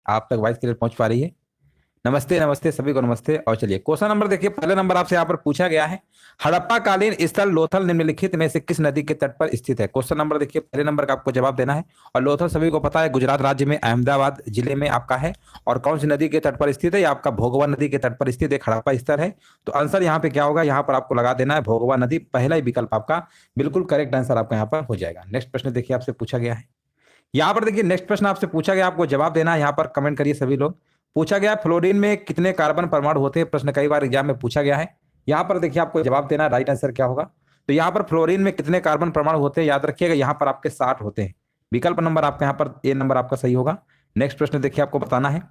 आप तक voice clear पहुंच पा रही है? नमस्ते नमस्ते सभी को नमस्ते। और चलिए क्वेश्चन नंबर देखिए, पहले नंबर आपसे यहाँ पर पूछा गया है, हड़प्पा कालीन स्थल लोथल निम्नलिखित में से किस नदी के तट पर स्थित है? क्वेश्चन नंबर देखिए, पहले नंबर का आपको जवाब देना है। और लोथल सभी को पता है गुजरात राज्य में अहमदाबाद जिले में आपका है। और कौन सी नदी के तट पर स्थित है? ये आपका भोगवा नदी के तट पर स्थित एक हड़प्पा स्थल है। तो आंसर यहाँ पे क्या होगा? यहाँ पर आपको लगा देना है भोगवा नदी, पहला ही विकल्प आपका बिल्कुल करेक्ट आंसर आपका यहाँ पर हो जाएगा। नेक्स्ट प्रश्न देखिए आपसे पूछा गया है, यहाँ पर देखिए नेक्स्ट प्रश्न आपसे पूछा गया, आपको जवाब देना है। यहाँ पर कमेंट करिए सभी लोग। पूछा गया फ्लोरीन में कितने कार्बन परमाणु होते हैं? प्रश्न कई बार एग्जाम में पूछा गया है। यहाँ पर देखिए आपको जवाब देना है, राइट आंसर क्या होगा? तो यहाँ पर फ्लोरीन में कितने कार्बन परमाणु होते हैं? याद रखिएगा यहाँ पर आपके 60 होते हैं। विकल्प नंबर आपका यहाँ पर ए नंबर आपका सही होगा। नेक्स्ट प्रश्न देखिए आपको बताना है,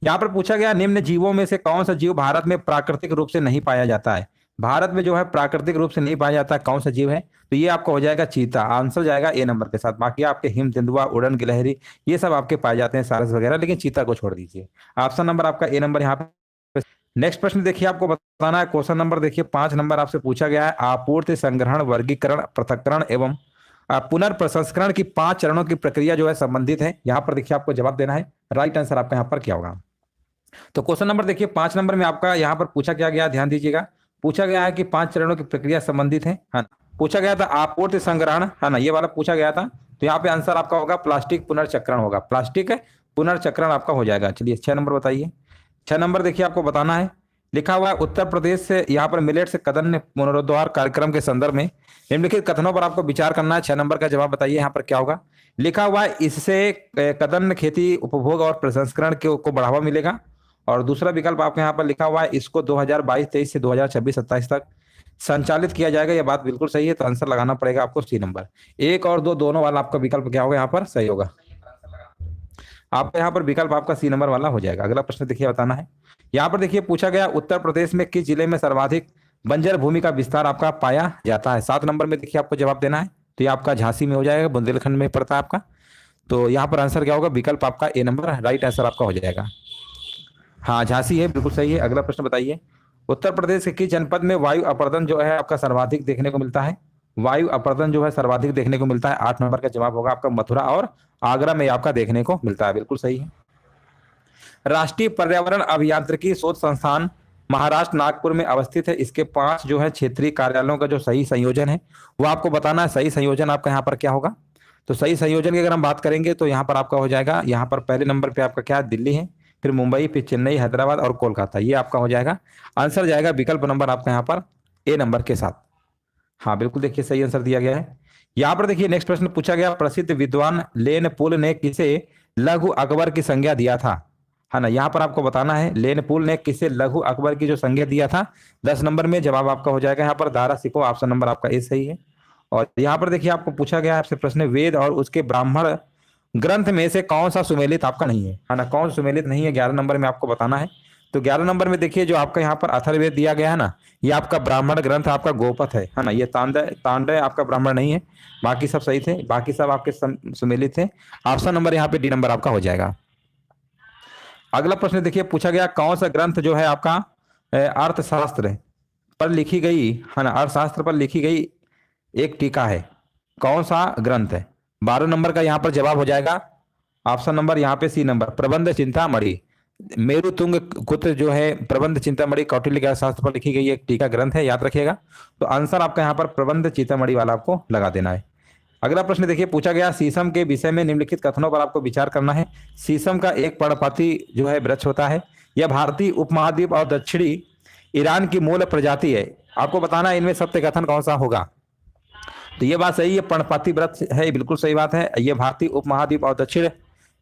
यहाँ पर पूछा गया निम्न जीवों में से कौन सा जीव भारत में प्राकृतिक रूप से नहीं पाया जाता है? भारत में जो है प्राकृतिक रूप से नहीं पाया जाता, कौन सा जीव है? तो ये आपका हो जाएगा चीता। आंसर जाएगा ए नंबर के साथ। बाकी आपके हिम तेंदुआ, उड़न गिलहरी, ये सब आपके पाए जाते हैं, सारस वगैरह, लेकिन चीता को छोड़ दीजिए। ऑप्शन नंबर आपका ए नंबर यहाँ पे। नेक्स्ट प्रश्न देखिए आपको बताना है, क्वेश्चन नंबर देखिए 5 नंबर आपसे पूछा गया है, आपूर्ति, संग्रहण, वर्गीकरण, पृथक्करण एवं पुनर्प्रसंस्करण की 5 चरणों की प्रक्रिया जो है संबंधित है। यहाँ पर देखिए आपको जवाब देना है, राइट आंसर आपका यहाँ पर क्या होगा? तो क्वेश्चन नंबर देखिए 5 नंबर में आपका यहाँ पर पूछा क्या गया, ध्यान दीजिएगा। पूछा गया है कि 5 चरणों की प्रक्रिया संबंधित है ना। पूछा गया था आपूर्ति संग्रहण, है ना, ये वाला पूछा गया था। तो यहाँ पे आंसर आपका होगा प्लास्टिक पुनर्चक्रण होगा। प्लास्टिक है पुनर्चक्रण आपका हो जाएगा। चलिए 6 नंबर बताइए। 6 नंबर देखिए आपको बताना है, लिखा हुआ है उत्तर प्रदेश से यहाँ पर मिलेट से कदन पुनरुद्धार कार्यक्रम के संदर्भ में निम्नलिखित कथनों पर आपको विचार करना है। 6 नंबर का जवाब बताइए यहाँ पर क्या होगा? लिखा हुआ है इससे कदन खेती उपभोग और प्रसंस्करण को बढ़ावा मिलेगा। और दूसरा विकल्प आपके यहाँ पर लिखा हुआ है इसको 2022-23 से 2026-27 तक संचालित किया जाएगा। यह बात बिल्कुल सही है, तो आंसर लगाना पड़ेगा आपको सी नंबर। 1 और 2 दोनों वाला आपका विकल्प क्या होगा? यहाँ पर सही होगा। आपका यहाँ पर विकल्प आपका सी नंबर वाला हो जाएगा। अगला प्रश्न देखिए बताना है, यहाँ पर देखिए पूछा गया उत्तर प्रदेश में किस जिले में सर्वाधिक बंजर भूमि का विस्तार आपका पाया जाता है? 7 नंबर में देखिए आपको जवाब देना है। तो ये आपका झांसी में हो जाएगा, बुंदेलखंड में पड़ता है आपका। तो यहाँ पर आंसर क्या होगा? विकल्प आपका ए नंबर राइट आंसर आपका हो जाएगा। हाँ झांसी है, बिल्कुल सही है। अगला प्रश्न बताइए, उत्तर प्रदेश के किस जनपद में वायु अपरदन जो है आपका सर्वाधिक देखने को मिलता है? वायु अपरदन जो है सर्वाधिक देखने को मिलता है। 8 नंबर का जवाब होगा आपका मथुरा और आगरा में आपका देखने को मिलता है, बिल्कुल सही है। राष्ट्रीय पर्यावरण अभियांत्रिकी शोध संस्थान महाराष्ट्र नागपुर में अवस्थित है। इसके 5 जो है क्षेत्रीय कार्यालयों का जो सही संयोजन है वो आपको बताना है। सही संयोजन आपका यहाँ पर क्या होगा? तो सही संयोजन की अगर हम बात करेंगे तो यहाँ पर आपका हो जाएगा, यहाँ पर पहले नंबर पे आपका क्या है? दिल्ली है, फिर मुंबई, फिर चेन्नई, हैदराबाद और कोलकाता, ये आपका हो जाएगा। आंसर जाएगा विकल्प नंबर आपका यहाँ पर ए नंबर के साथ। हाँ बिल्कुल देखिए सही आंसर दिया गया है। यहाँ पर देखिए नेक्स्ट प्रश्न पूछा गया, प्रसिद्ध विद्वान लेन पुल ने किसे लघु अकबर की संज्ञा दिया था? है ना, यहाँ पर आपको बताना है लेन पुल ने किसे लघु अकबर की जो संज्ञा दिया था। 10 नंबर में जवाब आपका हो जाएगा यहाँ पर दारा सिको। ऑप्शन नंबर आपका ए सही है। और यहाँ पर देखिए आपको पूछा गया आपसे प्रश्न, वेद और उसके ब्राह्मण ग्रंथ में से कौन सा सुमेलित आपका नहीं है ना, कौन सुमेलित नहीं है? 11 नंबर में आपको बताना है। तो 11 नंबर में देखिए जो आपका यहाँ पर अथर्ववेद दिया गया है ना, ये आपका ब्राह्मण ग्रंथ आपका गोपथ है ना, ये तांडय आपका ब्राह्मण नहीं है। बाकी सब सही थे, बाकी सब आपके सुमेलित थे। ऑप्शन नंबर यहाँ पे डी नंबर आपका हो जाएगा। अगला प्रश्न देखिए पूछा गया, कौन सा ग्रंथ जो है आपका अर्थशास्त्र पर लिखी गई है ना, अर्थशास्त्र पर लिखी गई एक टीका है, कौन सा ग्रंथ है? 12 नंबर का यहाँ पर जवाब हो जाएगा। ऑप्शन नंबर यहाँ पे सी नंबर, प्रबंध चिंतामणि। मेरु तुंग कुत्र जो है प्रबंध चिंतामणि कौटिल्य के शास्त्र पर लिखी गई एक टीका ग्रंथ है, याद रखिएगा। तो आंसर आपका यहाँ पर प्रबंध चिंतामणि वाला आपको लगा देना है। अगला प्रश्न देखिए पूछा गया, शीशम के विषय में निम्नलिखित कथनों पर आपको विचार करना है। शीशम का एक पर्णपाती जो है वृक्ष होता है, यह भारतीय उपमहाद्वीप और दक्षिणी ईरान की मूल प्रजाति है। आपको बताना है इनमें सत्य कथन कौन सा होगा? तो ये बात सही है, पर्णपाती वृक्ष है, बिल्कुल सही बात है। ये भारतीय उपमहाद्वीप और दक्षिणी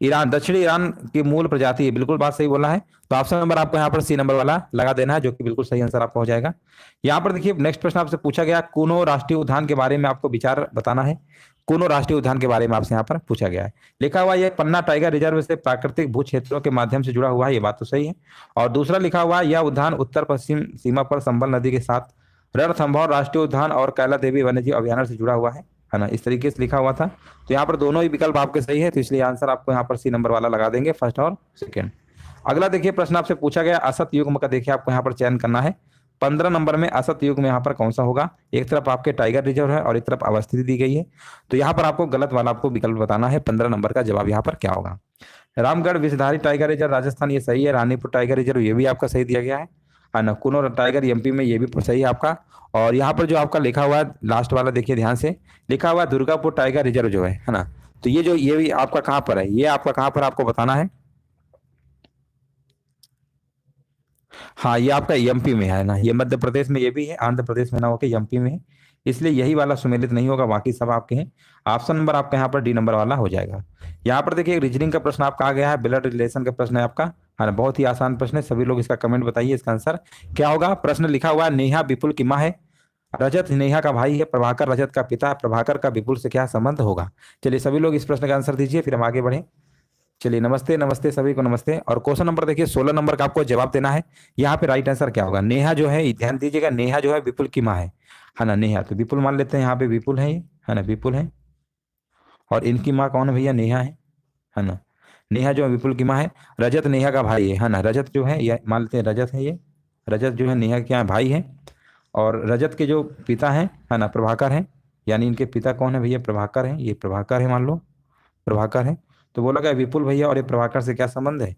ईरान की मूल प्रजाति है, बिल्कुल बात सही बोला है। तो ऑप्शन नंबर आपको यहाँ पर सी नंबर वाला लगा देना है, जो कि बिल्कुल सही आंसर आपका हो जाएगा। यहाँ पर देखिए नेक्स्ट प्रश्न आपसे पूछा गया, कूनो राष्ट्रीय उद्यान के बारे में आपको विचार बताना है। कूनो राष्ट्रीय उद्यान के बारे में आपसे यहाँ पर पूछा गया है। लिखा हुआ यह पन्ना टाइगर रिजर्व से प्राकृतिक भू क्षेत्रों के माध्यम से जुड़ा हुआ है, ये बात तो सही है। और दूसरा लिखा हुआ यह उद्यान उत्तर पश्चिम सीमा पर संबल नदी के साथ रणथंभौर राष्ट्रीय उद्यान और कैला देवी वन्यजीव अभ्यारण्य से जुड़ा हुआ है ना, इस तरीके से लिखा हुआ था। तो यहाँ पर दोनों ही विकल्प आपके सही है, तो इसलिए आंसर आपको यहाँ पर सी नंबर वाला लगा देंगे, फर्स्ट और सेकंड। अगला देखिए प्रश्न आपसे पूछा गया, असत युग्म का देखिए आपको यहाँ पर चयन करना है। 15 नंबर में असत युग्म यहाँ पर कौन सा होगा? एक तरफ आपके टाइगर रिजर्व है और एक तरफ अवस्थिति दी गई है। तो यहाँ पर आपको गलत वाला आपको विकल्प बताना है। 15 नंबर का जवाब यहाँ पर क्या होगा? रामगढ़ विषधारी टाइगर रिजर्व राजस्थान, ये सही है। रानीपुर टाइगर रिजर्व ये भी आपका सही दिया गया है ना। कुनो टाइगर एमपी में, ये भी सही है आपका। और यहाँ पर जो आपका लिखा हुआ है लास्ट वाला देखिए ध्यान से, लिखा हुआ है दुर्गापुर टाइगर रिजर्व जो है ना। तो ये जो ये भी आपका कहाँ पर है, ये आपका कहाँ पर आपको बताना है। हाँ ये आपका एमपी में है ना, ये मध्य प्रदेश में ये भी है, आंध्र प्रदेश में ना होकर एमपी में है, इसलिए यही वाला सुमेलित नहीं होगा, बाकी सब आपके हैं। ऑप्शन नंबर आपका यहाँ पर डी नंबर वाला हो जाएगा। यहाँ पर देखिए रीजनिंग का प्रश्न आपका आ गया है, ब्लड रिलेशन का प्रश्न है आपका, है ना। बहुत ही आसान प्रश्न है, सभी लोग इसका कमेंट बताइए, इसका आंसर क्या होगा। प्रश्न लिखा हुआ है, नेहा विपुल की माँ है, रजत नेहा का भाई है, प्रभाकर रजत का पिता है, प्रभाकर का विपुल से क्या संबंध होगा। चलिए सभी लोग इस प्रश्न का आंसर दीजिए, फिर हम आगे बढ़े। चलिए नमस्ते नमस्ते सभी को नमस्ते। और क्वेश्चन नंबर देखिए 16 नंबर का आपको जवाब देना है। यहाँ पे राइट आंसर क्या होगा, नेहा जो है, ध्यान दीजिएगा, नेहा जो है विपुल की माँ है ना। नेहा तो विपुल मान लेते हैं, यहाँ पे विपुल है ये, है ना, विपुल है। और इनकी माँ कौन है भैया, नेहा है ना। नेहा जो है विपुल की माँ है। रजत नेहा का भाई है ना, रजत जो है ये मान लेते हैं रजत है, ये रजत जो है नेहा के यहाँ भाई है। और रजत के जो पिता हैं, है ना, प्रभाकर हैं, यानी इनके पिता कौन है भैया, प्रभाकर है, ये प्रभाकर है मान लो, प्रभाकर है। तो बोला गया विपुल भैया और ये प्रभाकर से क्या संबंध है,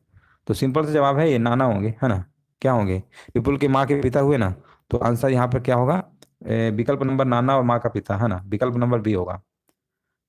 तो सिंपल से जवाब है ये नाना होंगे, है ना। क्या होंगे, विपुल के माँ के पिता हुए ना। तो आंसर यहाँ पर क्या होगा, विकल्प नंबर नाना और माँ का पिता, है ना, विकल्प नंबर बी होगा।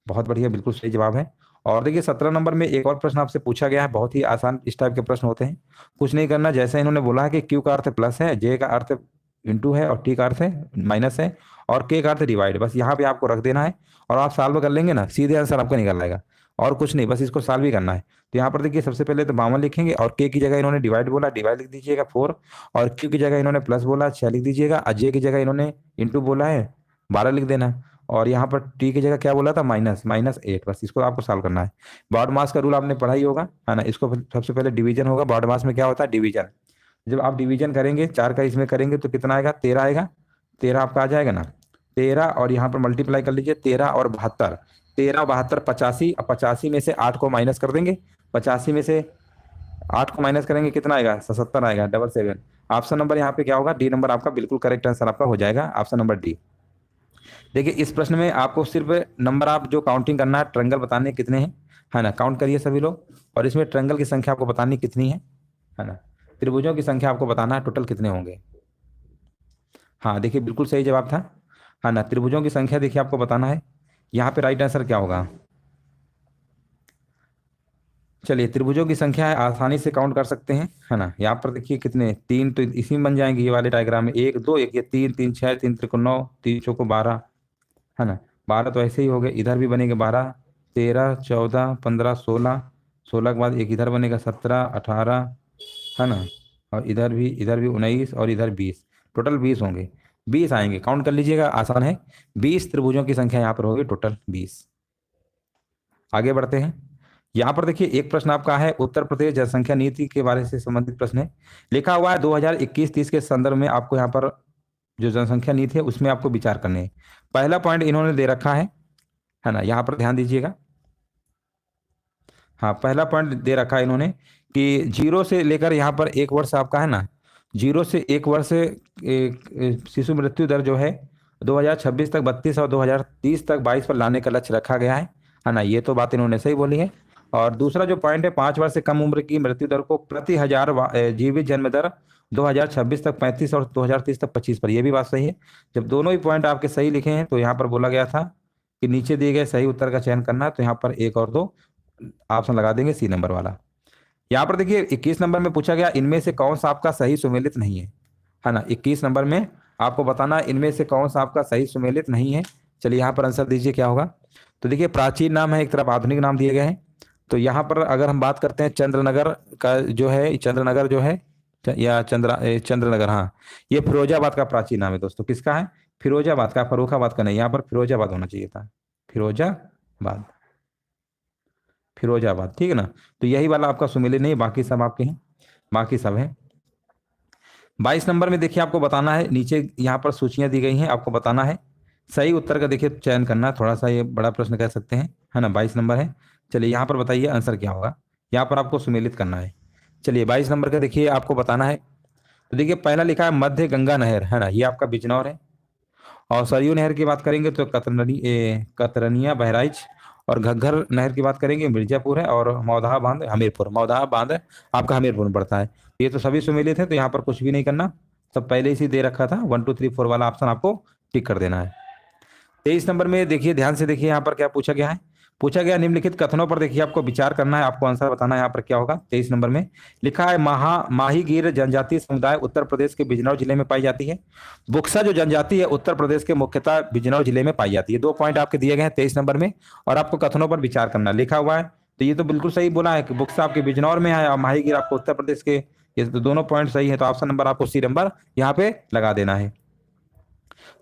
बहुत बढ़िया, बिल्कुल सही जवाब है। और देखिए 17 नंबर में एक और प्रश्न आपसे पूछा गया है, बहुत ही आसान इस टाइप के प्रश्न होते हैं। कुछ नहीं करना, जैसे इन्होंने बोला है कि क्यू का अर्थ प्लस है, जे का अर्थ इंटू है, और टी का अर्थ है माइनस है, और के का अर्थ डिवाइड, बस यहाँ पे आपको रख देना है। और आप सॉल्व कर लेंगे ना, सीधे आंसर आपका निकल आएगा, और कुछ नहीं, बस इसको सॉल्व ही करना है। तो यहाँ पर देखिए सबसे पहले तो 52 लिखेंगे, और के की जगह इन्होंने डिवाइड बोला, डिवाइड लिख दीजिएगा 4, और क्यू की जगह इन्होंने प्लस बोला 6 लिख दीजिएगा, और जे की जगह इन्होंने इंटू बोला है 12 लिख देना। और यहाँ पर टी की जगह क्या बोला था, माइनस माइनस 8, बस इसको आपको सॉल्व करना है। बॉड मास का रूल आपने पढ़ा ही होगा, है ना। इसको सबसे पहले डिवीजन होगा, बॉड मास में क्या होता है, डिवीजन। जब आप डिवीजन करेंगे 4 का इसमें करेंगे तो कितना आएगा, 13 आएगा, 13 आपका आ जाएगा ना, 13। और यहाँ पर मल्टीप्लाई कर लीजिए, 13 और 72, 13 72 85, अब 85 में से 8 को माइनस कर देंगे, 85 में से 8 को माइनस करेंगे कितना आएगा, 77 आएगा, 77। ऑप्शन नंबर यहाँ पे क्या होगा, डी नंबर आपका बिल्कुल करेक्ट आंसर आपका हो जाएगा, ऑप्शन नंबर डी। देखिए इस प्रश्न में आपको सिर्फ नंबर आप जो काउंटिंग करना है, ट्रायंगल बताने कितने हैं, है ना, काउंट करिए सभी लोग। और इसमें ट्रायंगल की संख्या आपको बतानी कितनी है ना। त्रिभुजों की संख्या आपको बताना है टोटल कितने होंगे। हाँ देखिए बिल्कुल सही जवाब था, है ना, त्रिभुजों की संख्या देखिए आपको बताना है। यहाँ पे राइट आंसर क्या होगा, चलिए त्रिभुजों की संख्या है, आसानी से काउंट कर सकते हैं, है ना। यहाँ पर देखिए कितने, 3 तो इसी में बन जाएंगे, ये वाले डायग्राम में 1 2 1, ये 3 3 6, 3 त्रिको 9, 3 चौको 12, है ना। 12 तो ऐसे ही हो गए, इधर भी बनेंगे 12, 13 14 15 16, 16 के बाद एक इधर बनेगा 17 18, है ना। और इधर भी 19 और इधर 20, टोटल 20 होंगे, 20 आएंगे, काउंट कर लीजिएगा, आसान है। 20 त्रिभुजों की संख्या यहाँ पर होगी टोटल 20। आगे बढ़ते हैं। यहाँ पर देखिए एक प्रश्न आपका है, उत्तर प्रदेश जनसंख्या नीति के बारे से संबंधित प्रश्न है। लिखा हुआ है 2021-30 के संदर्भ में आपको यहाँ पर जो जनसंख्या नीति है उसमें आपको विचार करने हैं। पहला पॉइंट इन्होंने दे रखा है ना, यहाँ पर ध्यान दीजिएगा। हाँ पहला पॉइंट दे रखा है इन्होंने कि 0 से लेकर यहाँ पर 1 वर्ष आपका है ना, 0 से 1 वर्ष शिशु मृत्यु दर जो है 2026 तक 32 और 2030 तक 22 पर लाने का लक्ष्य रखा गया है ना। ये तो बात इन्होंने सही बोली है। और दूसरा जो पॉइंट है, 5 वर्ष से कम उम्र की मृत्यु दर को प्रति हजार जीवित जन्म दर 2026 तक 35 और 2030 तक 25 पर, यह भी बात सही है। जब दोनों ही पॉइंट आपके सही लिखे हैं तो यहाँ पर बोला गया था कि नीचे दिए गए सही उत्तर का चयन करना है, तो यहाँ पर 1 और 2 ऑप्शन लगा देंगे, सी नंबर वाला। यहाँ पर देखिए 21 नंबर में पूछा गया, इनमें से कौन सा आपका सही सुमेलित नहीं है ना। 21 नंबर में आपको बताना इनमें से कौन सा आपका सही सुमेलित नहीं है। चलिए यहाँ पर आंसर दीजिए क्या होगा। तो देखिए प्राचीन नाम है, एक तरफ आधुनिक नाम दिए गए हैं। तो यहाँ पर अगर हम बात करते हैं चंद्रनगर का जो है, चंद्रनगर जो है या चंद्रनगर, हाँ ये फिरोजाबाद का प्राचीन नाम है दोस्तों। किसका है, फिरोजाबाद का, फर्रुखाबाद का नहीं, यहाँ पर फिरोजाबाद होना चाहिए था, फिरोजाबाद, फिरोजाबाद, ठीक है ना। तो यही वाला आपका सुमेलित नहीं, बाकी सब आपके हैं, बाकी सब है। 22 नंबर में देखिए आपको बताना है, नीचे यहाँ पर सूचियां दी गई हैं, आपको बताना है सही उत्तर का देखिए चयन करना, थोड़ा सा ये बड़ा प्रश्न कह सकते हैं, है ना। 22 नंबर है। चलिए यहाँ पर बताइए आंसर क्या होगा, यहाँ पर आपको सुमेलित करना है। चलिए 22 नंबर का देखिए आपको बताना है। तो देखिए पहला लिखा है मध्य गंगा नहर, है ना, ये आपका बिजनौर है। और सरयू नहर की बात करेंगे तो कतरनिया बहराइच। और घग्घर नहर की बात करेंगे मिर्जापुर है, और मौदहा बांध हमीरपुर, मौदहा बांध आपका हमीरपुर में पड़ता है। ये तो सभी सुमेलित है, तो यहाँ पर कुछ भी नहीं करना, सब पहले ही दे रखा था। 1 2 3 4 वाला ऑप्शन आपको टिक कर देना है। 23 नंबर में देखिए, ध्यान से देखिए यहाँ पर क्या पूछा गया है। पूछा गया निम्नलिखित कथनों पर देखिए आपको विचार करना है, आपको आंसर बताना है। यहाँ पर क्या होगा 23 नंबर में लिखा है, माहीगीर जनजातीय समुदाय उत्तर प्रदेश के बिजनौर जिले में पाई जाती है। बुक्सा जो जनजाति है उत्तर प्रदेश के मुख्यतः बिजनौर जिले में पाई जाती है। 2 पॉइंट आपके दिए गए हैं 23 नंबर में, और आपको कथनों पर विचार करना लिखा हुआ है। तो ये तो बिल्कुल सही बोला है कि बुक्सा आपके बिजनौर में है और माहीगीर आपको उत्तर प्रदेश के, ये तो दोनों पॉइंट सही है। तो ऑप्शन नंबर आपको सी नंबर यहाँ पे लगा देना है।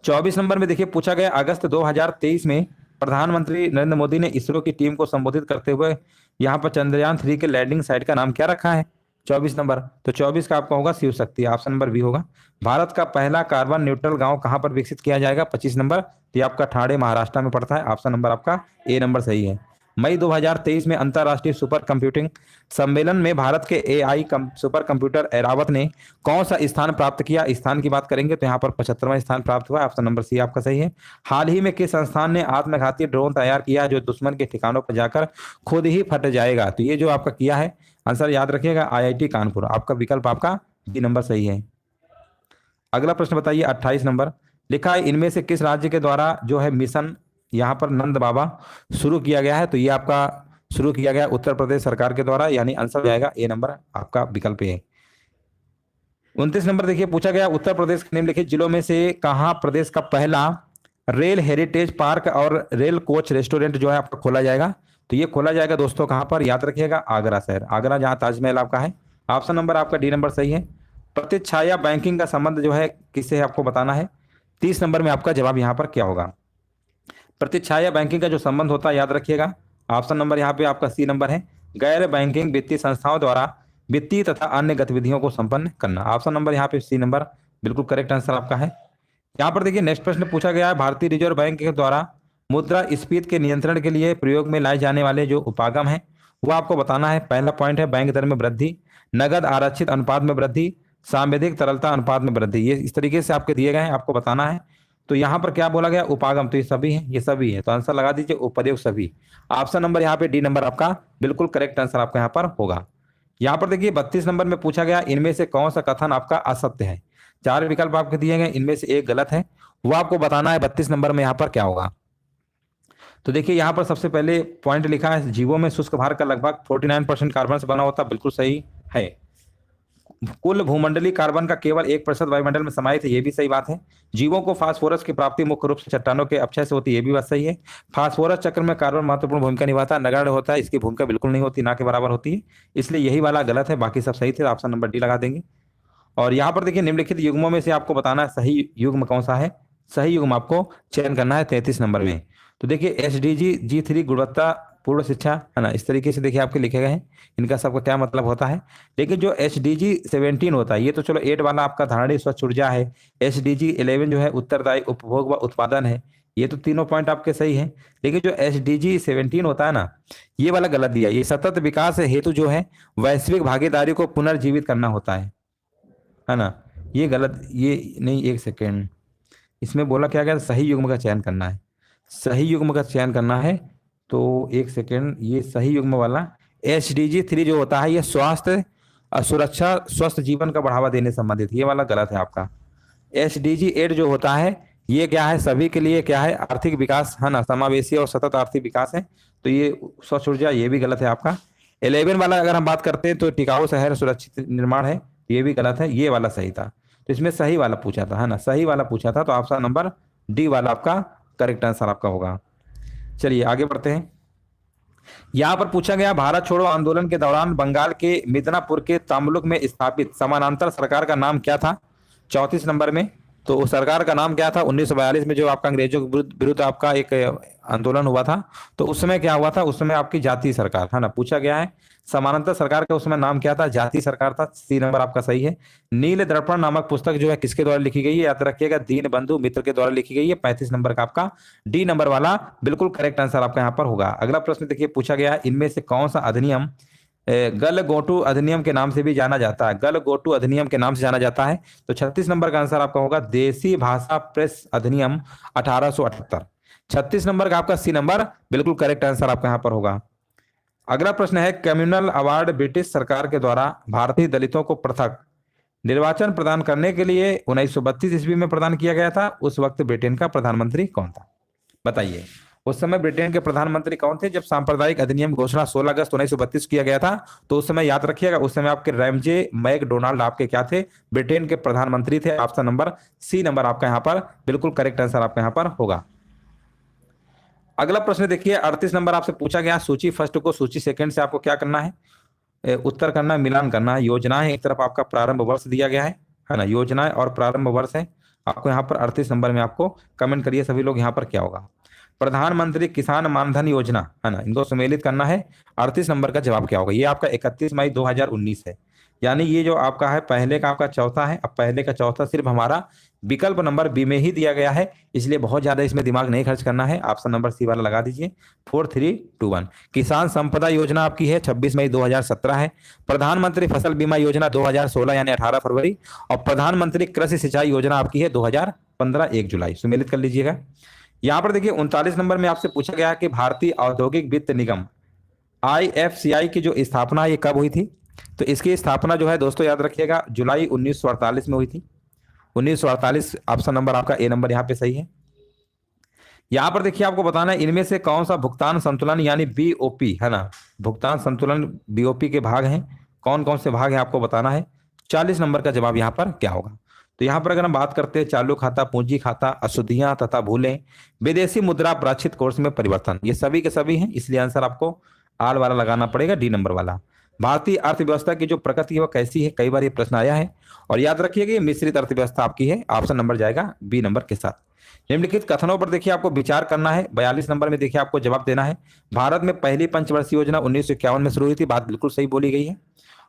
24 नंबर में देखिए पूछा गया, अगस्त 2023 में प्रधानमंत्री नरेंद्र मोदी ने इसरो की टीम को संबोधित करते हुए यहाँ पर चंद्रयान 3 के लैंडिंग साइट का नाम क्या रखा है? 24 नंबर, तो 24 का आपका होगा Shiv Shakti, option number B होगा। भारत का पहला कार्बन न्यूट्रल गांव कहां पर विकसित किया जाएगा? 25 नंबर, तो ये आपका ठाणे महाराष्ट्र में पड़ता है, ऑप्शन नंबर आपका ए नंबर सही है। मई 2023 में अंतरराष्ट्रीय सुपर कंप्यूटिंग सम्मेलन में भारत के एआई सुपर कंप्यूटर ऐरावत ने कौन सा स्थान प्राप्त किया? स्थान की बात करेंगे तो यहाँ पर 75वां स्थान प्राप्त हुआ, ऑप्शन नंबर सी आपका सही है। हाल ही में किस संस्थान ने आत्मघाती ड्रोन तैयार किया जो दुश्मन के ठिकानों पर जाकर खुद ही फट जाएगा? तो ये जो आपका किया है, आंसर याद रखिएगा आईआईटी कानपुर, आपका विकल्प आपका बी नंबर सही है। अगला प्रश्न बताइए 28 नंबर, लिखा है इनमें से किस राज्य के द्वारा जो है मिशन यहाँ पर नंद बाबा शुरू किया गया है? तो ये आपका शुरू किया गया उत्तर प्रदेश सरकार के द्वारा, यानी आंसर जाएगा ए नंबर आपका विकल्प ए। 29 नंबर देखिए पूछा गया, उत्तर प्रदेश के निम्नलिखित जिलों में से कहाँ प्रदेश का पहला रेल हेरिटेज पार्क और रेल कोच रेस्टोरेंट जो है आपका खोला जाएगा? तो ये खोला जाएगा दोस्तों कहाँ पर, याद रखिएगा आगरा शहर, आगरा जहाँ ताजमहल आपका है, ऑप्शन नंबर आपका डी नंबर सही है। प्रतिछाया बैंकिंग का संबंध जो है किससे है आपको बताना है। 30 नंबर में आपका जवाब यहाँ पर क्या होगा? प्रतिछाया बैंकिंग का जो संबंध होता है याद रखिएगा, ऑप्शन नंबर यहाँ पे आपका सी नंबर है, गैर बैंकिंग वित्तीय संस्थाओं द्वारा वित्तीय तथा अन्य गतिविधियों को संपन्न करना, ऑप्शन नंबर यहाँ पे सी नंबर बिल्कुल करेक्ट आंसर आपका है। यहाँ पर देखिए नेक्स्ट प्रश्न पूछा गया है, भारतीय रिजर्व बैंक के द्वारा मुद्रा स्फीति के नियंत्रण के लिए प्रयोग में लाए जाने वाले जो उपागम है वो आपको बताना है। पहला पॉइंट है बैंक दर में वृद्धि, नगद आरक्षित अनुपात में वृद्धि, सांविधिक तरलता अनुपात में वृद्धि, ये इस तरीके से आपके दिए गए हैं, आपको बताना है। तो यहाँ पर क्या बोला गया? उपागम, तो ये सभी है, ये सभी है, तो आंसर लगा दीजिए उपयोग सभी, ऑप्शन नंबर यहाँ पे डी नंबर आपका बिल्कुल करेक्ट आंसर आपका यहाँ पर होगा। यहाँ पर देखिए 32 नंबर में पूछा गया, इनमें से कौन सा कथन आपका असत्य है? 4 विकल्प आपके दिए गए, इनमें से एक गलत है, वो आपको बताना है 32 नंबर में यहाँ पर क्या होगा। तो देखिए यहाँ पर सबसे पहले पॉइंट लिखा है, जीवों में शुष्क भार का लगभग 49% कार्बन से बना होता, बिल्कुल सही है। कुल भूमंडलीय कार्बन का केवल 1% वायुमंडल में समाहित है, ये भी सही बात है। जीवों को फास्फोरस की प्राप्ति मुख्य रूप से चट्टानों के अपक्षय से होती है, ये भी बात सही है। फास्फोरस चक्र में कार्बन महत्वपूर्ण भूमिका निभाता है, नगण्य होता है, इसकी भूमिका बिल्कुल नहीं होती, ना के बराबर होती है, इसलिए यही वाला गलत है, बाकी सब सही थे, ऑप्शन नंबर डी लगा देंगे। और यहाँ पर देखिए निम्नलिखित युग्मों में से आपको बताना है सही युग्म कौन सा है, सही युग्म आपको चयन करना है 33 नंबर में। तो देखिए SDG G3 गुणवत्ता पूर्ण शिक्षा है ना, इस तरीके से देखिए आपके लिखे गए हैं, इनका सबका क्या मतलब होता है। लेकिन जो SDG 17 होता है, ये तो चलो 8 वाला आपका धारणीय स्वच्छ ऊर्जा है, SDG 11 जो है उत्तरदायी उपभोग व उत्पादन है, ये तो तीनों पॉइंट आपके सही है। लेकिन जो SDG 17 होता है ना, ये वाला गलत दिया, ये सतत विकास हेतु जो है वैश्विक भागीदारी को पुनर्जीवित करना होता है ना, ये गलत, ये नहीं, एक सेकेंड, इसमें बोला क्या गया, सही युग्म का चयन करना है, सही युग्म का चयन करना है। तो एक सेकेंड, ये सही युग्म वाला SDG 3 जो होता है ये स्वास्थ्य सुरक्षा स्वस्थ जीवन का बढ़ावा देने संबंधित, ये वाला गलत है आपका। SDG 8 जो होता है ये क्या है, सभी के लिए क्या है, आर्थिक विकास है ना, समावेशी और सतत आर्थिक विकास है, तो ये स्वच्छ ऊर्जा, ये भी गलत है आपका। 11 वाला अगर हम बात करते हैं तो टिकाऊ शहर सुरक्षित निर्माण है, ये भी गलत है, ये वाला सही था। तो इसमें सही वाला पूछा था है ना, सही वाला पूछा था, तो ऑप्शन नंबर डी वाला आपका करेक्ट आंसर आपका होगा। चलिए आगे बढ़ते हैं। यहां पर पूछा गया, भारत छोड़ो आंदोलन के दौरान बंगाल के मिदनापुर के तामुलुक में स्थापित समानांतर सरकार का नाम क्या था? 34 नंबर में, तो उस सरकार का नाम क्या था? 1942 में जो आपका अंग्रेजों के विरुद्ध आपका एक आंदोलन हुआ था, तो उस समय क्या हुआ था? उस समय आपकी जातीय सरकार है ना, पूछा गया है समानांतर सरकार का उस समय नाम क्या था? जातीय सरकार था, सी नंबर आपका सही है। नील दर्पण नामक पुस्तक जो है किसके द्वारा लिखी गई है? याद रखिएगा दीन बंधु मित्र के द्वारा लिखी गई है, 35 नंबर का आपका डी नंबर वाला बिल्कुल करेक्ट आंसर आपका यहाँ पर होगा। अगला प्रश्न देखिए पूछा गया है, इनमें से कौन सा अधिनियम गलगोटू अधिनियम के नाम से भी जाना जाता है? गलगोटू अधिनियम के नाम से जाना जाता है, तो 36 नंबर का आंसर आपका होगा देसी भाषा प्रेस अधिनियम 1878। 36 नंबर का आपका सी नंबर बिल्कुल करेक्ट आंसर आपका यहाँ पर होगा। अगला प्रश्न है, कम्युनल अवार्ड ब्रिटिश सरकार के द्वारा भारतीय दलितों को पृथक निर्वाचन प्रदान करने के लिए 1932 ईस्वी में प्रदान किया गया था। उस वक्त ब्रिटेन का प्रधानमंत्री कौन था? बताइए, उस समय ब्रिटेन के प्रधानमंत्री कौन थे जब सांप्रदायिक अधिनियम घोषणा 16 अगस्त 1932 किया गया था? तो उस समय याद रखिएगा, उस समय आपके रैमजे मैकडोनाल्ड आपके क्या थे? ब्रिटेन के प्रधानमंत्री थे। ऑप्शन नंबर सी नंबर आपका यहाँ पर बिल्कुल करेक्ट आंसर आपका यहाँ पर होगा। अगला प्रश्न देखिए, 38 नंबर आपसे पूछा गया, सूची फर्स्ट को सूची सेकंड से आपको क्या करना है? उत्तर करना, मिलान करना है। योजनाएं एक तरफ आपका प्रारंभ वर्ष दिया गया है ना, योजनाएं और प्रारंभ वर्ष है आपको यहाँ पर 38 नंबर में। आपको कमेंट करिए सभी लोग यहाँ पर क्या होगा। प्रधानमंत्री किसान मानधन योजना है ना, इनको सम्मिलित करना है। 38 नंबर का जवाब क्या होगा? ये आपका 31 मई 2019 है। यानी ये जो आपका है पहले का आपका चौथा है। अब पहले का चौथा सिर्फ हमारा विकल्प नंबर बी में ही दिया गया है, इसलिए बहुत ज्यादा इसमें दिमाग नहीं खर्च करना है। ऑप्शन नंबर सी वाला लगा दीजिए, 4321। किसान संपदा योजना आपकी है 26 मई 2017 है। प्रधानमंत्री फसल बीमा योजना 2016 यानी 18 फरवरी। और प्रधानमंत्री कृषि सिंचाई योजना आपकी है 2015 1 जुलाई। सम्मिलित कर लीजिएगा। यहाँ पर देखिए 39 नंबर में आपसे पूछा गया कि भारतीय औद्योगिक वित्त निगम IFCI की जो स्थापना ये कब हुई थी? तो इसकी स्थापना जो है दोस्तों याद रखिएगा जुलाई 1948 में हुई थी। 1948 ऑप्शन नंबर आपका ए नंबर यहाँ पे सही है। यहाँ पर देखिए आपको बताना है इनमें से कौन सा भुगतान संतुलन यानी BOP है ना, भुगतान संतुलन BOP के भाग हैं, कौन कौन से भाग हैं आपको बताना है। 40 नंबर का जवाब यहाँ पर क्या होगा? तो यहाँ पर अगर हम बात करते हैं चालू खाता, पूंजी खाता, अशुद्धियां तथा भूलें, विदेशी मुद्रा प्राचित कोर्स में परिवर्तन, ये सभी के सभी हैं, इसलिए आंसर आपको आर वाला लगाना पड़ेगा, डी नंबर वाला। भारतीय अर्थव्यवस्था की जो प्रगति है वो कैसी है? कई बार ये प्रश्न आया है। और याद रखिएगा ये मिश्रित अर्थव्यवस्था आपकी है। ऑप्शन नंबर जाएगा बी नंबर के साथ। निम्नलिखित कथनों पर देखिए आपको विचार करना है। 42 नंबर में देखिए आपको जवाब देना है। भारत में पहली पंचवर्षीय योजना 1951 में शुरू हुई थी, बात बिल्कुल सही बोली गई है।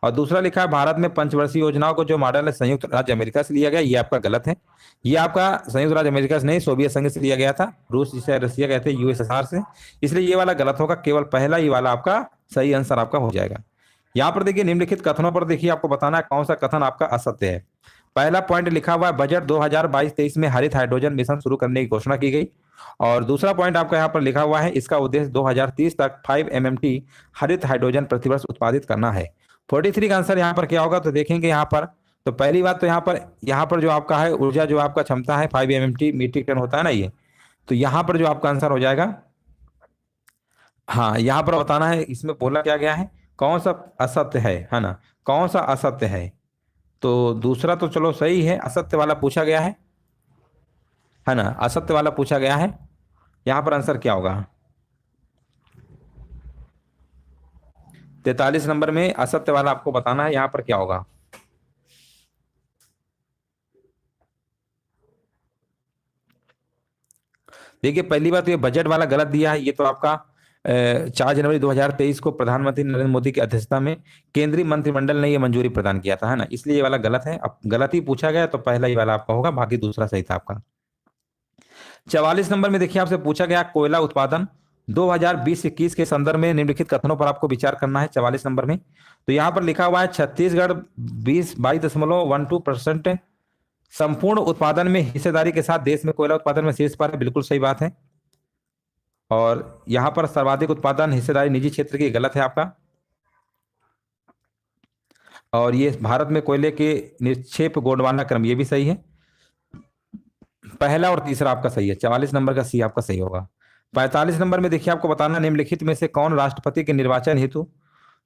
और दूसरा लिखा है भारत में पंचवर्षीय योजनाओं को जो मॉडल है संयुक्त राज्य अमेरिका से लिया गया, ये आपका गलत है। ये आपका संयुक्त राज्य अमेरिका से नहीं, सोवियत संघ से लिया गया था। रूस जिसे रसिया कहते हैं USSR से, इसलिए ये वाला गलत होगा। केवल पहला ही वाला आपका सही आंसर आपका हो जाएगा। यहाँ पर देखिए निम्नलिखित कथनों पर देखिए आपको बताना है कौन सा कथन आपका असत्य है। पहला पॉइंट लिखा हुआ है बजट 2022-23 में हरित हाइड्रोजन मिशन शुरू करने की घोषणा की गई। और दूसरा पॉइंट आपका यहाँ पर लिखा हुआ है इसका उद्देश्य 2030 तक 5 MMT हरित हाइड्रोजन प्रतिवर्ष उत्पादित करना है। 43 का आंसर यहाँ पर क्या होगा? तो देखेंगे यहाँ पर, तो पहली बात तो यहाँ पर जो आपका है ऊर्जा जो आपका क्षमता है 5 MMT मीट्रिक टन होता है ना ये, तो यहाँ पर जो आपका आंसर हो जाएगा, हाँ यहाँ पर बताना है इसमें बोला क्या गया है, कौन सा असत्य है ना, कौन सा असत्य है। तो दूसरा तो चलो सही है, असत्य वाला पूछा गया है ना, असत्य वाला पूछा गया है। यहाँ पर आंसर क्या होगा? 43 नंबर में असत्य वाला आपको बताना है, यहाँ पर क्या होगा? देखिए पहली बात तो ये बजट वाला गलत दिया है। ये तो आपका 4 जनवरी 2023 को प्रधानमंत्री नरेंद्र मोदी की अध्यक्षता में केंद्रीय मंत्रिमंडल ने ये मंजूरी प्रदान किया था है ना, इसलिए ये वाला गलत है। अब गलत ही पूछा गया तो पहला ही वाला आपका होगा, बाकी दूसरा सही था आपका। 44 नंबर में देखिए आपसे पूछा गया कोयला उत्पादन 2020-21 के संदर्भ में निम्नलिखित कथनों पर आपको विचार करना है। 44 नंबर में तो यहाँ पर लिखा हुआ है छत्तीसगढ़ 22.12% संपूर्ण उत्पादन में हिस्सेदारी के साथ देश में कोयला उत्पादन में शीर्ष पर है, बिल्कुल सही बात है। और यहां पर सर्वाधिक उत्पादन हिस्सेदारी निजी क्षेत्र की, गलत है आपका। और ये भारत में कोयले के निक्षेप गोंडवाना क्रम, ये भी सही है। पहला और तीसरा आपका सही है, 44 नंबर का सी आपका सही होगा। 45 नंबर में देखिए आपको बताना निम्नलिखित में से कौन राष्ट्रपति के निर्वाचन हेतु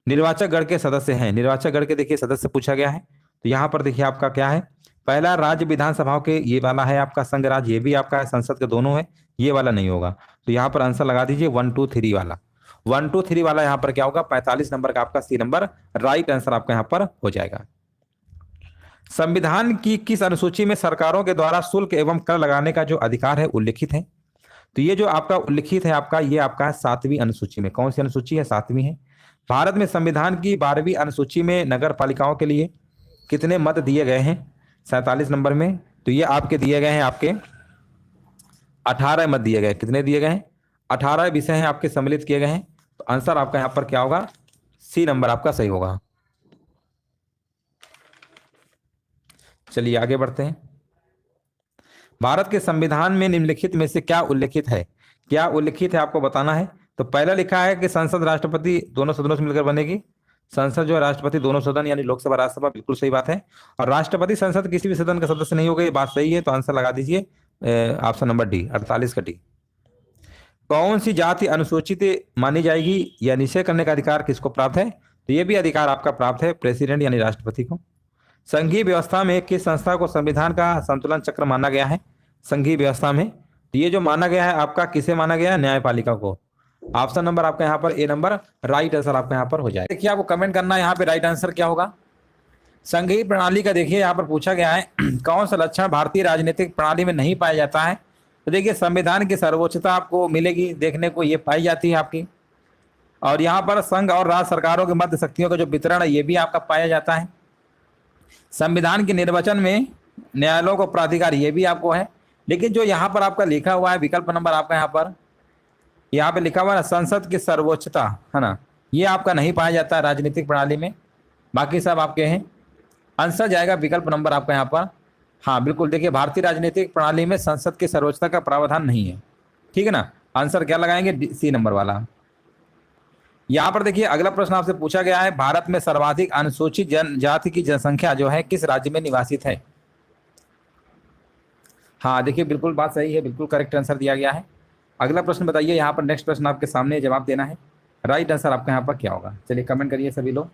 निर्वाचक गण के सदस्य हैं। निर्वाचक गण के देखिए सदस्य पूछा गया है, तो यहाँ पर देखिए आपका क्या है, पहला राज्य विधानसभाओं के ये वाला है आपका संघ राज्य, ये भी आपका है, संसद के दोनों है, ये वाला नहीं होगा। तो यहाँ पर आंसर लगा दीजिए 1 2 3 वाला। 1 2 3 वाला यहाँ पर क्या होगा? 45 नंबर का आपका सी नंबर राइट आंसर आपका यहाँ पर हो जाएगा। संविधान की किस अनुसूची में सरकारों के द्वारा शुल्क एवं कर लगाने का जो अधिकार है उल्लिखित है? तो ये जो आपका उल्लिखित है आपका, ये आपका 7वीं अनुसूची में। कौन सी अनुसूची है? 7वीं है। भारत में संविधान की 12वीं अनुसूची में नगर पालिकाओं के लिए कितने मत दिए गए हैं? 47 नंबर में। तो ये आपके दिए गए हैं, आपके 18 मत दिए गए। कितने दिए गए हैं? 18 विषय हैं आपके सम्मिलित किए गए हैं। तो आंसर आपका यहाँ पर क्या होगा? सी नंबर आपका सही होगा। चलिए आगे बढ़ते हैं। भारत के संविधान में निम्नलिखित में से क्या उल्लेखित है क्या उल्लिखित है आपको बताना है। तो पहला लिखा है कि संसद राष्ट्रपति दोनों सदनों से मिलकर बनेगी। संसद जो है राष्ट्रपति दोनों सदन यानी लोकसभा राज्यसभा, बिल्कुल सही बात है। और राष्ट्रपति संसद किसी भी सदन का सदस्य नहीं होगा, ये बात सही है। तो आंसर लगा दीजिए ऑप्शन नंबर डी, 48 का डी। कौन सी जाति अनुसूचित मानी जाएगी या निषेध करने का अधिकार किसको प्राप्त है। तो ये भी अधिकार आपका प्राप्त है प्रेसिडेंट यानी राष्ट्रपति को। संघीय व्यवस्था में किस संस्था को संविधान का संतुलन चक्र माना गया है। संघीय व्यवस्था में तो ये जो माना गया है आपका किसे माना गया है, न्यायपालिका को। ऑप्शन नंबर आपका यहाँ पर ए नंबर राइट आंसर आपका यहाँ पर हो जाए। देखिए आपको कमेंट करना है यहाँ पे राइट आंसर क्या होगा। संघीय प्रणाली का देखिए यहाँ पर पूछा गया है कौन सा लक्षण भारतीय राजनीतिक प्रणाली में नहीं पाया जाता है। तो देखिए संविधान की सर्वोच्चता आपको मिलेगी देखने को, ये पाई जाती है आपकी। और यहाँ पर संघ और राज्य सरकारों के मध्य शक्तियों का जो वितरण है ये भी आपका पाया जाता है। संविधान के निर्वचन में न्यायालयों को प्राधिकार ये भी आपको है। लेकिन जो यहाँ पर आपका लिखा हुआ है विकल्प नंबर आपका यहाँ पे लिखा हुआ है संसद की सर्वोच्चता, है ना, ये आपका नहीं पाया जाता है राजनीतिक प्रणाली में। बाकी सब आपके हैं। आंसर जाएगा विकल्प नंबर आपका यहाँ पर। हाँ बिल्कुल, देखिए भारतीय राजनीतिक प्रणाली में संसद की सर्वोच्चता का प्रावधान नहीं है। ठीक है ना, आंसर क्या लगाएंगे, सी नंबर वाला। यहाँ पर देखिए अगला प्रश्न आपसे पूछा गया है भारत में सर्वाधिक अनुसूचित जनजाति की जनसंख्या जो है किस राज्य में निवासित है। हाँ देखिए बिल्कुल बात सही है, बिल्कुल करेक्ट आंसर दिया गया है। अगला प्रश्न बताइए, यहाँ पर नेक्स्ट प्रश्न आपके सामने जवाब देना है। राइट आंसर आपका यहाँ पर क्या होगा, चलिए कमेंट करिए सभी लोग।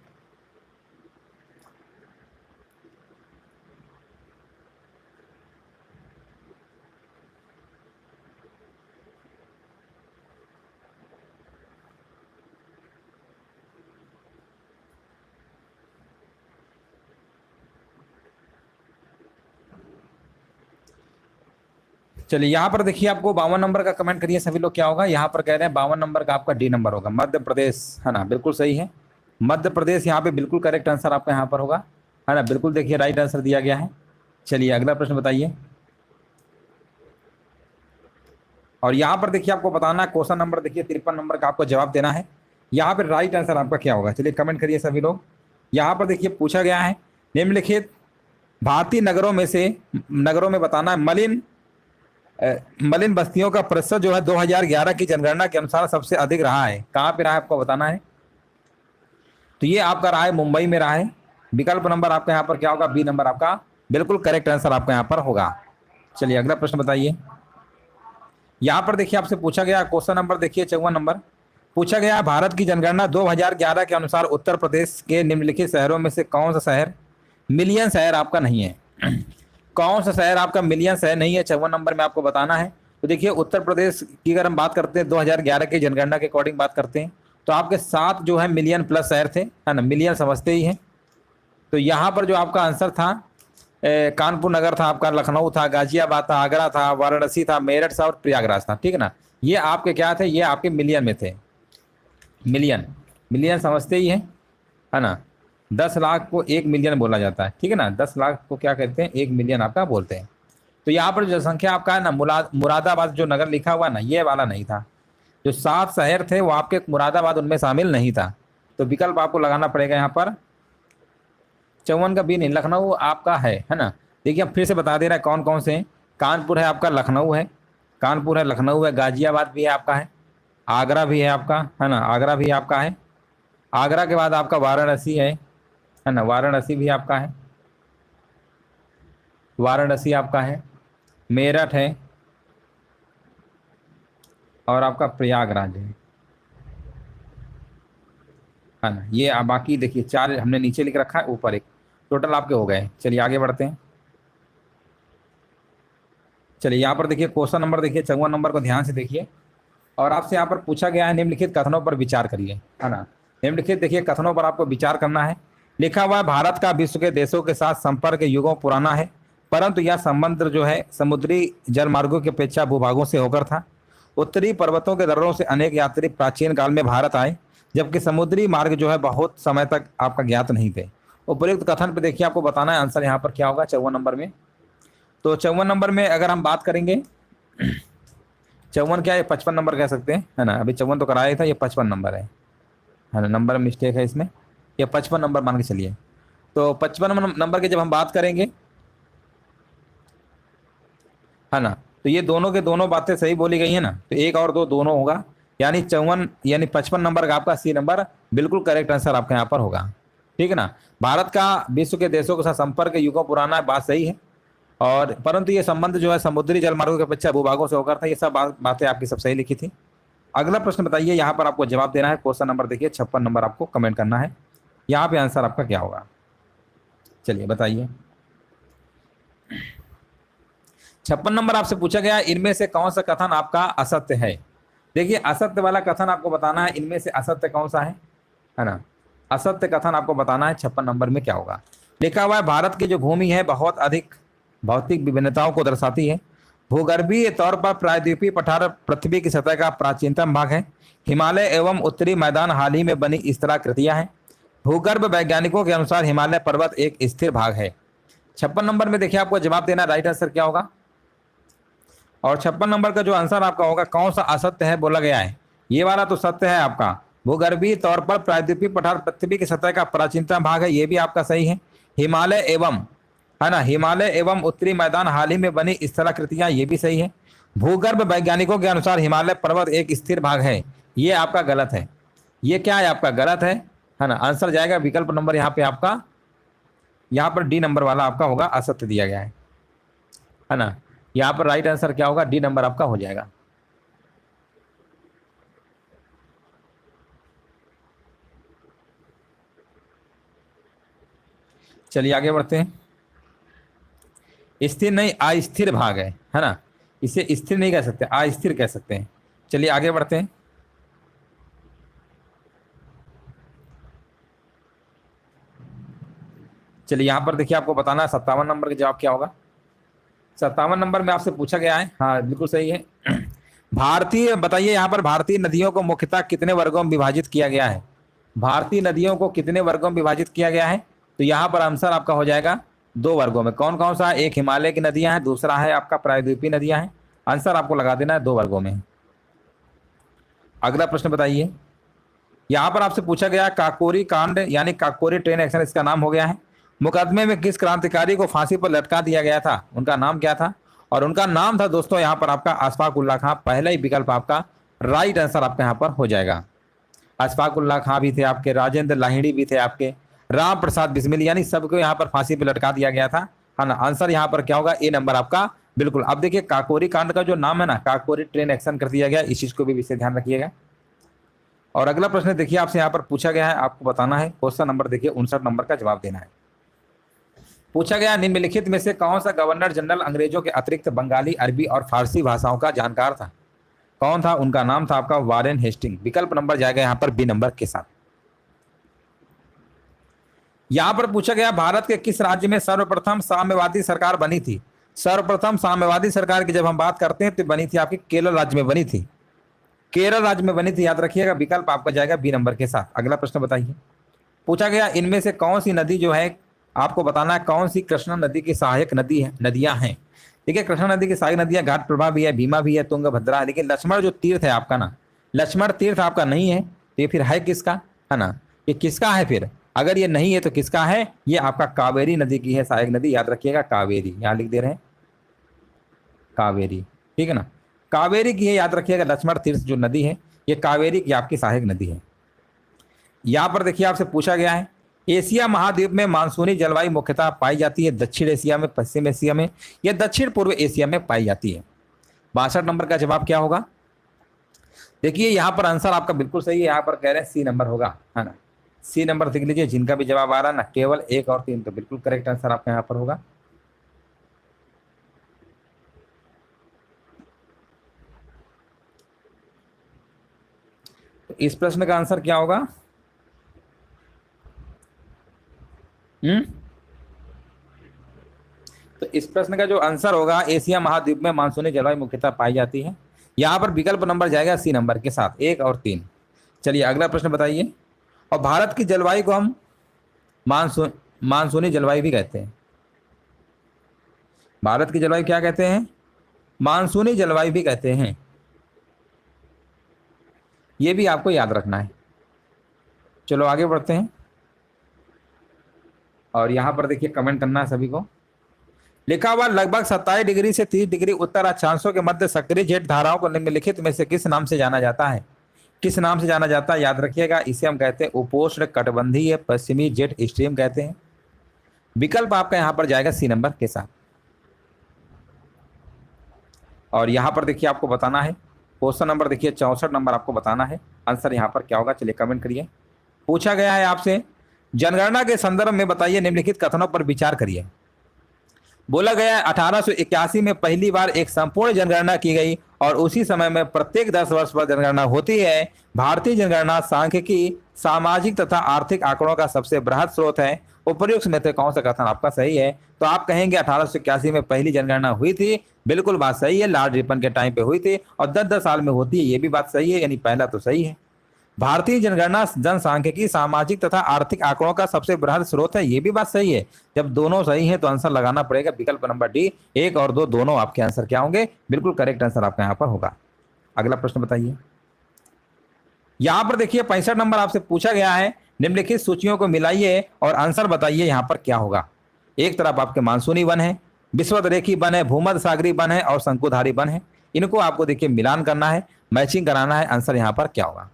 चलिए यहाँ पर देखिए आपको 52 नंबर का कमेंट करिए सभी लोग क्या होगा। यहाँ पर कह रहे हैं 52 नंबर का आपका डी नंबर होगा, मध्य प्रदेश, है ना, बिल्कुल सही है। मध्य प्रदेश यहाँ पे बिल्कुल करेक्ट आंसर आपका यहाँ पर होगा, है ना, बिल्कुल देखिए राइट आंसर दिया गया है। चलिए अगला प्रश्न बताइए। और यहाँ पर देखिए आपको बताना है क्वेश्चन नंबर देखिए 53 नंबर का आपको जवाब देना है। यहाँ पर राइट आंसर आपका क्या होगा, चलिए कमेंट करिए सभी लोग। यहाँ पर देखिए पूछा गया है निम्नलिखित भारतीय नगरों में बताना है मलिन बस्तियों का प्रतिशत जो है 2011 की जनगणना के अनुसार सबसे अधिक रहा है। कहाँ पे रहा है आपको बताना है। तो ये आपका रहा है मुंबई में रहा है। विकल्प नंबर आपका यहाँ पर क्या होगा, बी नंबर आपका बिल्कुल करेक्ट आंसर आपका यहाँ पर होगा। चलिए अगला प्रश्न बताइए। यहाँ पर देखिए आपसे पूछा गया क्वेश्चन नंबर देखिए 54 नंबर पूछा गया भारत की जनगणना 2011 के अनुसार उत्तर प्रदेश के निम्नलिखित शहरों में से कौन सा शहर मिलियन शहर आपका नहीं है। कौन सा शहर आपका मिलियन शहर नहीं है, 54 नंबर में आपको बताना है। तो देखिए उत्तर प्रदेश की अगर हम बात करते हैं 2011 की जनगणना के अकॉर्डिंग बात करते हैं तो आपके 7 जो है मिलियन प्लस शहर थे, है ना, मिलियन समझते ही हैं। तो यहाँ पर जो आपका आंसर था कानपुर नगर था आपका, लखनऊ था, गाजियाबाद था, आगरा था, वाराणसी था, मेरठ था और प्रयागराज था। ठीक है ना, ये आपके क्या थे, ये आपके मिलियन में थे। मिलियन समझते ही है ना। 10 लाख को 1 मिलियन बोला जाता है। ठीक है ना, 10 लाख को क्या कहते हैं, 1 मिलियन आपका बोलते हैं। तो यहाँ पर जो संख्या आपका है ना मुरादाबाद जो नगर लिखा हुआ ना, ये वाला नहीं था। जो 7 शहर थे वो आपके मुरादाबाद उनमें शामिल नहीं था। तो विकल्प आपको लगाना पड़ेगा यहाँ पर 54 का बी नहीं, लखनऊ आपका है ना। देखिए अब फिर से बता दे रहा है कौन कौन से हैं। कानपुर है आपका, लखनऊ है, कानपुर है, लखनऊ है, गाजियाबाद भी है आपका है, आगरा भी है आपका, है ना, आगरा भी आपका है। आगरा के बाद आपका वाराणसी है ना, वाराणसी भी आपका है, वाराणसी आपका है, मेरठ है और आपका प्रयागराज है ना। ये बाकी देखिए 4 हमने नीचे लिख रखा है, ऊपर 1, टोटल आपके हो गए। चलिए आगे बढ़ते हैं। चलिए यहाँ पर देखिए क्वेश्चन नंबर देखिए 54 नंबर को ध्यान से देखिए। और आपसे यहाँ पर पूछा गया है निम्नलिखित कथनों पर विचार करिए, है ना। निम्नलिखित देखिए कथनों पर आपको विचार करना है। लिखा हुआ है भारत का विश्व के देशों के साथ संपर्क युगों पुराना है, परंतु यह संबंध जो है समुद्री जलमार्गों की अपेक्षा भूभागों से होकर था। उत्तरी पर्वतों के दर्रों से अनेक यात्री प्राचीन काल में भारत आए, जबकि समुद्री मार्ग जो है बहुत समय तक आपका ज्ञात नहीं थे। उपयुक्त कथन पे देखिए आपको बताना है आंसर यहाँ पर क्या होगा 54 नंबर में। तो 54 नंबर में अगर हम बात करेंगे 54 क्या है, 55 नंबर कह सकते हैं, है ना। अभी 54 तो कराया था, ये 55 नंबर है ना, नंबर मिस्टेक है इसमें, ये 55 नंबर मान के चलिए। तो 55 नंबर की जब हम बात करेंगे, है ना, तो ये दोनों के दोनों बातें सही बोली गई है ना, तो एक और दो दोनों होगा, यानी 54 यानी 55 नंबर का आपका सी नंबर बिल्कुल करेक्ट आंसर आपका यहाँ पर होगा। ठीक है ना। भारत का विश्व के देशों के साथ संपर्क युगों पुराना है, बात सही है, और परंतु ये संबंध जो है समुद्री जलमार्गों के अपेक्षा भूभागों से होकर था। ये सब बातें आपकी सब सही लिखी थी। अगला प्रश्न बताइए, यहाँ पर आपको जवाब देना है। क्वेश्चन नंबर देखिए 56 नंबर आपको कमेंट करना है, यहाँ पे आंसर आपका क्या होगा। चलिए बताइए। 56 नंबर आपसे पूछा गया इनमें से कौन सा कथन आपका असत्य है। देखिए असत्य वाला कथन आपको बताना है, इनमें से असत्य कौन सा है ना। असत्य कथन आपको बताना है 56 नंबर में क्या होगा। लिखा हुआ है भारत की जो भूमि है बहुत अधिक भौतिक विभिन्नताओं को दर्शाती है। भूगर्भीय तौर पर प्रायद्वीपीय पठार पृथ्वी की सतह का प्राचीनतम भाग है। हिमालय एवं उत्तरी मैदान हाल ही में बनी स्थलाकृतियां हैं। भूगर्भ वैज्ञानिकों के अनुसार हिमालय पर्वत एक स्थिर भाग है। 56 नंबर में देखिए आपको जवाब देना, राइट आंसर क्या होगा। और 56 नंबर का जो आंसर आपका होगा कौन सा असत्य है बोला गया है, ये वाला तो सत्य है आपका। भूगर्भीय तौर पर प्रायद्वीपीय पठार पृथ्वी की सतह का प्राचीनतम भाग है, ये भी आपका सही है। हिमालय एवं है ना, हिमालय एवं उत्तरी मैदान हाल ही में बनी स्थलाकृतियां, ये भी सही है। भूगर्भ वैज्ञानिकों के अनुसार हिमालय पर्वत एक स्थिर भाग है, ये आपका गलत है। ये क्या है आपका गलत है ना। आंसर जाएगा विकल्प नंबर यहाँ पे आपका, यहाँ पर डी नंबर वाला आपका होगा, असत्य दिया गया है ना। यहाँ पर राइट आंसर क्या होगा, डी नंबर आपका हो जाएगा। चलिए आगे बढ़ते हैं। स्थिर नहीं अस्थिर भाग है ना, इसे स्थिर नहीं कह सकते, अस्थिर कह सकते हैं। चलिए आगे बढ़ते हैं। चलिए यहाँ पर देखिए आपको बताना है 57 नंबर का जवाब क्या होगा। 57 नंबर में आपसे पूछा गया है, हाँ बिल्कुल सही है। भारतीय बताइए यहाँ पर भारतीय नदियों को मुख्यतः कितने वर्गों में विभाजित किया गया है। भारतीय नदियों को कितने वर्गों में विभाजित किया गया है, तो यहाँ पर आंसर आपका हो जाएगा 2 वर्गों में। कौन कौन सा, एक हिमालय की नदियां हैं, दूसरा है आपका प्रायद्वीपीय नदियां हैं। आंसर आपको लगा देना है 2 वर्गों में। अगला प्रश्न बताइए, यहाँ पर आपसे पूछा गया काकोरी कांड यानी काकोरी ट्रेन एक्शन इसका नाम हो गया है। मुकदमे में किस क्रांतिकारी को फांसी पर लटका दिया गया था, उनका नाम क्या था। और उनका नाम था दोस्तों यहाँ पर आपका अशफाक उल्लाह खां। पहला ही विकल्प आपका राइट आंसर आपका यहाँ पर हो जाएगा। अशफाक उल्लाह खां भी थे आपके, राजेंद्र लाहिड़ी भी थे आपके, राम प्रसाद बिस्मिल, यानी सबको यहाँ पर फांसी पर लटका दिया गया था, है ना। आंसर यहाँ पर क्या होगा, ए नंबर आपका बिल्कुल। अब देखिए काकोरी कांड का जो नाम है ना, काकोरी ट्रेन एक्शन कर दिया गया, इस चीज को भी विशेष ध्यान रखिएगा। और अगला प्रश्न देखिए आपसे यहाँ पर पूछा गया है, आपको बताना है। क्वेश्चन नंबर देखिए 59 नंबर का जवाब देना है। पूछा गया निम्नलिखित में से कौन सा गवर्नर जनरल अंग्रेजों के अतिरिक्त बंगाली, अरबी और फारसी भाषाओं का जानकार था। कौन था, उनका नाम था आपका वारेन हेस्टिंग। विकल्प नंबर जाएगा यहाँ पर बी नंबर के साथ। यहां पर पूछा गया भारत के किस राज्य में सर्वप्रथम साम्यवादी सरकार बनी थी। सर्वप्रथम साम्यवादी सरकार की जब हम बात करते हैं तो बनी थी आपकी केरल राज्य में बनी थी, केरल राज्य में बनी थी, याद रखिएगा। विकल्प आपका जाएगा बी नंबर के साथ। अगला प्रश्न बताइए, पूछा गया इनमें से कौन सी नदी जो है, आपको बताना है कौन सी कृष्णा नदी की सहायक नदी है, नदियां हैं। ठीक है, कृष्णा नदी की सहायक नदियां घाट प्रभा भी है, भीमा भी है, तुंगभद्रा है। लेकिन लक्ष्मण जो तीर्थ है आपका ना, लक्ष्मण तीर्थ आपका नहीं है, तो ये फिर है किसका, है ना। ये किसका है फिर, अगर ये नहीं है तो किसका है, ये आपका कावेरी नदी की है सहायक नदी, याद रखिएगा कावेरी, यहां लिख दे रहे हैं कावेरी। ठीक है ना, कावेरी की है, याद रखिएगा। लक्ष्मण तीर्थ जो नदी है ये कावेरी की आपकी सहायक नदी है। यहां पर देखिए आपसे पूछा गया है एशिया महाद्वीप में मानसूनी जलवायु मुख्यतः पाई जाती है दक्षिण एशिया में, पश्चिम एशिया में या दक्षिण पूर्व एशिया में पाई जाती है। 62 नंबर का जवाब क्या होगा। देखिए यहाँ पर आंसर आपका बिल्कुल सही है, यहाँ पर कह रहे हैं सी नंबर होगा, है ना। सी नंबर देख लीजिए, जिनका भी जवाब आ रहा है ना, केवल 1 और 3, तो बिल्कुल करेक्ट आंसर आपका यहाँ पर होगा। तो इस प्रश्न का आंसर क्या होगा। तो इस प्रश्न का जो आंसर होगा, एशिया महाद्वीप में मानसूनी जलवायु मुख्यतः पाई जाती है। यहां पर विकल्प नंबर जाएगा सी नंबर के साथ, 1 और 3। चलिए अगला प्रश्न बताइए। और भारत की जलवायु को हम मानसूनी जलवायु भी कहते हैं। भारत की जलवायु क्या कहते हैं, मानसूनी जलवायु भी कहते हैं। ये भी आपको याद रखना है। चलो आगे बढ़ते हैं। और यहां पर देखिए कमेंट करना है सभी को। लिखा हुआ लगभग 27 डिग्री से 30 डिग्री उत्तर अक्षांशों के मध्य सक्रिय जेट धाराओं को निम्नलिखित में से किस नाम से जाना जाता है? किस नाम से जाना जाता है याद रखिएगा, इसे हम कहते हैं उपोष्ण कटिबंधीय पश्चिमी जेट स्ट्रीम कहते हैं। विकल्प आपका यहां पर जाएगा सी नंबर के साथ। और यहां पर देखिए आपको बताना है क्वेश्चन नंबर देखिए 64 नंबर आपको बताना है आंसर यहां पर क्या होगा। चलिए कमेंट करिए। पूछा गया है आपसे जनगणना के संदर्भ में बताइए निम्नलिखित कथनों पर विचार करिए। बोला गया 1881 में पहली बार एक संपूर्ण जनगणना की गई और उसी समय में प्रत्येक 10 वर्ष पर जनगणना होती है। भारतीय जनगणना सांख्यिकी, सामाजिक तथा आर्थिक आंकड़ों का सबसे बृहद स्रोत है। उपर्युक्त में से कौन सा कथन आपका सही है? तो आप कहेंगे 1881 में पहली जनगणना हुई थी, बिल्कुल बात सही है। लॉर्ड रिपन के टाइम पे हुई थी और 10-10 साल में होती है, ये भी बात सही है, यानी पहला तो सही है। भारतीय जनगणना जनसांख्यिकी, सामाजिक तथा आर्थिक आंकड़ों का सबसे बृहद स्रोत है, ये भी बात सही है। जब दोनों सही है तो आंसर लगाना पड़ेगा विकल्प नंबर डी। 1 और 2 दोनों आपके आंसर क्या होंगे? बिल्कुल करेक्ट आंसर आपका यहाँ पर होगा। अगला प्रश्न बताइए। यहाँ पर देखिए 65 नंबर आपसे पूछा गया है निम्नलिखित सूचियों को मिलाइए और आंसर बताइए यहाँ पर क्या होगा। एक तरफ आपके मानसूनी वन है, विषुवत-रेखी वन है, भूमध्य सागरीय वन है और शंकुधारी वन है। इनको आपको देखिए मिलान करना है, मैचिंग कराना है। आंसर यहाँ पर क्या होगा?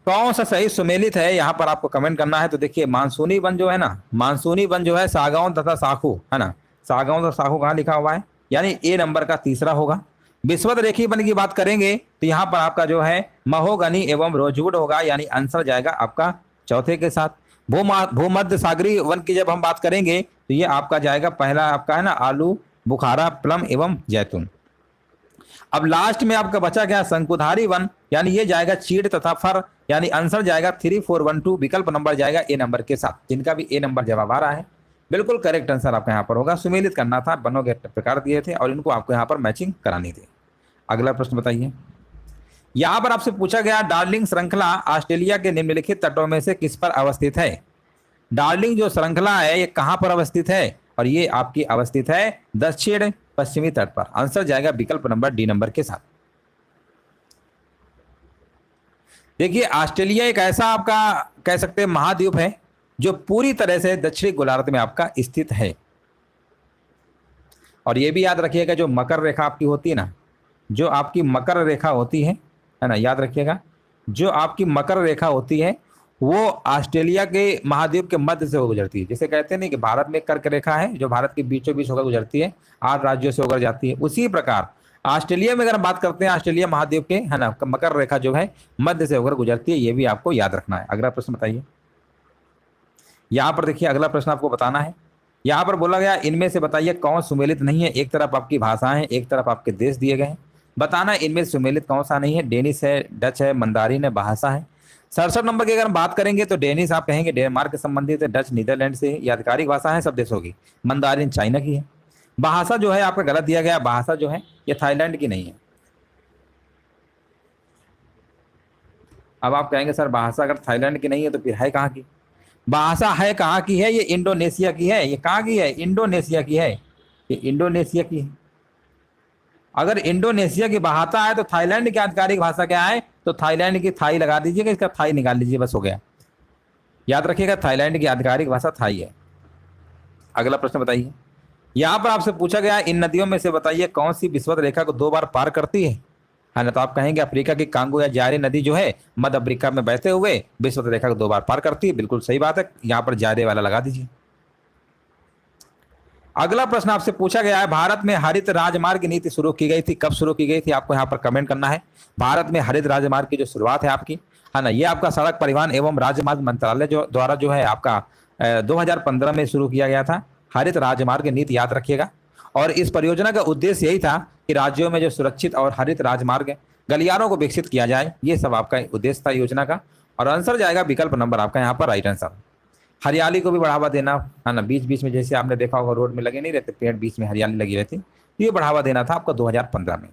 कौन सा सही सुमेलित है यहाँ पर आपको कमेंट करना है। तो देखिए मानसूनी वन जो है ना, मानसूनी वन जो है सागौन तथा साखू है ना, सागौन तथा साखू कहाँ लिखा हुआ है, यानी ए नंबर का तीसरा होगा। विषुवत रेखी वन की बात करेंगे तो यहाँ पर आपका जो है महोगनी एवं रोजवुड होगा, यानी आंसर जाएगा आपका चौथे के साथ। भूमध्य सागरीय वन की जब हम बात करेंगे तो ये आपका जाएगा पहला आपका है ना आलू, बुखारा, प्लम एवं जैतून। अब लास्ट में आपका बचा क्या? शंकुधारी वन, यानी ये जाएगा चीड़ तथा फर, यानी आंसर जाएगा 3412। विकल्प नंबर जाएगा ए नंबर के साथ। जिनका भी ए नंबर जवाब आ रहा है बिल्कुल करेक्ट आंसर आपका यहाँ पर होगा। सुमेलित करना था, वनों के प्रकार दिए थे और इनको आपको यहाँ पर मैचिंग करानी थी। अगला प्रश्न बताइए। यहाँ पर आपसे पूछा गया डार्लिंग श्रृंखला ऑस्ट्रेलिया के निम्नलिखित तटों में से किस पर अवस्थित है? डार्लिंग जो श्रृंखला है ये कहाँ पर अवस्थित है? और ये आपकी अवस्थित है दक्षिण पश्चिमी तट पर। आंसर जाएगा विकल्प नंबर डी नंबर के साथ। देखिए ऑस्ट्रेलिया एक ऐसा आपका कह सकते हैं महाद्वीप है जो पूरी तरह से दक्षिणी गोलार्ध में आपका स्थित है। और ये भी याद रखिएगा जो मकर रेखा आपकी होती है ना, जो आपकी मकर रेखा होती है ना, याद रखिएगा जो आपकी मकर रेखा होती है वो ऑस्ट्रेलिया के महाद्वीप के मध्य से होकर गुजरती है। जैसे कहते हैं नहीं कि भारत में कर्क रेखा है जो भारत के बीचों बीच होकर गुजरती है, 8 राज्यों से होकर जाती है। उसी प्रकार ऑस्ट्रेलिया में अगर हम बात करते हैं ऑस्ट्रेलिया महाद्वीप के है ना, मकर रेखा जो है मध्य से होकर गुजरती है, ये भी आपको याद रखना है। अगला प्रश्न बताइए। यहाँ पर देखिए अगला प्रश्न आपको बताना है। यहाँ पर बोला गया इनमें से बताइए कौन सुमेलित नहीं है। एक तरफ आपकी भाषाएं हैं, एक तरफ आपके देश दिए गए हैं, बताना इनमें सुमेलित कौन सा नहीं है। डेनिश है, डच है, मंदारिन है, भाषा है। 67 नंबर की अगर हम बात करेंगे तो डेनिश आप कहेंगे डेनमार्क से संबंधित है, डच नीदरलैंड से, ये आधिकारिक भाषा है सब देशों की। मंदारिन चाइना की है। भाषा जो है आपका गलत दिया गया, भाषा जो है ये थाईलैंड की नहीं है। अब आप कहेंगे सर भाषा अगर थाईलैंड की नहीं है तो फिर है कहाँ की? भाषा है कहाँ की है? ये इंडोनेशिया की है। ये कहाँ की है? इंडोनेशिया की है। ये इंडोनेशिया की है। अगर इंडोनेशिया की भाषा है तो थाईलैंड की आधिकारिक भाषा क्या है? तो थाईलैंड की थाई लगा दीजिएगा, इसका थाई निकाल लीजिए, बस हो गया। याद रखिएगा थाईलैंड की आधिकारिक भाषा थाई है। अगला प्रश्न बताइए। यहाँ पर आपसे पूछा गया इन नदियों में से बताइए कौन सी विषुवत रेखा को 2 बार पार करती है ना। तो आप कहेंगे अफ्रीका की कांगो या जारी नदी जो है मध्य अफ्रीका में बहते हुए विषुवत रेखा को 2 बार पार करती है। बिल्कुल सही बात है, यहाँ पर जारे वाला लगा दीजिए। अगला प्रश्न आपसे पूछा गया है भारत में हरित राजमार्ग की नीति शुरू की गई थी, कब शुरू की गई थी? आपको यहाँ पर कमेंट करना है। भारत में हरित राजमार्ग की जो शुरुआत है आपकी है ना, ये आपका सड़क परिवहन एवं राजमार्ग मंत्रालय जो द्वारा जो है आपका 2015 में शुरू किया गया था हरित राजमार्ग नीति, याद रखिएगा। और इस परियोजना का उद्देश्य यही था कि राज्यों में जो सुरक्षित और हरित राजमार्ग गलियारों को विकसित किया जाए, ये सब आपका उद्देश्य था योजना का। और आंसर जाएगा विकल्प नंबर आपका यहाँ पर राइट आंसर। हरियाली को भी बढ़ावा देना है ना, बीच बीच में जैसे आपने देखा होगा रोड में लगे नहीं रहते पेड़, बीच में हरियाली लगी रहती, ये बढ़ावा देना था आपका 2015 में।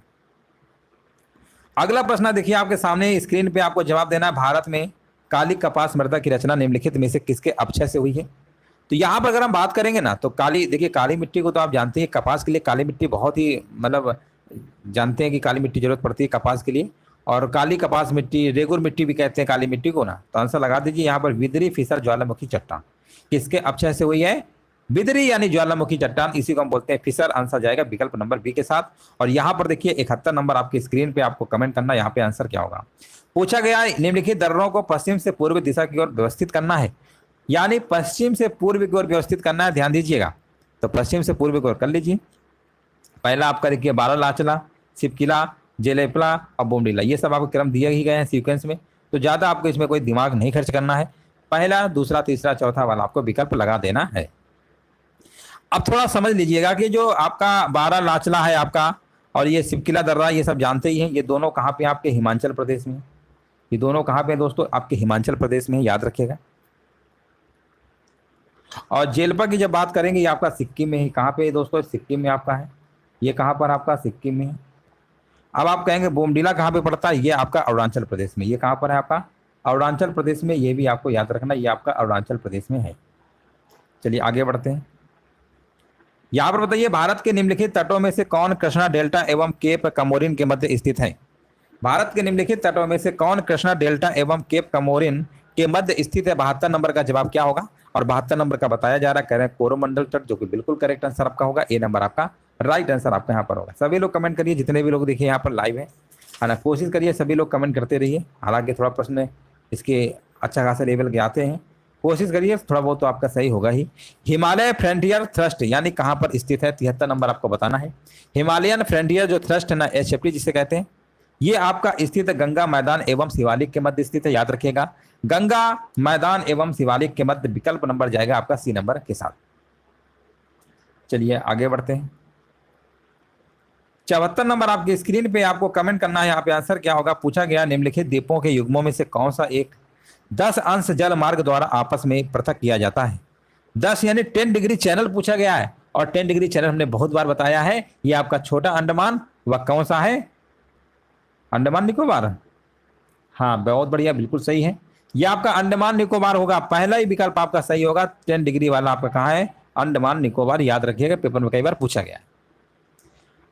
अगला प्रश्न देखिए आपके सामने स्क्रीन पे, आपको जवाब देना है भारत में काली कपास मृदा की रचना निम्नलिखित में से किसके अपक्षय से हुई है? तो यहाँ पर अगर हम बात करेंगे ना तो काली, देखिए काली मिट्टी को तो आप जानते हैं कपास के लिए काली मिट्टी बहुत ही मतलब जानते हैं कि काली मिट्टी जरूरत पड़ती है कपास के लिए। और काली कपास मिट्टी, रेगुर मिट्टी भी कहते हैं काली मिट्टी को ना। तो आंसर लगा दीजिए यहाँ पर विदरी फिसर ज्वालामुखी चट्टान किसके अपक्षय से हुई है? बिदरी यानी ज्वालामुखी चट्टान, इसी को हम बोलते हैं फिसर। आंसर जाएगा विकल्प नंबर बी के साथ। और यहाँ पर देखिए 71 नंबर आपकी स्क्रीन पे आपको कमेंट करना, यहाँ पे आंसर क्या होगा। पूछा गया है निम्नलिखित दर्रों को पश्चिम से पूर्व दिशा की ओर व्यवस्थित करना है, यानी पश्चिम से पूर्व की ओर व्यवस्थित करना है, ध्यान दीजिएगा। तो पश्चिम से पूर्व की ओर कर लीजिए। पहला आपका देखिए बारालाचला, सिपकिला, जेलेपला और बोमडीला, ये सब आपको क्रम दिए ही गए हैं सीक्वेंस में, तो ज्यादा आपको इसमें कोई दिमाग नहीं खर्च करना है। पहला, दूसरा, तीसरा, चौथा वाला आपको विकल्प लगा देना है। अब थोड़ा समझ लीजिएगा कि जो आपका बारालाचला है आपका और ये सिपकिला दर्रा, ये सब जानते ही हैं, ये दोनों कहाँ पे आपके हिमाचल प्रदेश में। ये दोनों कहाँ पे दोस्तों, आपके हिमाचल प्रदेश में, याद रखिएगा। और जेलपा की जब बात करेंगे, ये आपका सिक्किम में है। कहाँ पे है दोस्तों, सिक्किम में आपका है। ये कहाँ पर आपका, सिक्किम में है। अब आप कहेंगे बोमडीला कहाँ पे पड़ता है, ये आपका अरुणाचल प्रदेश में। ये कहाँ पर है आपका, अरुणाचल प्रदेश में। ये भी आपको याद रखना, ये आपका अरुणाचल प्रदेश में है। चलिए आगे बढ़ते हैं। यहाँ पर बताइए भारत के निम्नलिखित तटों में से कौन कृष्णा डेल्टा एवं केप कमोरिन के मध्य स्थित है। भारत के निम्नलिखित तटों में से कौन कृष्णा डेल्टा एवं केप कमोरिन के मध्य स्थित है। 72 नंबर का जवाब क्या होगा, और 72 नंबर का बताया जा रहा है, कह रहे हैं कोरोमंडल तट, जो कि बिल्कुल करेक्ट आंसर आपका होगा। ए नंबर आपका राइट आंसर आपका यहाँ पर होगा। सभी लोग कमेंट करिए, जितने भी लोग देखिए यहाँ पर लाइव है ना, कोशिश करिए सभी लोग कमेंट करते रहिए। हालांकि थोड़ा प्रश्न इसके अच्छा खासा लेवल के आते हैं, कोशिश करिए, थोड़ा बहुत तो आपका सही होगा ही। हिमालय फ्रंटियर थ्रस्ट यानी कहाँ पर स्थित है, 73 नंबर आपको बताना है। हिमालयन फ्रंटियर जो थ्रस्ट है ना, HFT जिसे कहते हैं, ये आपका स्थित गंगा मैदान एवं शिवालिक के मध्य स्थित है, याद रखिएगा। गंगा मैदान एवं शिवालिक के मध्य, विकल्प नंबर जाएगा आपका सी नंबर के साथ। चलिए आगे बढ़ते हैं। 74 नंबर आपकी स्क्रीन पे आपको कमेंट करना है, यहाँ पे आंसर क्या होगा। पूछा गया निम्नलिखित द्वीपों के युग्मों में से कौन सा एक 10 अंश जल मार्ग द्वारा आपस में पृथक किया जाता है। 10 यानी 10 डिग्री चैनल पूछा गया है, और 10 डिग्री चैनल हमने बहुत बार बताया है। ये आपका छोटा अंडमान, वह कौन सा है, अंडमान निकोबार। हाँ बहुत बढ़िया, बिल्कुल सही है, ये आपका अंडमान निकोबार होगा। पहला ही विकल्प आपका सही होगा। 10 डिग्री वाला आपका कहाँ है, अंडमान निकोबार, याद रखिएगा, पेपर में कई बार पूछा गया है।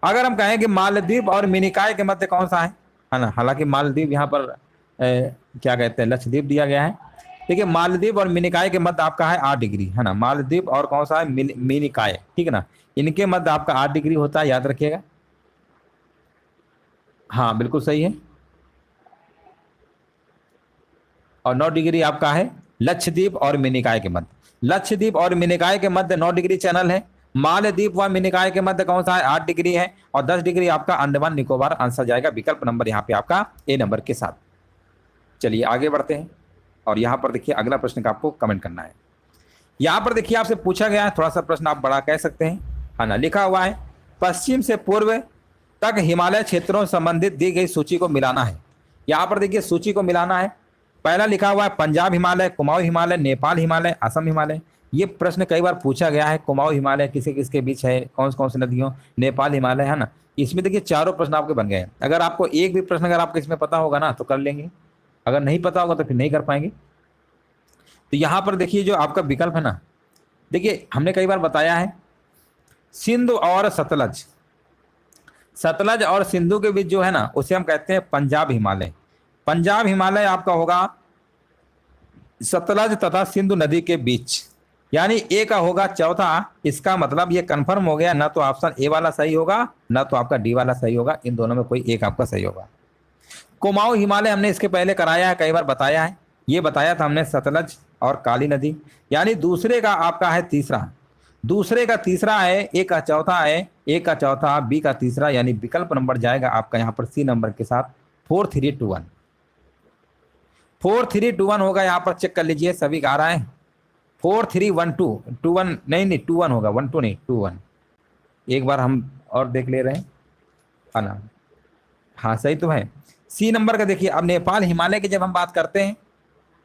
अगर हम कहें कि मालदीव और मिनिकॉय के मध्य कौन सा है ना, हालांकि मालदीव यहाँ पर क्या कहते हैं, लक्षद्वीप दिया गया है। देखिए मालदीव और मिनिकॉय के मध्य आपका है 8 डिग्री, है ना। मालदीव और कौन सा है, मिनिकॉय, ठीक है ना, इनके मध्य आपका 8 डिग्री होता है, याद रखिएगा। हाँ बिल्कुल सही है। और 9 डिग्री आपका है लक्षद्वीप और मिनिकॉय के मध्य। लक्षद्वीप और मिनिकॉय के मध्य 9 डिग्री चैनल है। मालदीव व मिनिकॉय के मध्य कौन सा है, 8 डिग्री है। और 10 डिग्री आपका अंडमान निकोबार। आंसर जाएगा विकल्प नंबर यहाँ पे आपका ए नंबर के साथ। चलिए आगे बढ़ते हैं, और यहाँ पर देखिए अगला प्रश्न का आपको कमेंट करना है। यहाँ पर देखिए आपसे पूछा गया है, थोड़ा सा प्रश्न आप बड़ा कह सकते हैं, है ना। लिखा हुआ है पश्चिम से पूर्व तक हिमालय क्षेत्रों संबंधित दी गई सूची को मिलाना है। यहाँ पर देखिए सूची को मिलाना है। पहला लिखा हुआ है पंजाब हिमालय, कुमाऊं हिमालय, नेपाल हिमालय, असम हिमालय। ये प्रश्न कई बार पूछा गया है। कुमाऊं हिमालय किसे किसके बीच है, कौन सी नदियों, नेपाल हिमालय, है ना। इसमें देखिए चारों प्रश्न आपके बन गए हैं। अगर आपको एक भी प्रश्न अगर आपको इसमें पता होगा ना तो कर लेंगे, अगर नहीं पता होगा तो फिर नहीं कर पाएंगे। तो यहाँ पर देखिए जो आपका विकल्प है ना, देखिए हमने कई बार बताया है सिंधु और सतलज, सतलज और सिंधु के बीच जो है ना, उसे हम कहते हैं पंजाब हिमालय। पंजाब हिमालय आपका होगा सतलज तथा सिंधु नदी के बीच, यानी ए का होगा चौथा। इसका मतलब ये कंफर्म हो गया, ना तो ऑप्शन ए वाला सही होगा, ना तो आपका डी वाला सही होगा। इन दोनों में कोई एक आपका सही होगा। कुमाऊं हिमालय हमने इसके पहले कराया है, कई बार बताया है। ये बताया था हमने सतलज और काली नदी, यानी दूसरे का आपका है तीसरा, दूसरे का तीसरा है, ए का चौथा है, ए का चौथा, बी का तीसरा, यानी विकल्प नंबर जाएगा आपका यहाँ पर सी नंबर के साथ 4321। 4321 होगा, यहाँ पर चेक कर लीजिए, सभी आ रहा है 4312, 21 नहीं 21 होगा, 12 नहीं 21। एक बार हम और देख ले रहे हैं, है ना। हाँ सही तो है, सी नंबर का देखिए। अब नेपाल हिमालय की जब हम बात करते हैं,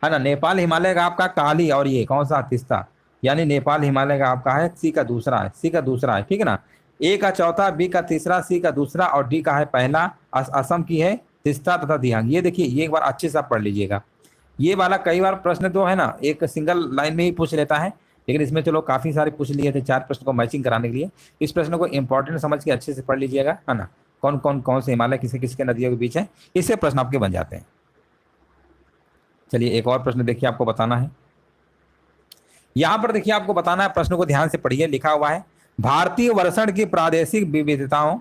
है ना, नेपाल हिमालय का आपका काली और ये कौन सा तीसरा, यानी नेपाल हिमालय का आपका है सी का दूसरा है, सी का दूसरा है, ठीक है ना। ए का चौथा, बी का तीसरा, सी का दूसरा और डी का है पहला। असम की है तीसरा तथा दिहांग। ये देखिए, ये एक बार अच्छे से आप पढ़ लीजिएगा। ये वाला कई बार प्रश्न तो है ना एक सिंगल लाइन में ही पूछ लेता है, लेकिन इसमें चलो काफी सारे पूछ लिए थे, 4 प्रश्न को मैचिंग कराने के लिए। इस प्रश्न को इंपॉर्टेंट समझ के अच्छे से पढ़ लीजिएगा, है ना। कौन से हिमालय किसे किसके नदियों के बीच है, इससे प्रश्न आपके बन जाते हैं। चलिए एक और प्रश्न देखिए, आपको बताना है। यहां पर देखिए आपको बताना है, प्रश्न को ध्यान से पढ़िए, लिखा हुआ है भारतीय वर्षण की प्रादेशिक विविधताओं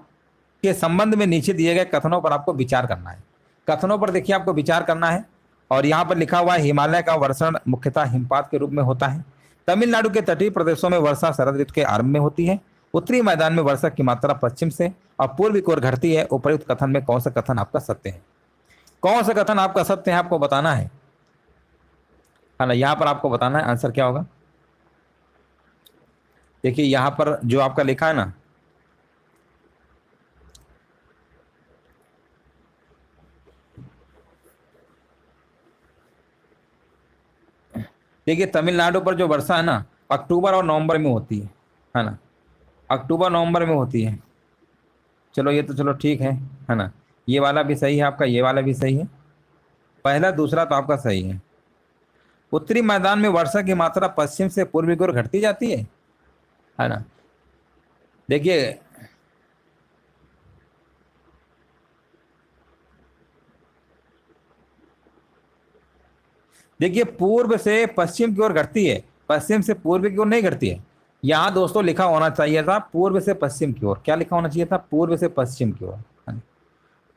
के संबंध में नीचे दिए गए कथनों पर आपको विचार करना है। कथनों पर देखिए आपको विचार करना है। और यहाँ पर लिखा हुआ है हिमालय का वर्षण मुख्यतः हिमपात के रूप में होता है। तमिलनाडु के तटीय प्रदेशों में वर्षा शरद ऋतु के आरंभ में होती है। उत्तरी मैदान में वर्षा की मात्रा पश्चिम से और पूर्व की ओर घटती है। उपर्युक्त कथन में कौन सा कथन आपका सत्य है? कौन सा कथन आपका सत्य है आपको बताना है ना। यहाँ पर आपको बताना है आंसर क्या होगा। देखिए यहाँ पर जो आपका लिखा है ना, देखिए तमिलनाडु पर जो वर्षा है ना अक्टूबर और नवंबर में होती है ना, अक्टूबर नवंबर में होती है। चलो ये तो चलो ठीक है ना, ये वाला भी सही है आपका, ये वाला भी सही है, पहला दूसरा तो आपका सही है। उत्तरी मैदान में वर्षा की मात्रा पश्चिम से पूर्व की ओर घटती जाती है ना। देखिए देखिए पूर्व से पश्चिम की ओर घटती है, पश्चिम से पूर्व की ओर नहीं घटती है। यहाँ दोस्तों लिखा होना चाहिए था पूर्व से पश्चिम की ओर। क्या लिखा होना चाहिए था? पूर्व से पश्चिम की ओर।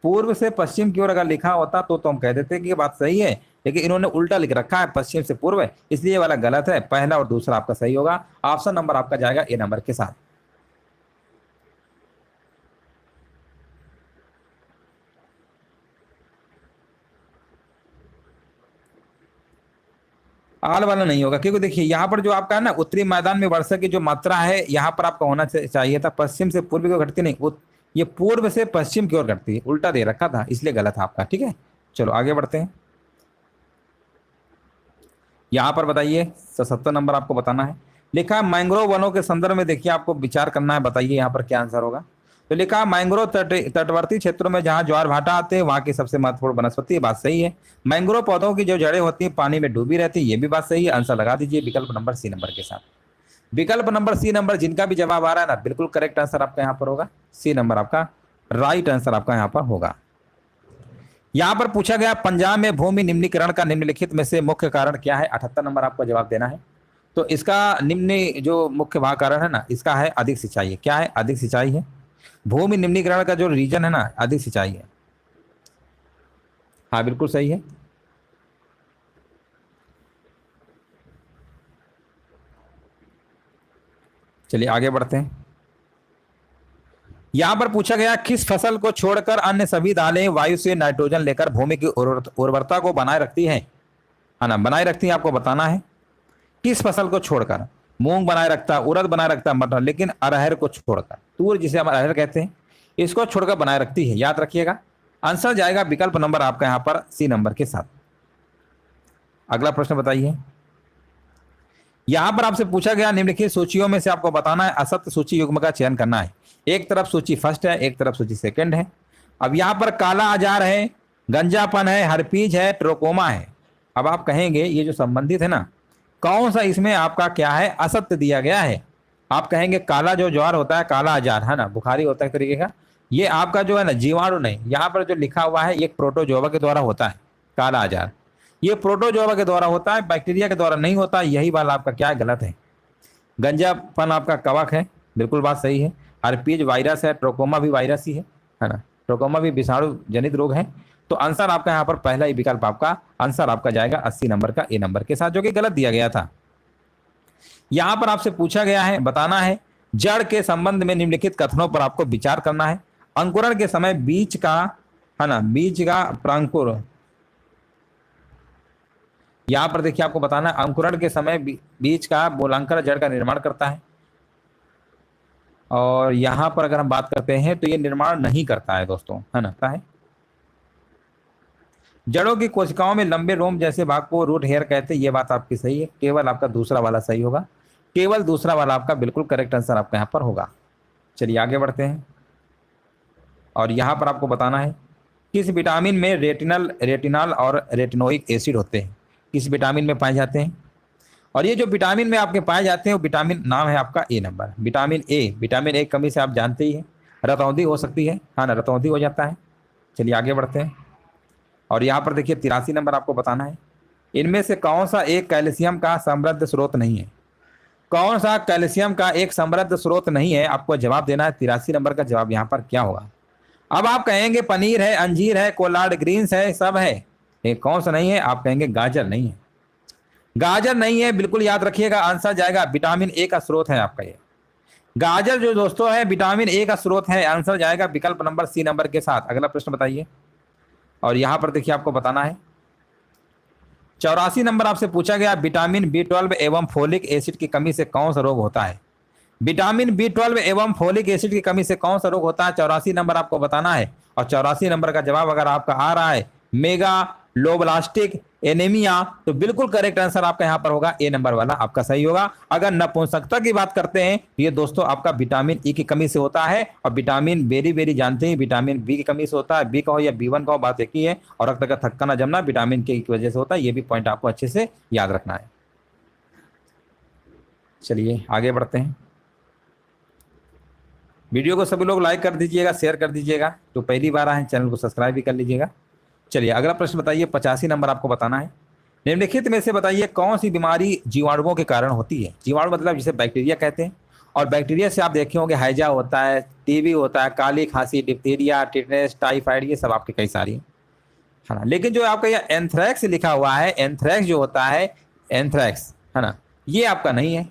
पूर्व से पश्चिम की ओर अगर लिखा होता तो हम कह देते कि ये बात सही है, लेकिन इन्होंने उल्टा लिख रखा है पश्चिम से पूर्व, इसलिए ये वाला गलत है। पहला और दूसरा आपका सही होगा। ऑप्शन नंबर आपका जाएगा ए नंबर के साथ। आल वाला नहीं होगा, क्योंकि देखिए यहाँ पर जो आपका है ना उत्तरी मैदान में वर्षा की जो मात्रा है यहाँ पर आपका होना चाहिए था पश्चिम से पूर्व की ओर घटती नहीं, ये पूर्व से पश्चिम की ओर घटती है, उल्टा दे रखा था इसलिए गलत है आपका। ठीक है, चलो आगे बढ़ते हैं। यहाँ पर बताइए 77 नंबर आपको बताना है। लिखा है मैंग्रोव वनों के संदर्भ में देखिए आपको विचार करना है, बताइए यहाँ पर क्या आंसर होगा। तो लिखा है मैंग्रोव तटवर्ती क्षेत्रों में जहाँ ज्वार भाटा आते हैं वहाँ की सबसे महत्वपूर्ण वनस्पति है, बात सही है। मैंग्रोव पौधों की जो जड़ें होती हैं पानी में डूबी रहती है, ये भी बात सही है। आंसर लगा दीजिए विकल्प नंबर सी नंबर के साथ। विकल्प नंबर सी नंबर जिनका भी जवाब आ रहा है ना बिल्कुल करेक्ट आंसर आपका यहाँ पर होगा। सी नंबर आपका राइट आंसर आपका यहाँ पर होगा। यहाँ पर पूछा गया पंजाब में भूमि निम्नीकरण का निम्नलिखित में से मुख्य कारण क्या है? 78 नंबर आपको जवाब देना है। तो इसका निम्न जो मुख्य वह कारण है ना इसका है अधिक सिंचाई है। क्या है? अधिक सिंचाई है। भूमि निम्नीकरण का जो रीजन है ना अधिक सिंचाई है। हाँ बिल्कुल सही है। चलिए आगे बढ़ते हैं। यहां पर पूछा गया किस फसल को छोड़कर अन्य सभी दालें वायु से नाइट्रोजन लेकर भूमि की उर्वरता को बनाए रखती है ना, बनाए रखती है। आपको बताना है किस फसल को छोड़कर। मूंग बनाए रखता, उड़द बनाए रखता, मटर, लेकिन अरहर को छोड़कर, तूर जिसे हम अरहर कहते हैं, इसको छोड़कर बनाए रखती है। याद रखिएगा आंसर जाएगा विकल्प नंबर आपका यहां पर सी नंबर के साथ। अगला प्रश्न बताइए। यहां पर आपसे पूछा गया निम्नलिखित सूचियों में से आपको बताना है असत्य सूची युग्म का चयन करना है। एक तरफ सूची फर्स्ट है, एक तरफ सूची सेकंड है। अब यहां पर काला आजार है, गंजापन है, हर्पीज है, ट्रोकोमा है। अब आप कहेंगे ये जो संबंधित है ना कौन सा इसमें आपका क्या है असत्य दिया गया है। आप कहेंगे काला जो ज्वार होता है, काला आजार है ना, बुखारी होता है तरीके का, ये आपका जो है ना जीवाणु नहीं, यहाँ पर जो लिखा हुआ है ये प्रोटोजोआ के द्वारा होता है। काला आजार ये प्रोटोजोआ के द्वारा होता है, बैक्टीरिया के द्वारा नहीं होता। यही वाला आपका क्या है गलत है। गंजापन आपका कवक है, बिल्कुल बात सही है। हर्पीज वायरस है, ट्रोकोमा भी वायरस ही है ना, ट्रोकोमा भी विषाणु जनित रोग है। तो आंसर आपका यहाँ पर पहला ही विकल्प आपका आंसर आपका जाएगा 80 नंबर का ए नंबर के साथ, जो कि गलत दिया गया था। यहां पर आपसे पूछा गया है बताना है जड़ के संबंध में निम्नलिखित कथनों पर आपको विचार करना है। अंकुरण के समय बीज का है ना, बीज का प्रांकुर, यहां पर देखिए आपको बताना है अंकुरण के समय बीज का मूलांकर जड़ का निर्माण करता है। और यहां पर अगर हम बात करते हैं तो ये निर्माण नहीं करता है दोस्तों, है ना, है। जड़ों की कोशिकाओं में लंबे रोम जैसे भाग को रूट हेयर कहते हैं, ये बात आपकी सही है। केवल आपका दूसरा वाला सही होगा, केवल दूसरा वाला आपका बिल्कुल करेक्ट आंसर आपका यहाँ पर होगा। चलिए आगे बढ़ते हैं। और यहाँ पर आपको बताना है किस विटामिन में रेटिनॉल और रेटिनोइक एसिड होते हैं, किस विटामिन में पाए जाते हैं। और ये जो विटामिन में आपके पाए जाते हैं वो विटामिन नाम है आपका A number, vitamin A. Vitamin A कमी से आप जानते ही हैं रतौंधी हो सकती है, हाँ ना, रतौंधी हो जाता है। चलिए आगे बढ़ते हैं। और यहाँ पर देखिए 83 नंबर आपको बताना है इनमें से कौन सा एक कैल्शियम का समृद्ध स्रोत नहीं है। कौन सा कैल्शियम का एक समृद्ध स्रोत नहीं है? आपको जवाब देना है। 83 नंबर का जवाब यहाँ पर क्या होगा? अब आप कहेंगे पनीर है, अंजीर है, कोलार्ड ग्रीन्स है, सब है, ये कौन सा नहीं है? आप कहेंगे गाजर नहीं है। गाजर नहीं है, बिल्कुल याद रखिएगा। आंसर जाएगा विटामिन ए का स्रोत है आपका ये। गाजर जो दोस्तों है विटामिन ए का स्रोत है। आंसर जाएगा विकल्प नंबर सी नंबर के साथ। अगला प्रश्न बताइए। और यहां पर देखिए आपको बताना है 84 नंबर आपसे पूछा गया विटामिन B12 एवं फोलिक एसिड की कमी से कौन सा रोग होता है? विटामिन B12 एवं फोलिक एसिड की कमी से कौन सा रोग होता है? 84 नंबर आपको बताना है। और 84 नंबर का जवाब अगर आपका आ रहा है मेगा लोब्लास्टिक एनीमिया, तो बिल्कुल करेक्ट आंसर आपका यहाँ पर होगा ए नंबर वाला आपका सही होगा। अगर नपुंसकता की बात करते हैं तो ये दोस्तों आपका विटामिन ई की कमी से होता है। और विटामिन बेरी बेरी जानते हैं विटामिन बी की कमी से होता है। बी का हो या B1 का हो, बात एक ही है। और रक्त का थक्का न जमना विटामिन के की वजह से होता है। ये भी पॉइंट आपको अच्छे से याद रखना है। चलिए आगे बढ़ते हैं। वीडियो को सभी लोग लाइक कर दीजिएगा, शेयर कर दीजिएगा। तो पहली बार आए चैनल को सब्सक्राइब भी कर लीजिएगा। चलिए अगला प्रश्न बताइए। 85 नंबर आपको बताना है। निम्नलिखित में से बताइए कौन सी बीमारी जीवाणुओं के कारण होती है? जीवाणु मतलब जिसे बैक्टीरिया कहते हैं। और बैक्टीरिया से आप देखे होंगे हैजा होता है, टीबी होता है, काली खांसी, डिप्थीरिया, टिटनेस, टाइफाइड, ये सब आपके कई सारी है ना। लेकिन जो आपका यह एंथ्रैक्स लिखा हुआ है, एंथ्रैक्स जो होता है, एंथ्रैक्स है ना, ये आपका नहीं है।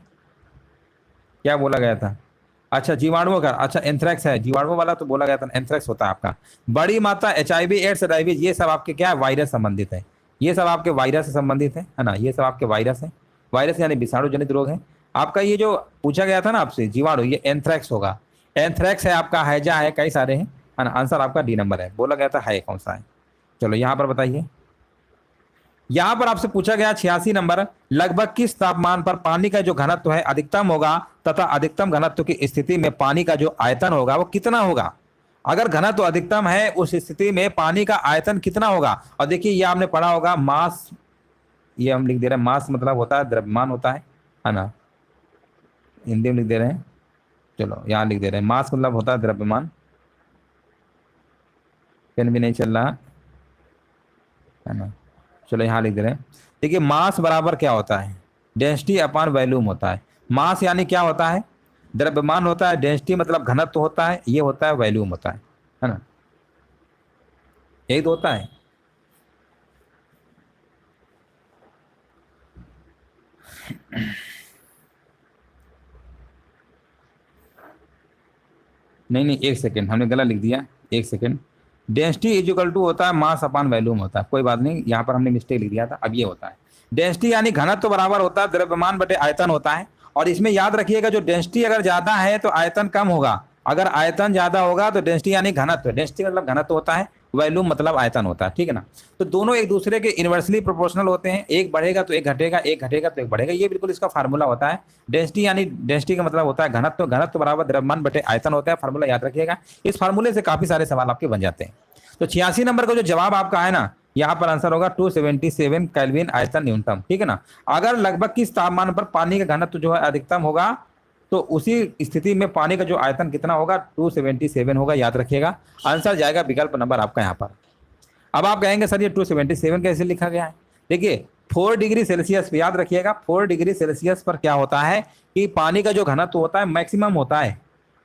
क्या बोला गया था? अच्छा जीवाणुओं का, अच्छा एंथ्रैक्स है जीवाणुओं वाला, तो बोला गया था एंथ्रैक्स होता है आपका। बड़ी मात्रा HIV एड्स रेबीज, ये सब आपके क्या है? वायरस संबंधित है। ये सब आपके वायरस से संबंधित है ना। ये सब आपके वायरस है। वायरस यानी विषाणु जनित रोग है। आपका ये जो पूछा गया था ना आपसे जीवाणु, ये एंथ्रैक्स होगा। एंथ्रैक्स है आपका, हैजा है, कई सारे हैं है ना। आंसर आपका डी नंबर है। बोला गया था है कौन सा है? चलो यहाँ पर बताइए। यहां पर आपसे पूछा गया 86 नंबर, लगभग किस तापमान पर पानी का जो घनत्व है अधिकतम होगा तथा अधिकतम घनत्व की स्थिति में पानी का जो आयतन होगा वो कितना होगा? अगर घनत्व अधिकतम है उस स्थिति में पानी का आयतन कितना होगा? और देखिए ये आपने पढ़ा होगा मास, ये हम लिख दे रहे हैं। मास मतलब होता है द्रव्यमान होता है ना। हिंदी में लिख दे रहे हैं, चलो यहाँ लिख दे रहे हैं। मास मतलब होता है द्रव्यमान। पेन भी नहीं चल रहा है ना। चलो यहाँ लिख दे रहे हैं। देखिए मास बराबर क्या होता है? डेंसिटी अपॉन वॉल्यूम होता है। मास यानी क्या होता है? द्रव्यमान होता है। डेंसिटी मतलब घनत्व होता है। ये होता है वॉल्यूम होता है ना। यही तो होता है। नहीं एक सेकेंड, हमने गलत लिख दिया। एक second. Density is equal to होता है मास अपान वॉल्यूम होता है। कोई बात नहीं, यहाँ पर हमने मिस्टेक लिख दिया था। अब ये होता है डेंसिटी यानी घनत्व तो बराबर होता है द्रव्यमान बटे आयतन होता है। और इसमें याद रखिएगा जो डेंसिटी अगर ज्यादा है तो आयतन कम होगा, अगर आयतन ज्यादा होगा तो डेंसिटी यानी घनत्व। डेंसिटी मतलब घनत्व होता है, वॉल्यूम मतलब आयतन होता है, ठीक है ना। तो दोनों एक दूसरे के इनवर्सली प्रोपोर्शनल होते हैं। एक बढ़ेगा तो एक घटेगा, एक घटेगा तो एक बढ़ेगा। ये बिल्कुल इसका फार्मूला होता है। डेंसिटी यानी डेंसिटी का मतलब होता है घनत्व, घनत्व बराबर द्रव्यमान बटे आयतन होता है। फार्मूला याद रखिएगा। इस फार्मूले से काफी सारे सवाल आपके बन जाते हैं। तो 86 नंबर का जो जवाब आपका है ना, यहाँ पर आंसर होगा 277 केल्विन आयतन न्यूनतम, ठीक है ना। अगर लगभग किस तापमान पर पानी का घनत्व जो है अधिकतम होगा तो उसी स्थिति में पानी का जो आयतन कितना होगा? 277 होगा, याद रखिएगा। आंसर जाएगा विकल्प नंबर आपका यहाँ पर। अब आप कहेंगे सर ये 277 कैसे लिखा गया है? देखिए 4 डिग्री सेल्सियस, याद रखिएगा 4 डिग्री सेल्सियस पर क्या होता है कि पानी का जो घनत्व होता है मैक्सिमम होता है।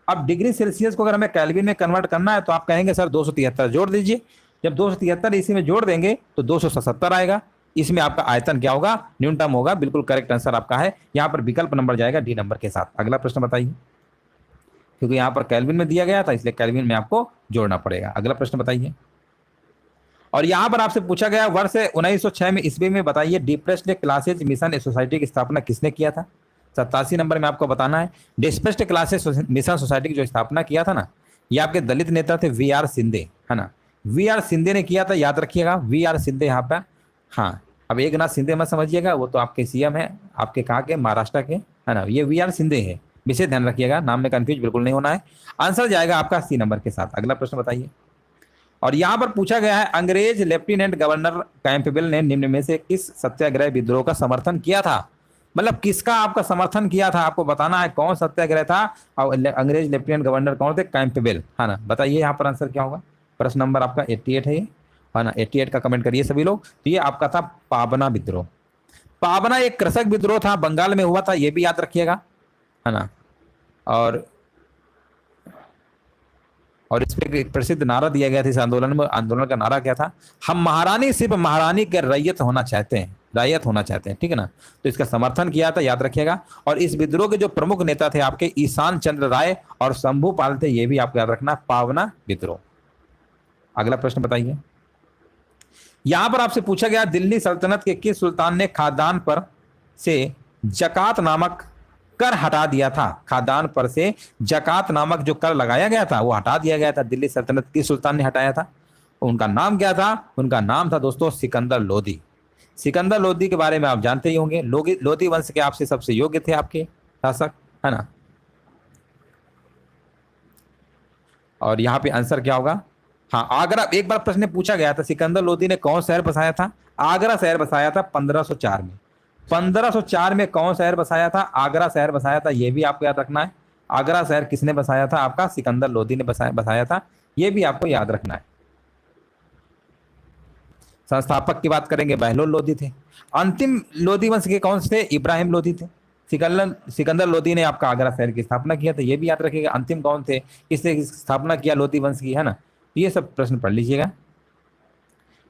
अब डिग्री सेल्सियस को अगर हमें केल्विन में कन्वर्ट करना है तो आप कहेंगे सर 273 जोड़ दीजिए। जब 273 इसी में जोड़ देंगे तो 277 आएगा। इसमें आपका आयतन क्या होगा? न्यूनतम होगा। बिल्कुल करेक्ट आंसर आपका है। यहाँ पर विकल्प नंबर जाएगा डी नंबर के साथ। अगला प्रश्न बताइए, क्योंकि यहाँ पर केल्विन में दिया गया था इसलिए केल्विन में आपको जोड़ना पड़ेगा। अगला प्रश्न बताइए। और यहाँ पर आपसे पूछा गया वर्ष 1906 में ईस्वी में बताइए डिप्रेस्ड क्लासेज मिशन सोसाइटी की स्थापना किसने किया था? 87 नंबर में आपको बताना है। डिप्रेस्ड क्लासेज मिशन सोसाइटी की जो स्थापना किया था ना, ये आपके दलित नेता थे VR सिंधे, है ना। VR सिंधे ने किया था, याद रखिएगा VR सिंधे यहाँ पे। हाँ, अब एकनाथ शिंदे मत समझिएगा, वो तो आपके CM है, आपके कहाँ के? महाराष्ट्र के, है ना। ये VR सिंधे है, विशेष ध्यान रखिएगा, नाम में कंफ्यूज बिल्कुल नहीं होना है। आंसर जाएगा आपका C नंबर के साथ। अगला प्रश्न बताइए। और यहाँ पर पूछा गया है अंग्रेज लेफ्टिनेंट गवर्नर कैंपबेल ने निम्न में से किस सत्याग्रह विद्रोह का समर्थन किया था? मतलब किसका आपका समर्थन किया था, आपको बताना है कौन सत्याग्रह था। और अंग्रेज लेफ्टिनेंट गवर्नर कौन थे? कैंपबेल, है ना। बताइए यहाँ पर आंसर क्या होगा? प्रश्न नंबर आपका 88 है ये, है ना। 88 का कमेंट करिए सभी लोग। तो ये आपका था पाबना विद्रोह। पावना एक कृषक विद्रोह था, बंगाल में हुआ था, ये भी याद रखिएगा, है ना। और इस पे एक प्रसिद्ध नारा दिया गया था इस आंदोलन में। आंदोलन का नारा क्या था? हम महारानी सिर्फ महारानी के रैयत होना चाहते हैं, रैयत होना चाहते हैं, ठीक है ना। तो इसका समर्थन किया था, याद रखिएगा। और इस विद्रोह के जो प्रमुख नेता थे आपके ईशान चंद्र राय और शंभू पाल थे, ये भी आपको याद रखना, पावना विद्रोह। अगला प्रश्न बताइए। यहां पर आपसे पूछा गया दिल्ली सल्तनत के किस सुल्तान ने खादान पर से जकात नामक कर हटा दिया था? खादान पर से जकात नामक जो कर लगाया गया था वो हटा दिया गया था। दिल्ली सल्तनत किस सुल्तान ने हटाया था? उनका नाम क्या था? उनका नाम था दोस्तों सिकंदर लोदी। सिकंदर लोदी के बारे में आप जानते ही होंगे। लोदी वंश के आपसे सबसे योग्य थे आपके शासक, है ना। और यहाँ पे आंसर क्या होगा? हाँ, आगरा। एक बार प्रश्न पूछा गया था सिकंदर लोदी ने कौन शहर बसाया था? आगरा शहर बसाया था 1504 में। 1504 में कौन शहर बसाया था? आगरा शहर बसाया था। ये भी आपको याद रखना है। आगरा शहर किसने बसाया था? आपका सिकंदर लोदी ने बसाया था। ये भी आपको याद रखना है। संस्थापक की बात करेंगे, बहलोल लोदी थे। अंतिम लोदी वंश के कौन से? इब्राहिम लोदी थे। सिकंदर लोदी ने आपका आगरा शहर की स्थापना किया था, ये भी याद रखिएगा। अंतिम कौन थे, किसने स्थापना किया लोदी वंश की, है ना। ये सब प्रश्न पढ़ लीजिएगा।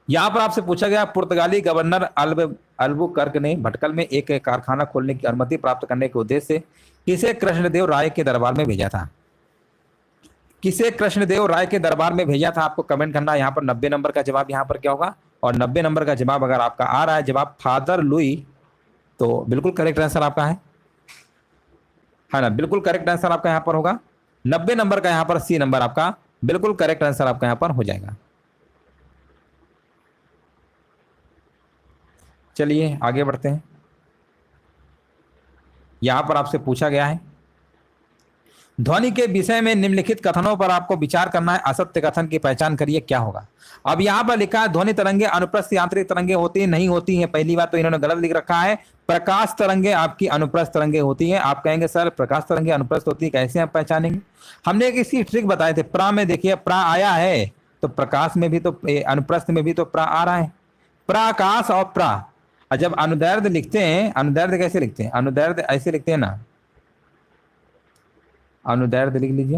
यहां पर आपसे पूछा गया पुर्तगाली गवर्नर अल्बुकर्क ने भटकल में एक कारखाना खोलने की अनुमति प्राप्त करने के उद्देश्य से किसे कृष्णदेव राय के दरबार में भेजा था? किसे कृष्णदेव राय के दरबार में भेजा था? आपको कमेंट करना। यहाँ पर 90 नंबर का जवाब यहाँ पर क्या होगा? और 90 नंबर का जवाब अगर आपका आ रहा है जवाब फादर लुई, तो बिल्कुल करेक्ट आंसर आपका है ना। बिल्कुल करेक्ट आंसर आपका यहाँ पर होगा 90 नंबर का। यहाँ पर सी नंबर आपका बिल्कुल करेक्ट आंसर आपका यहाँ पर हो जाएगा। चलिए आगे बढ़ते हैं। यहां पर आपसे पूछा गया है ध्वनि के विषय में निम्नलिखित कथनों पर आपको विचार करना है। असत्य कथन की पहचान करिए, क्या होगा? अब यहां पर लिखा है ध्वनि तरंगे अनुप्रस्थ यांत्रिक तरंगे होती है, नहीं होती हैं। पहली बात तो इन्होंने गलत लिख रखा है। प्रकाश तरंगे आपकी अनुप्रस्थ तरंगे होती हैं। आप कहेंगे सर प्रकाश तरंगे अनुप्रस्थ होती है, कैसे आप पहचानेंगे? हमने एक इसकी ट्रिक बताए थे। प्रा में देखिए, प्रा आया है तो प्रकाश में भी तो अनुप्रस्थ में भी तो प्रा आ रहा है। प्राकाश और प्रा। जब अनुदैर्ध्य लिखते हैं, अनुदैर्ध्य कैसे लिखते हैं? अनुदैर्ध्य ऐसे लिखते हैं ना, अनुदैर्ध्य लिख लीजिए,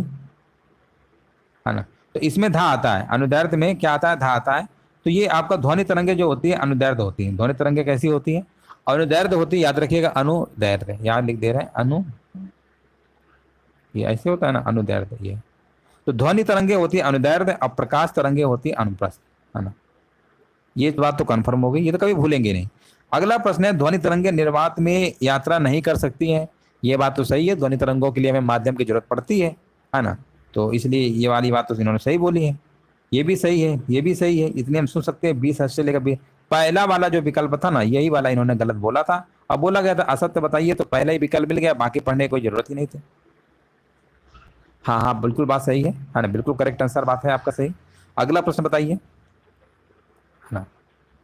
है ना। तो इसमें धा आता है, अनुदैर्ध्य में क्या आता है? धा आता है। तो ये आपका ध्वनि तरंगे जो होती है अनुदैर्ध्य होती है। ध्वनि तरंगे कैसी होती है? अनुदैर्ध्य होती है, याद रखिएगा। अनुदैर्ध्य यहाँ लिख दे रहे हैं, अनु, ये ऐसे होता है ना अनुदैर्ध्य। ये तो ध्वनि तरंगे होती है अनुदैर्ध्य, और प्रकाश तरंगे होती है अनुप्रस्थ, है ना। ये बात तो कन्फर्म हो गई, ये तो कभी भूलेंगे नहीं। अगला प्रश्न है ध्वनि तरंगे निर्वात में यात्रा नहीं कर सकती हैं। ये बात तो सही है, ध्वनि तरंगों के लिए हमें माध्यम की जरूरत पड़ती है ना। तो इसलिए ये वाली बात तो इन्होंने सही बोली है। ये भी सही है, ये भी सही है। इतने हम सुन सकते हैं 20 से लेकर 20। पहला वाला जो विकल्प था ना, यही वाला इन्होंने गलत बोला था। अब बोला गया था असत्य बताइए, तो पहला ही विकल्प मिल गया, बाकी पढ़ने की कोई जरूरत ही नहीं थी। हाँ हाँ बिल्कुल बात सही है ना, बिल्कुल करेक्ट आंसर बात है आपका सही। अगला प्रश्न बताइए, है ना।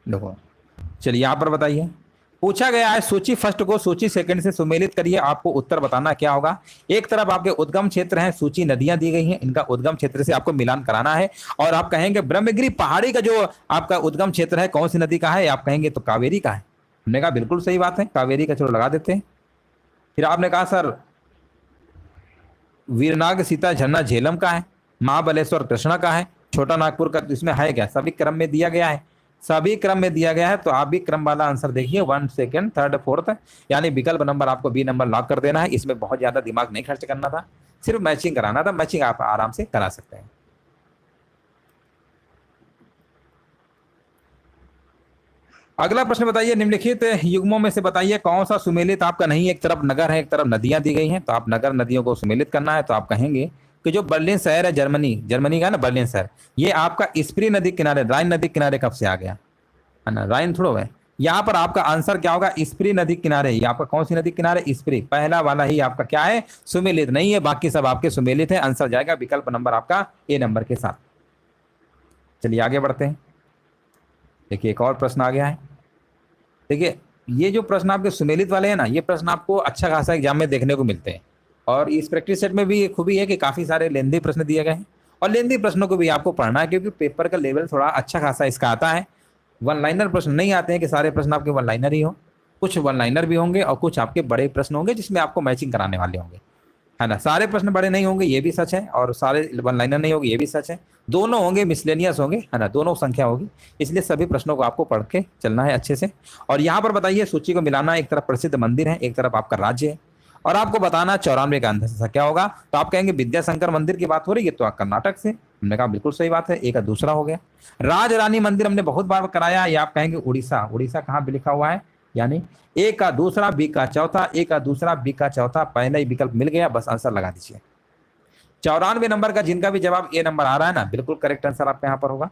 देखो चलिए यहाँ पर बताइए, पूछा गया है सूची फर्स्ट को सूची सेकंड से सुमेलित करिए। आपको उत्तर बताना क्या होगा। एक तरफ आपके उद्गम क्षेत्र हैं, सूची नदियां दी गई हैं, इनका उद्गम क्षेत्र से आपको मिलान कराना है। और आप कहेंगे ब्रह्मगिरी पहाड़ी का जो आपका उद्गम क्षेत्र है कौन सी नदी का है? आप कहेंगे तो कावेरी का है। हमने कहा बिल्कुल सही बात है, कावेरी का, चलो लगा देते हैं। फिर आपने कहा सर वीरनाग सीता झरना झेलम का है, महाबलेश्वर कृष्णा का है, छोटा नागपुर का। तो इसमें है क्या? सभी क्रम में दिया गया है, सभी क्रम में दिया गया है। तो आप भी क्रम वाला आंसर देखिए, 1 सेकंड 3rd 4th, यानी विकल्प नंबर आपको बी नंबर लॉक कर देना है। इसमें बहुत ज्यादा दिमाग नहीं खर्च करना था, सिर्फ मैचिंग कराना था। मैचिंग आप आराम से करा सकते हैं। अगला प्रश्न बताइए, निम्नलिखित युग्मों में से बताइए कौन सा सुमेलित आपका नहीं? एक तरफ नगर है, एक तरफ नदियां दी गई हैं, तो आप नगर नदियों को सुमेलित करना है। तो आप कहेंगे कि जो बर्लिन शहर है जर्मनी का ना बर्लिन शहर, ये आपका स्प्री नदी किनारे, राइन नदी किनारे कब से आ गया, है ना। राइन थोड़ा है। यहाँ पर आपका आंसर क्या होगा? स्प्री नदी किनारे। ये आपका कौन सी नदी किनारे? स्प्री। पहला वाला ही आपका क्या है? सुमेलित नहीं है, बाकी सब आपके सुमेलित है। आंसर जाएगा विकल्प नंबर आपका ए नंबर के साथ। चलिए आगे बढ़ते हैं। देखिए एक और प्रश्न आ गया है। देखिए ये जो प्रश्न आपके सुमेलित वाले हैं ना, ये प्रश्न आपको अच्छा खासा एग्जाम में देखने को मिलते हैं। और इस प्रैक्टिस सेट में भी ये खूबी है कि काफी सारे लेंदी प्रश्न दिए गए हैं, और लेंदी प्रश्नों को भी आपको पढ़ना है, क्योंकि पेपर का लेवल थोड़ा अच्छा खासा इसका आता है। वन लाइनर प्रश्न नहीं आते हैं कि सारे प्रश्न आपके वन लाइनर ही हो। कुछ वन लाइनर भी होंगे और कुछ आपके बड़े प्रश्न होंगे जिसमें आपको मैचिंग कराने वाले होंगे, है ना। सारे प्रश्न बड़े नहीं होंगे ये भी सच है, और सारे वन लाइनर नहीं होंगे ये भी सच है। दोनों होंगे, मिसलेनियस होंगे, है ना, दोनों संख्या होगी। इसलिए सभी प्रश्नों को आपको पढ़ के चलना है अच्छे से। और यहाँ पर बताइए सूची को मिलाना, एक तरफ प्रसिद्ध मंदिर है, एक तरफ आपका राज्य है, और आपको बताना 94 का आंसर क्या होगा। तो आप कहेंगे विद्याशंकर मंदिर की बात हो रही है, तो आप कर्नाटक से, हमने कहा बिल्कुल सही बात है, एक का दूसरा हो गया। राज रानी मंदिर हमने बहुत बार कराया, ये आप कहेंगे उड़ीसा। उड़ीसा कहाँ पे लिखा हुआ है, यानी ए का दूसरा बी का चौथा, ए का दूसरा बी का चौथा, पहला ही विकल्प मिल गया, बस आंसर लगा दीजिए। 94 नंबर का जिनका भी जवाब ए नंबर आ रहा है ना, बिल्कुल करेक्ट आंसर आपका यहाँ पर होगा।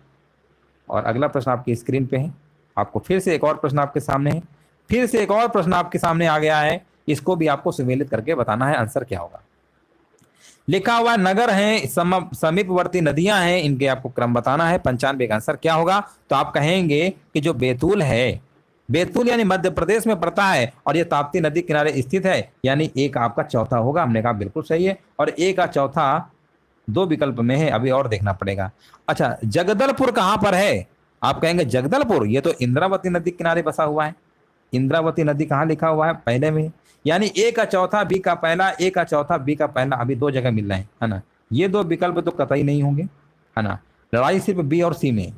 और अगला प्रश्न आपकी स्क्रीन पे है, आपको फिर से एक और प्रश्न आपके सामने है, फिर से एक और प्रश्न आपके सामने आ गया है, इसको भी आपको सम्मिलित करके बताना है आंसर क्या होगा। लिखा हुआ नगर है, समीपवर्ती नदियां हैं, इनके आपको क्रम बताना है। 95 का आंसर क्या होगा, तो आप कहेंगे कि जो बैतूल है, बैतूल यानी मध्य प्रदेश में पड़ता है, और ये ताप्ती नदी किनारे स्थित है, यानी एक आपका चौथा होगा। हमने कहा बिल्कुल सही है, और एक का चौथा दो विकल्प में है, अभी और देखना पड़ेगा। अच्छा, जगदलपुर कहां पर है, आप कहेंगे जगदलपुर, ये तो इंद्रावती नदी किनारे बसा हुआ है। इंद्रावती नदी कहाँ लिखा हुआ है, पहले में, यानी ए का चौथा बी का पहला, ए का चौथा बी का पहला, अभी दो जगह मिल रहे हैं, है ना। ये दो विकल्प तो कतई नहीं होंगे, है ना, लड़ाई सिर्फ बी और सी में।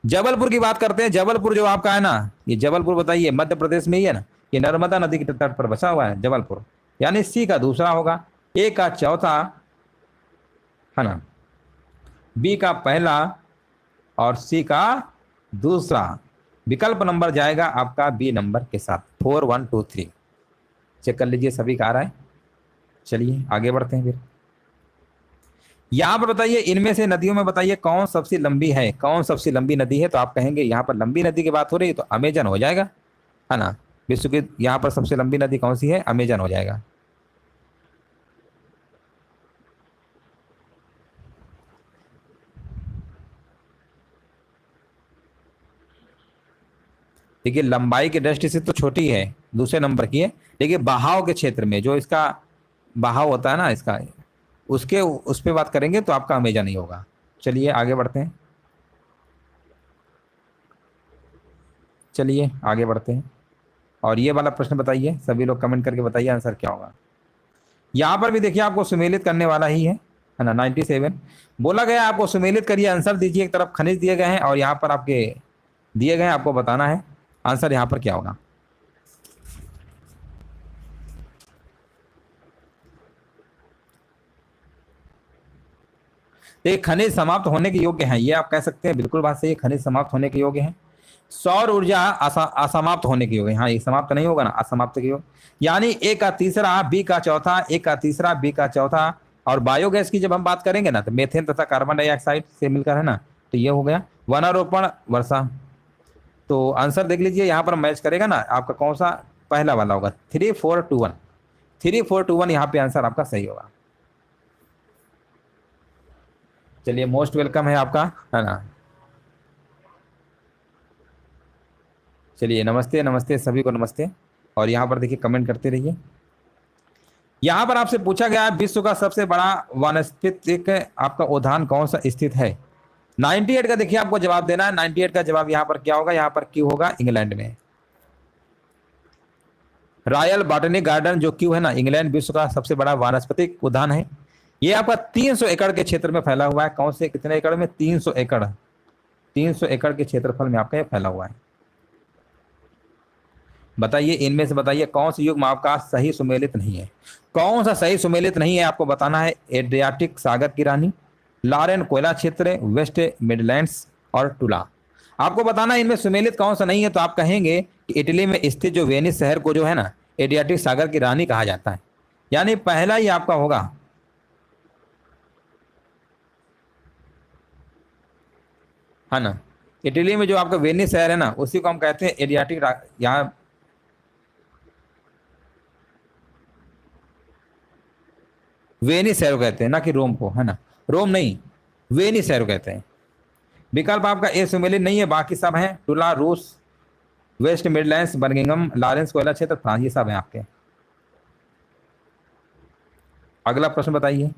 जबलपुर की बात करते हैं, जबलपुर जो आपका है ना, ये जबलपुर बताइए मध्य प्रदेश में ही है ना, ये नर्मदा नदी के तट पर बसा हुआ है जबलपुर, यानी सी का दूसरा होगा, ए का चौथा, है ना, बी का पहला और सी का दूसरा। विकल्प नंबर जाएगा आपका बी नंबर के साथ, 4 1 2 3। चेक कर लीजिए सभी का आ रहा है। चलिए आगे बढ़ते हैं फिर। यहां पर बताइए इनमें से नदियों में बताइए कौन सबसे लंबी है, कौन सबसे लंबी नदी है। तो आप कहेंगे यहाँ पर लंबी नदी की बात हो रही है तो अमेजन हो जाएगा, है ना। विश्व की यहाँ पर सबसे लंबी नदी कौन सी है, अमेजन हो जाएगा। देखिए लंबाई की दृष्टि से तो छोटी है, दूसरे नंबर की है, लेकिन बहाव के क्षेत्र में जो इसका बहाव होता है ना इसका, उसके उस पर बात करेंगे तो आपका अमेजन नहीं होगा। चलिए आगे बढ़ते हैं, चलिए आगे बढ़ते हैं। और ये वाला प्रश्न बताइए, सभी लोग कमेंट करके बताइए आंसर क्या होगा। यहाँ पर भी देखिए आपको सुमेलित करने वाला ही है ना। 97 बोला गया, आपको सुमेलित करिए, आंसर दीजिए। एक तरफ खनिज दिए गए हैं और यहाँ पर आपके दिए गए हैं, आपको बताना है आंसर यहाँ पर क्या होगा। ये खनिज समाप्त होने के योग्य हैं, ये आप कह सकते हैं, बिल्कुल बात सही है, खनिज समाप्त होने के योग्य हैं। सौर ऊर्जा असमाप्त होने के योग्य, हाँ ये समाप्त नहीं होगा ना, असमाप्त के योग्य, यानी ए का तीसरा बी का चौथा, ए का तीसरा बी का चौथा। और बायोगैस की जब हम बात करेंगे ना, तो मेथेन तथा कार्बन डाइऑक्साइड से मिलकर, है ना, तो ये हो गया वनारोपण वर्षा। तो आंसर देख लीजिए यहाँ पर मैच करेगा ना आपका, कौन सा पहला वाला होगा, 3 4 2 1, 3 4 2 1 यहाँ पे आंसर आपका सही होगा। चलिए मोस्ट वेलकम है आपका, है ना। चलिए नमस्ते नमस्ते सभी को नमस्ते। और यहाँ पर देखिए कमेंट करते रहिए। यहाँ पर आपसे पूछा गया है विश्व का सबसे बड़ा वानस्पतिक आपका उद्यान कौन सा स्थित है। 98 का देखिए आपको जवाब देना है। 98 का जवाब यहाँ पर क्या होगा, यहाँ पर क्यू होगा, इंग्लैंड में रॉयल बॉटनिक गार्डन जो क्यू है ना, इंग्लैंड विश्व का सबसे बड़ा वानस्पतिक उद्यान है। ये आपका 300 एकड़ के क्षेत्र में फैला हुआ है। कौन से कितने एकड़ में, 300 एकड़, 300 एकड़ के क्षेत्रफल में आपका ये फैला हुआ है। बताइए इनमें से बताइए कौन सा युग्म आपका सही सुमेलित नहीं है, कौन सा सही सुमेलित नहीं है, आपको बताना है। एड्रियाटिक सागर की रानी, लॉरेन कोयला क्षेत्र, वेस्ट मिडलैंड्स और टुला। आपको बताना है इनमें सुमेलित कौन सा नहीं है। तो आप कहेंगे कि इटली में स्थित जो वेनिस शहर को जो है ना, एड्रियाटिक सागर की रानी कहा जाता है, यानी पहला ही आपका होगा, है ना। इटली में जो आपका वेनिस शहर है ना, उसी को हम कहते हैं एड्रियाटिक, यहाँ वेनिस शहर कहते हैं, ना कि रोम को, है ना, रोम नहीं, वेनिस शहर कहते हैं। विकल्प आपका ए सुमेलित नहीं है, बाकी सब हैं, टुला रूस, वेस्ट मिडलैंड्स, बर्मिंघम, लॉरेंस कोयला क्षेत्र, फ्रांस, ये सब हैं आपके। अगला प्रश्न बताइए,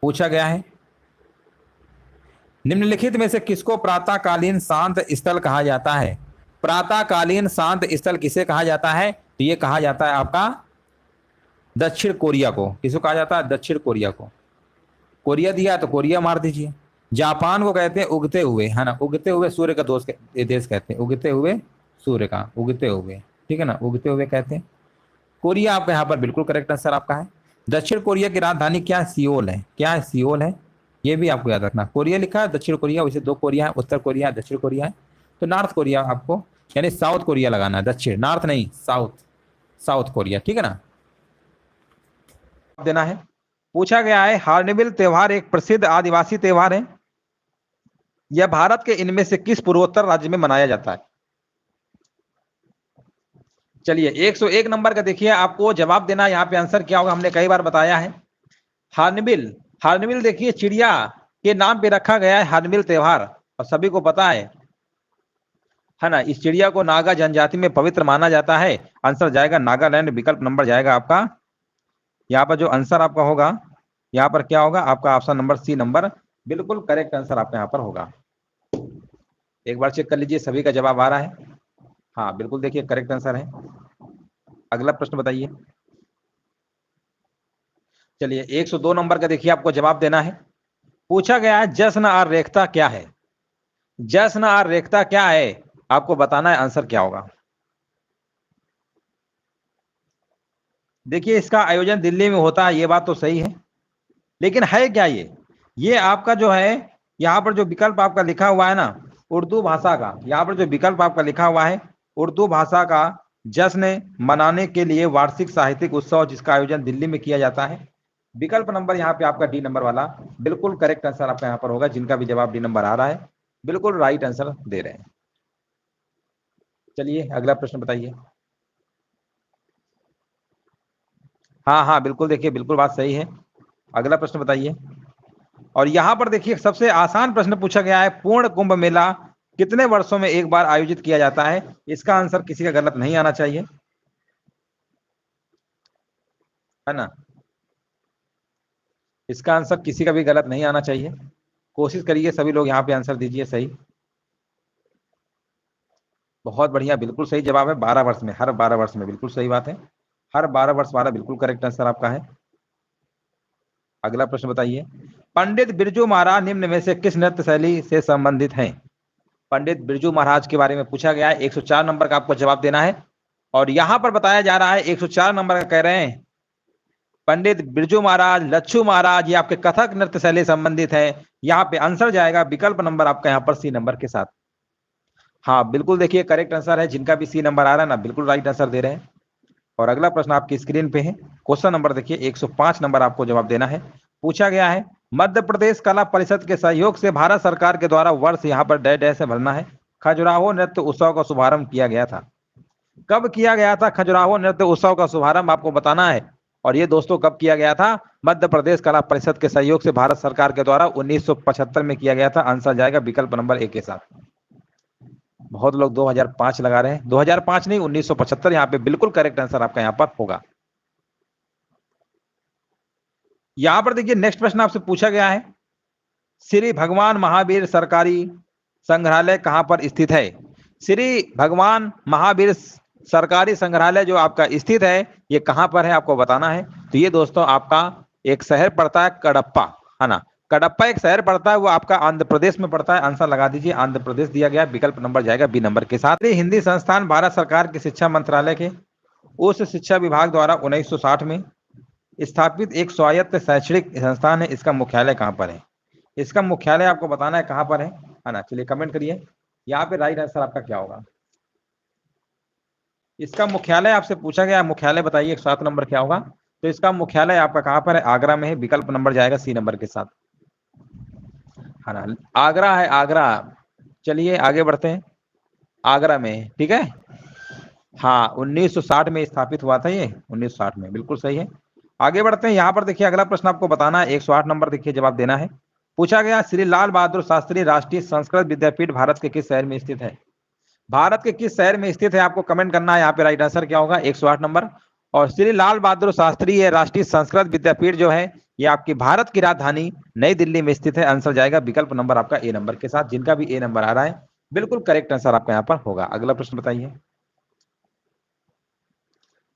पूछा गया है निम्नलिखित में से किसको प्रातःकालीन शांत स्थल कहा जाता है। प्रातःकालीन शांत स्थल किसे कहा जाता है? तो ये कहा जाता है आपका दक्षिण कोरिया को। किसको कहा जाता है? दक्षिण कोरिया को। कोरिया दिया तो कोरिया मार दीजिए। जापान को कहते हैं उगते हुए, है ना, उगते हुए सूर्य का देश कहते हैं, उगते हुए सूर्य का, उगते हुए, ठीक है ना, उगते हुए कहते हैं। कोरिया आपका यहाँ पर बिल्कुल करेक्ट आंसर आपका है। दक्षिण कोरिया की राजधानी क्या है? सियोल है। क्या है? सियोल है। ये भी आपको याद रखना। कोरिया लिखा है, दक्षिण कोरिया, वैसे दो कोरिया है, उत्तर कोरिया है, दक्षिण कोरिया है। तो नॉर्थ कोरिया आपको, यानी साउथ कोरिया लगाना है, दक्षिण, नॉर्थ नहीं, साउथ, साउथ कोरिया, ठीक है ना, देना है। पूछा गया है हार्नबिल त्योहार एक प्रसिद्ध आदिवासी त्योहार है, यह भारत के इनमें से किस पूर्वोत्तर राज्य में मनाया जाता है? चलिए 101 नंबर का देखिए, आपको जवाब देना है। यहाँ पे आंसर क्या होगा, हमने कई बार बताया है। हार्नबिल, हार्नबिल देखिए चिड़िया के नाम पे रखा गया है हार्नबिल त्योहार, और सभी को पता है ना। इस चिड़िया को नागा जनजाति में पवित्र माना जाता है। आंसर जाएगा नागालैंड, विकल्प नंबर जाएगा आपका। यहाँ पर जो आंसर आपका होगा, यहाँ पर क्या होगा आपका? ऑप्शन नंबर सी नंबर बिल्कुल करेक्ट आंसर आपका यहाँ पर होगा। एक बार चेक कर लीजिए सभी का जवाब आ रहा है। हाँ बिल्कुल, देखिए करेक्ट आंसर है। अगला प्रश्न बताइए। चलिए 102 नंबर का देखिए, आपको जवाब देना है। पूछा गया है जश्न और रेखता क्या है? जश्न और रेखता क्या है, आपको बताना है। आंसर क्या होगा? देखिए इसका आयोजन दिल्ली में होता है, ये बात तो सही है, लेकिन है क्या ये आपका जो है, यहाँ पर जो विकल्प आपका लिखा हुआ है ना, उर्दू भाषा का, यहाँ पर जो विकल्प आपका लिखा हुआ है उर्दू भाषा का जश्न मनाने के लिए वार्षिक साहित्यिक उत्सव, जिसका आयोजन दिल्ली में किया जाता है। विकल्प नंबर यहाँ पे आपका डी नंबर वाला बिल्कुल करेक्ट आंसर आपका यहाँ पर होगा। जिनका भी जवाब डी नंबर आ रहा है बिल्कुल राइट आंसर दे रहे हैं। चलिए अगला प्रश्न बताइए। हाँ हाँ बिल्कुल, देखिए बिल्कुल बात सही है। अगला प्रश्न बताइए। और यहाँ पर देखिए सबसे आसान प्रश्न पूछा गया है, पूर्ण कुंभ मेला कितने वर्षों में एक बार आयोजित किया जाता है? इसका आंसर किसी का गलत नहीं आना चाहिए, है ना। इसका आंसर किसी का भी गलत नहीं आना चाहिए। कोशिश करिए सभी लोग यहाँ पे आंसर दीजिए सही। बहुत बढ़िया, बिल्कुल सही जवाब है। 12 वर्ष में, हर 12 वर्ष में, बिल्कुल सही बात है। हर 12 वर्ष वाला बिल्कुल करेक्ट आंसर आपका है। अगला प्रश्न बताइए। पंडित बिरजू महाराज निम्न में से किस नृत्य शैली से संबंधित हैं? पंडित बिरजू महाराज के बारे में पूछा गया है। 104 नंबर का आपको जवाब देना है। और यहां पर बताया जा रहा है 104 नंबर का कह रहे हैं पंडित बिरजू महाराज, लच्छू महाराज, ये आपके कथक नृत्य शैली संबंधित है। यहाँ पे आंसर जाएगा विकल्प नंबर आपका यहाँ पर सी नंबर के साथ। हाँ बिल्कुल, देखिए करेक्ट आंसर है। जिनका भी सी नंबर आ रहा है ना, बिल्कुल राइट आंसर दे रहे हैं। और अगला प्रश्न आपकी स्क्रीन पे है। क्वेश्चन नंबर देखिए 105 नंबर आपको जवाब देना है। पूछा गया है मध्य प्रदेश कला परिषद के सहयोग से भारत सरकार के द्वारा वर्ष यहाँ पर डैश डैश से भरना है खजुराहो नृत्य उत्सव का शुभारंभ किया गया था। कब किया गया था खजुराहो नृत्य उत्सव का शुभारंभ, आपको बताना है। और ये दोस्तों कब किया गया था? मध्य प्रदेश कला परिषद के सहयोग से भारत सरकार के द्वारा 1975 में किया गया था। आंसर जाएगा विकल्प नंबर ए के साथ। बहुत लोग 2005 लगा रहे हैं, 2005 नहीं 1975 यहाँ पे बिल्कुल करेक्ट आंसर आपका यहाँ पर होगा। यहां पर देखिए नेक्स्ट प्रश्न आपसे पूछा गया है, श्री भगवान महावीर सरकारी संग्रहालय कहां पर स्थित है? श्री भगवान महावीर सरकारी संग्रहालय जो आपका स्थित है, ये कहां पर है आपको बताना है। तो ये दोस्तों आपका एक शहर पड़ता है कडप्पा, है ना। कडप्पा एक शहर पड़ता है, वो आपका आंध्र प्रदेश में पड़ता है। आंसर लगा दीजिए, आंध्र प्रदेश दिया गया। विकल्प नंबर जाएगा बी नंबर के साथ। हिंदी संस्थान भारत सरकार के शिक्षा मंत्रालय के उस शिक्षा विभाग द्वारा 1960 में स्थापित एक स्वायत्त शैक्षणिक संस्थान है। इसका मुख्यालय कहां पर है? इसका मुख्यालय आपको बताना है कहां पर है ना। चलिए कमेंट करिए यहाँ पे राइट आंसर आपका क्या होगा। इसका मुख्यालय आपसे पूछा गया, मुख्यालय बताइए 107 नंबर क्या होगा। तो इसका मुख्यालय आपका कहां पर है? आगरा में है। विकल्प नंबर जाएगा सी नंबर के साथ, है ना। आगरा है, आगरा। चलिए आगे बढ़ते हैं। आगरा में, ठीक है। हाँ 1960 में स्थापित हुआ था ये, 1960 में, बिल्कुल सही है। आगे बढ़ते हैं। यहाँ पर देखिए अगला प्रश्न आपको बताना है, 108 नंबर देखिए जवाब देना है। पूछा गया श्री लाल बहादुर शास्त्री राष्ट्रीय संस्कृत विद्यापीठ भारत के किस शहर में स्थित है? भारत के किस शहर में स्थित है आपको कमेंट करना है। यहाँ पे राइट आंसर क्या होगा? 108 नंबर। और श्री लाल बहादुर शास्त्री राष्ट्रीय संस्कृत विद्यापीठ जो है, ये आपकी भारत की राजधानी नई दिल्ली में स्थित है। आंसर जाएगा विकल्प नंबर आपका ए नंबर के साथ। जिनका भी ए नंबर आ रहा है बिल्कुल करेक्ट आंसर आपका यहाँ पर होगा। अगला प्रश्न बताइए।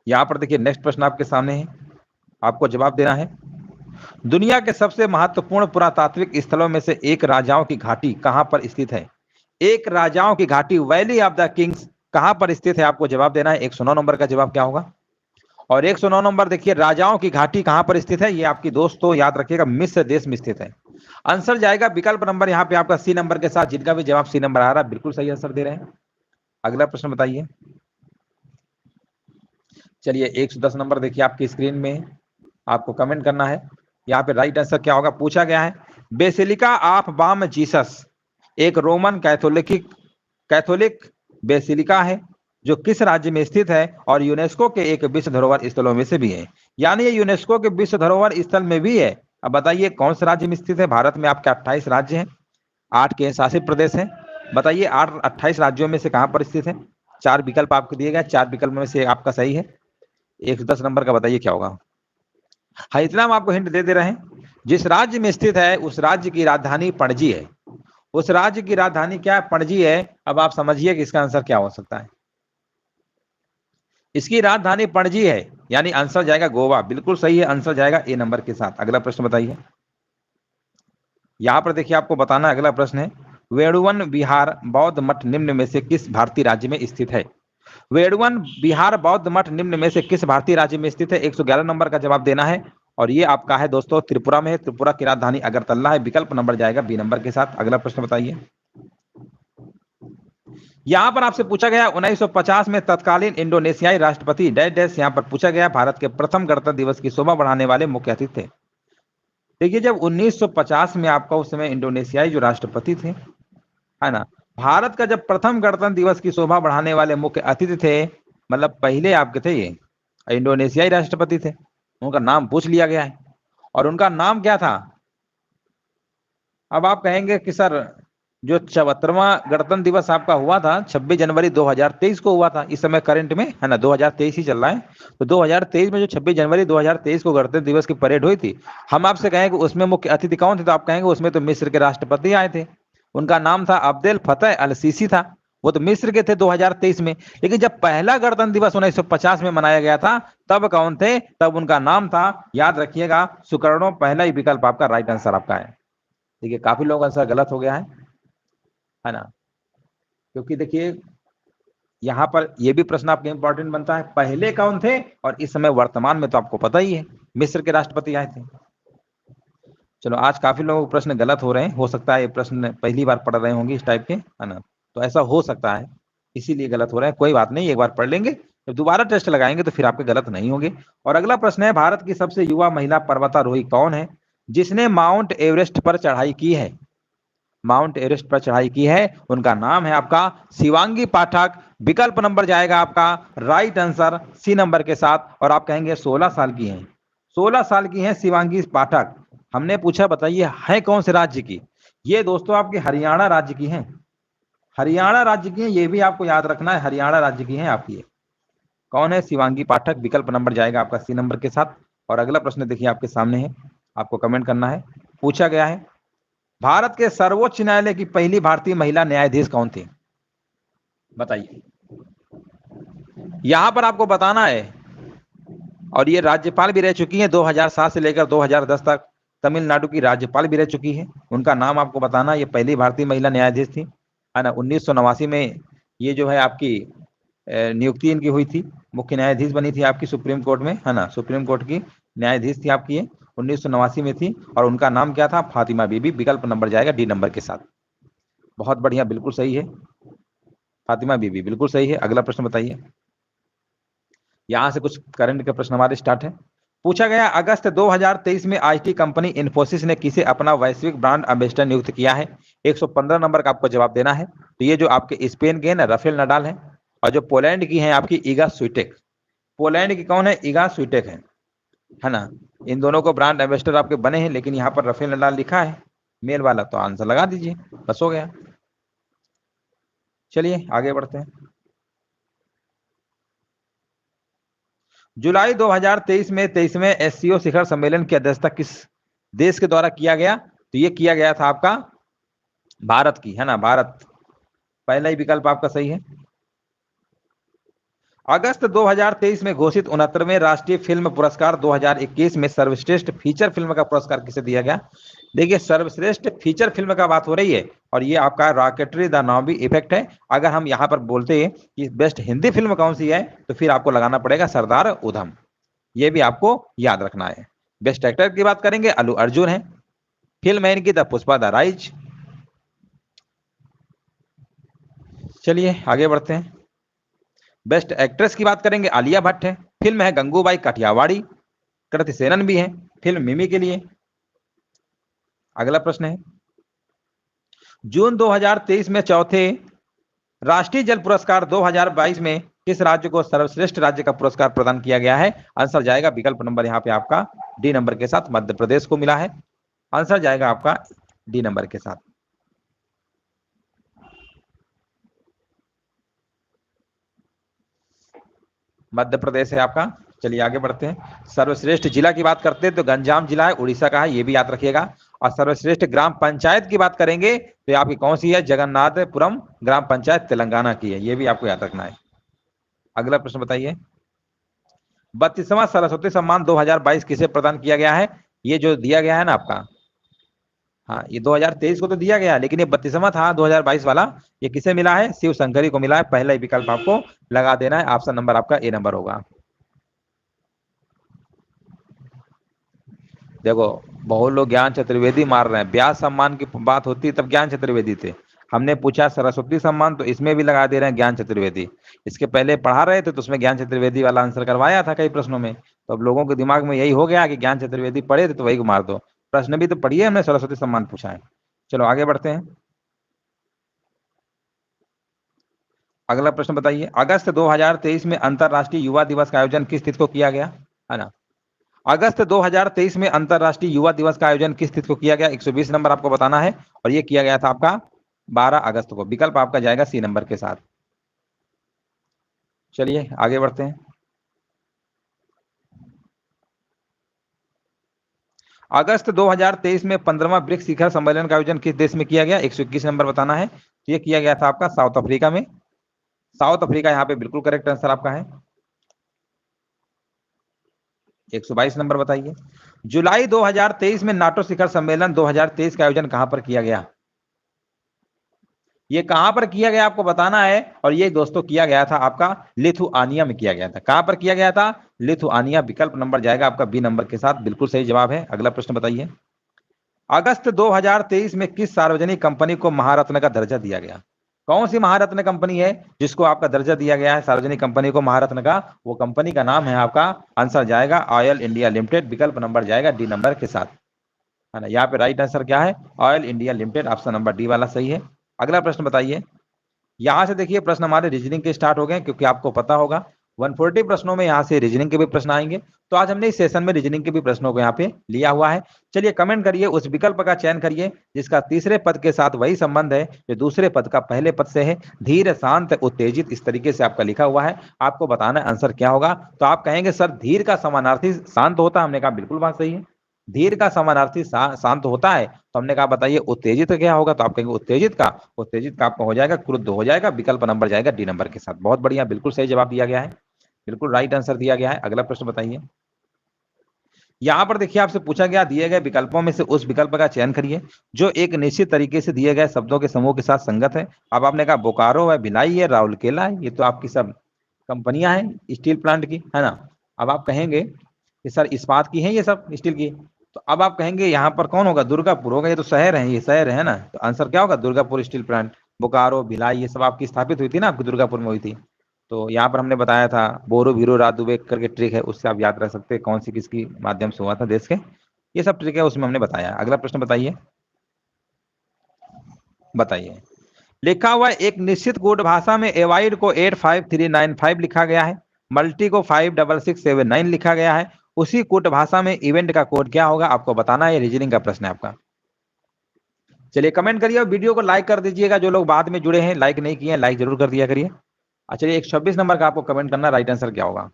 यहाँ पर देखिए नेक्स्ट प्रश्न आपके सामने है, आपको जवाब देना है। दुनिया के सबसे महत्वपूर्ण पुरातात्विक स्थलों में से एक राजाओं की घाटी कहां पर स्थित है? एक राजाओं की घाटी वैली ऑफ द किंग्स कहां पर स्थित है? आपको जवाब देना है। 109 नंबर का जवाब क्या होगा? और 109 नंबर देखिए, राजाओं की घाटी कहां पर स्थित है? ये आपकी दोस्तों याद रखिएगा, मिस्र देश में स्थित है। आंसर जाएगा विकल्प नंबर यहाँ पे आपका सी नंबर के साथ। जिनका भी जवाब सी नंबर आ रहा है बिल्कुल सही आंसर दे रहे हैं। अगला प्रश्न बताइए। चलिए 110 नंबर देखिए आपकी स्क्रीन में, आपको कमेंट करना है। यहाँ पे राइट आंसर क्या होगा पूछा गया है। बेसिलिका ऑफ बॉम जीसस एक रोमन कैथोलिक बेसिलिका है जो किस राज्य में स्थित है और यूनेस्को के एक विश्व धरोहर स्थलों में से भी है। यानी ये यूनेस्को के विश्व धरोहर स्थल में भी है। अब बताइए कौन से राज्य में स्थित है? भारत में आपके 28 राज्य हैं, 8 केंद्र शासित प्रदेश हैं। बताइए 28 राज्यों में से कहां पर स्थित है? 4 विकल्प आपको दिए गए, 4 विकल्प में से आपका सही है। 110 नंबर का बताइए क्या होगा? हाँ, इतना हम आपको हिंट दे रहे हैं। जिस राज्य में स्थित है उस राज्य की राजधानी पणजी है। उस राज्य की राजधानी क्या है? पणजी है। अब आप समझिए कि इसका आंसर क्या हो सकता है। इसकी राजधानी पणजी है, यानी आंसर जाएगा गोवा। बिल्कुल सही है, आंसर जाएगा ए नंबर के साथ। अगला प्रश्न बताइए। यहां पर देखिए आपको बताना, अगला प्रश्न है, वेणुवन विहार बौद्ध मठ निम्न में से किस भारतीय राज्य में स्थित है? वेणुवन विहार बौद्ध मठ निम्न में से किस भारतीय राज्य में स्थित है? 111 नंबर का जवाब देना है। और ये आपका है दोस्तों त्रिपुरा में है। त्रिपुरा की राजधानी अगरतला है। विकल्प नंबर जाएगा बी नंबर के साथ। अगला प्रश्न बताइए। यहां पर आपसे पूछा गया 1950 में तत्कालीन इंडोनेशियाई राष्ट्रपति डैश डैश, यहां पर पूछा गया भारत के प्रथम गणतंत्र दिवस की शोभा बढ़ाने वाले मुख्य अतिथि थे। देखिए जब 1950 में आपका उस समय इंडोनेशियाई जो राष्ट्रपति थे, है ना, भारत का जब प्रथम गणतंत्र दिवस की शोभा बढ़ाने वाले मुख्य अतिथि थे, मतलब पहले आपके थे ये इंडोनेशियाई राष्ट्रपति थे। उनका नाम पूछ लिया गया है और उनका नाम क्या था? अब आप कहेंगे कि सर जो 74वां गणतंत्र दिवस आपका हुआ था 26 जनवरी 2023 को हुआ था, इस समय करंट में है ना 2023 ही चल रहा है, तो 2023 में जो 26 जनवरी 2023 को गणतंत्र दिवस की परेड हुई थी, हम आपसे कहेंगे उसमें मुख्य अतिथि कौन थे? तो आप कहेंगे उसमें तो मिस्र के राष्ट्रपति आए थे। उनका नाम था अब्देल फतेह अल सीसी था। वो तो मिस्र के थे 2023 में। लेकिन जब पहला गणतंत्र दिवस 1950 में मनाया गया था तब कौन थे? तब उनका नाम था, याद रखिएगा, सुकर्णो। पहला ही विकल्प आपका राइट आंसर आपका है। देखिए काफी लोगों का आंसर गलत हो गया है ना, क्योंकि देखिए यहाँ पर यह भी प्रश्न आपके इंपॉर्टेंट बनता है, पहले कौन थे और इस समय वर्तमान में तो आपको पता ही है मिस्र के राष्ट्रपति आए थे। चलो आज काफी लोगों को प्रश्न गलत हो रहे हैं, हो सकता है ये प्रश्न पहली बार पढ़ रहे होंगे इस टाइप के, है ना, तो ऐसा हो सकता है इसीलिए गलत हो रहा है। कोई बात नहीं, एक बार पढ़ लेंगे, जब दोबारा टेस्ट लगाएंगे तो फिर आपके गलत नहीं होंगे। और अगला प्रश्न है, भारत की सबसे युवा महिला पर्वतारोही कौन है जिसने माउंट एवरेस्ट पर चढ़ाई की है? माउंट एवरेस्ट पर चढ़ाई की है, उनका नाम है आपका शिवांगी पाठक। विकल्प नंबर जाएगा आपका राइट आंसर सी नंबर के साथ। और आप कहेंगे 16 साल की हैं, 16 साल की हैं शिवांगी पाठक। हमने पूछा बताइए है कौन से राज्य की? ये दोस्तों आपके हरियाणा राज्य की हैं, हरियाणा राज्य की हैं, ये भी आपको याद रखना है, हरियाणा राज्य की हैं आपकी। कौन है? शिवांगी पाठक। विकल्प नंबर जाएगा आपका सी नंबर के साथ। और अगला प्रश्न देखिए आपके सामने है, आपको कमेंट करना है। पूछा गया है भारत के सर्वोच्च न्यायालय की पहली भारतीय महिला न्यायाधीश कौन थी? बताइए। यहां पर आपको बताना है, और ये राज्यपाल भी रह चुकी हैं 2007 से लेकर 2010 तक, तमिलनाडु की राज्यपाल भी रह चुकी है। उनका नाम आपको बताना, ये पहली भारतीय महिला न्यायाधीश थी, है ना। 1989 में ये जो है आपकी नियुक्ति इनकी हुई थी, मुख्य न्यायाधीश बनी थी आपकी सुप्रीम कोर्ट में, है ना, सुप्रीम कोर्ट की न्यायाधीश थी आपकी ये, 1989 में थी। और उनका नाम क्या था? फातिमा बीबी। विकल्प नंबर जाएगा डी नंबर के साथ। बहुत बढ़िया, बिल्कुल सही है, फातिमा बीबी बिल्कुल सही है। अगला प्रश्न बताइए। यहां से कुछ करंट के प्रश्न हमारे स्टार्ट है। पूछा गया अगस्त 2023 में आईटी कंपनी इन्फोसिस ने किसे अपना वैश्विक ब्रांड एम्बेसडर नियुक्त किया है? 115 नंबर का आपको जवाब देना है। तो ये जो आपके स्पेन के हैं ना राफेल नडाल है, और जो पोलैंड की है आपकी ईगा स्विटेक। पोलैंड की कौन है? ईगा स्विटेक है ना। इन दोनों को ब्रांड एम्बेसडर आपके बने हैं, लेकिन यहाँ पर राफेल नडाल लिखा है मेल वाला, तो आंसर लगा दीजिए, बस हो गया। चलिए आगे बढ़ते हैं। जुलाई 2023 में 23वें एससीओ शिखर सम्मेलन की अध्यक्षता किस देश के द्वारा किया गया? तो ये किया गया था आपका भारत की, है ना, भारत। पहला ही विकल्प आपका सही है। अगस्त 2023 में घोषित 69वें राष्ट्रीय फिल्म पुरस्कार 2021 में सर्वश्रेष्ठ फीचर फिल्म का पुरस्कार किसे दिया गया? देखिए, सर्वश्रेष्ठ फीचर फिल्म का बात हो रही है और ये आपका रॉकेटरी द नॉबी इफेक्ट है। अगर हम यहाँ पर बोलते हैं कि बेस्ट हिंदी फिल्म कौन सी है, तो फिर आपको लगाना पड़ेगा सरदार उधम। ये भी आपको याद रखना है। बेस्ट एक्टर की बात करेंगे, अल्लू अर्जुन है। फिल्म है इनकी द पुष्पा द राइज। चलिए आगे बढ़ते हैं। बेस्ट एक्ट्रेस की बात करेंगे, आलिया भट्ट है। फिल्म है गंगूबाई काठियावाड़ी। कृति सेनन भी है फिल्म मिमी के लिए। अगला प्रश्न है, जून 2023 में चौथे राष्ट्रीय जल पुरस्कार 2022 में किस राज्य को सर्वश्रेष्ठ राज्य का पुरस्कार प्रदान किया गया है? आंसर जाएगा विकल्प नंबर यहाँ पे आपका डी नंबर के साथ, मध्य प्रदेश को मिला है। आंसर जाएगा आपका डी नंबर के साथ। मध्य प्रदेश है आपका। चलिए आगे बढ़ते हैं। सर्वश्रेष्ठ जिला की बात करते हैं तो गंजाम जिला है, उड़ीसा का है, ये भी याद रखिएगा। और सर्वश्रेष्ठ ग्राम पंचायत की बात करेंगे तो आपकी कौन सी है? जगन्नाथपुरम ग्राम पंचायत तेलंगाना की है, ये भी आपको याद रखना है। अगला प्रश्न बताइए, 32वां सरस्वती सम्मान 2022 किसे प्रदान किया गया है? ये जो दिया गया है ना आपका, हाँ, ये 2023 को तो दिया गया, लेकिन ये 32वां था 2022 वाला, ये किसे मिला है? शिव शंकरी को मिला है। पहला ही विकल्प आपको लगा देना है, ऑप्शन नंबर आपका ए नंबर होगा। देखो, बहुत लोग ज्ञान चतुर्वेदी मार रहे हैं। व्यास सम्मान की बात होती तब ज्ञान चतुर्वेदी थे। हमने पूछा सरस्वती सम्मान, तो इसमें भी लगा दे रहे हैं ज्ञान चतुर्वेदी। इसके पहले पढ़ा रहे थे तो उसमें ज्ञान चतुर्वेदी वाला आंसर करवाया था कई प्रश्नों में, तो अब लोगों के दिमाग में यही हो गया कि ज्ञान चतुर्वेदी पढ़े थे तो वही को मार दो। प्रश्न भी तो पढ़िए, हमने सरस्वती सम्मान पूछा है। चलो आगे बढ़ते हैं। अगला प्रश्न बताइए, अगस्त 2023 में अंतरराष्ट्रीय युवा दिवस का आयोजन किस तिथि को किया गया? है ना, अगस्त 2023 में अंतरराष्ट्रीय युवा दिवस का आयोजन किस तिथि को किया गया? 120 नंबर आपको बताना है, और ये किया गया था आपका 12 अगस्त को। विकल्प आपका जाएगा सी नंबर के साथ। चलिए आगे बढ़ते हैं। अगस्त 2023 में 15वां ब्रिक्स शिखर सम्मेलन का आयोजन किस देश में किया गया? 121 नंबर बताना है। तो ये किया गया था आपका साउथ अफ्रीका में। साउथ अफ्रीका यहाँ पे बिल्कुल करेक्ट आंसर आपका है। 122 नंबर बताइए, जुलाई 2023 में नाटो शिखर सम्मेलन 2023 का आयोजन कहां पर किया गया? ये कहां पर किया गया आपको बताना है, और ये दोस्तों किया गया था आपका लिथुआनिया में किया गया था। कहां पर किया गया था? लिथुआनिया। विकल्प नंबर जाएगा आपका बी नंबर के साथ, बिल्कुल सही जवाब है। अगला प्रश्न बताइए, अगस्त 2023 में किस सार्वजनिक कंपनी को महारत्न का दर्जा दिया गया? कौन सी महारत्न कंपनी है जिसको आपका दर्जा दिया गया है सार्वजनिक कंपनी को महारत्न का? वो कंपनी का नाम है आपका, आंसर जाएगा ऑयल इंडिया लिमिटेड। विकल्प नंबर जाएगा डी नंबर के साथ, है ना। यहाँ पे राइट आंसर क्या है? Oil India limited, option number D वाला सही है। अगला प्रश्न बताइए, यहां से देखिए प्रश्न हमारे रीजनिंग के स्टार्ट हो गए, क्योंकि आपको पता होगा 140 प्रश्नों में यहाँ से रीजनिंग के भी प्रश्न आएंगे। तो आज हमने इस सेशन में रीजनिंग के भी प्रश्नों को यहाँ पे लिया हुआ है। चलिए कमेंट करिए, उस विकल्प का चयन करिए जिसका तीसरे पद के साथ वही संबंध है जो दूसरे पद का पहले पद से है। धीर, शांत, उत्तेजित, इस तरीके से आपका लिखा हुआ है। आपको बताना आंसर क्या होगा। तो आप कहेंगे सर धीर का समानार्थी शांत होता है। हमने कहा बिल्कुल बात सही है, धीर का समानार्थी शांत होता है। तो हमने कहा बताइए उत्तेजित का क्या होगा? तो आप कहेंगे उत्तेजित का आपका हो जाएगा क्रुद्ध हो जाएगा। विकल्प नंबर जाएगा डी नंबर के साथ। बहुत बढ़िया, बिल्कुल सही जवाब दिया गया है, बिल्कुल राइट आंसर दिया गया है। अगला प्रश्न बताइए, यहां पर देखिए आपसे पूछा गया दिए गए विकल्पों में से उस विकल्प का चयन करिए जो एक निश्चित तरीके से दिए गए शब्दों के समूह के साथ संगत है। अब आपने कहा बोकारो है, भिलाई है, राउरकेला है, ये तो आपकी सब कंपनियां हैं स्टील प्लांट की, है ना। अब आप कहेंगे कि सर इस्पात की है ये सब स्टील की, तो अब आप कहेंगे यहाँ पर कौन होगा? दुर्गापुर होगा, ये तो शहर है, ये शहर है ना। तो आंसर क्या होगा? Durgapur steel plant. बोकारो, भिलाई, ये सब आपकी स्थापित हुई थी ना, आपकी दुर्गापुर में हुई थी। तो यहाँ पर हमने बताया था बोरो वीरो रातुवेक करके ट्रिक है, उससे आप याद रख सकते हैं कौन सी किसकी माध्यम से हुआ था देश के। ये सब ट्रिक है, उसमें हमने बताया। अगला प्रश्न बताइए, बताइए लिखा हुआ एक निश्चित कोड भाषा में एवाइड को 85395 लिखा गया है, मल्टी को 56679 लिखा गया है। उसी कोड भाषा में इवेंट का कोड क्या होगा? आपको बताना है। रीजनिंग का प्रश्न है आपका। चलिए कमेंट करिए और वीडियो को लाइक कर दीजिएगा। जो लोग बाद में जुड़े हैं लाइक नहीं किए हैं, लाइक जरूर कर दिया करिए। अच्छा, 126 नंबर का आपको कमेंट करना, राइट आंसर क्या होगा?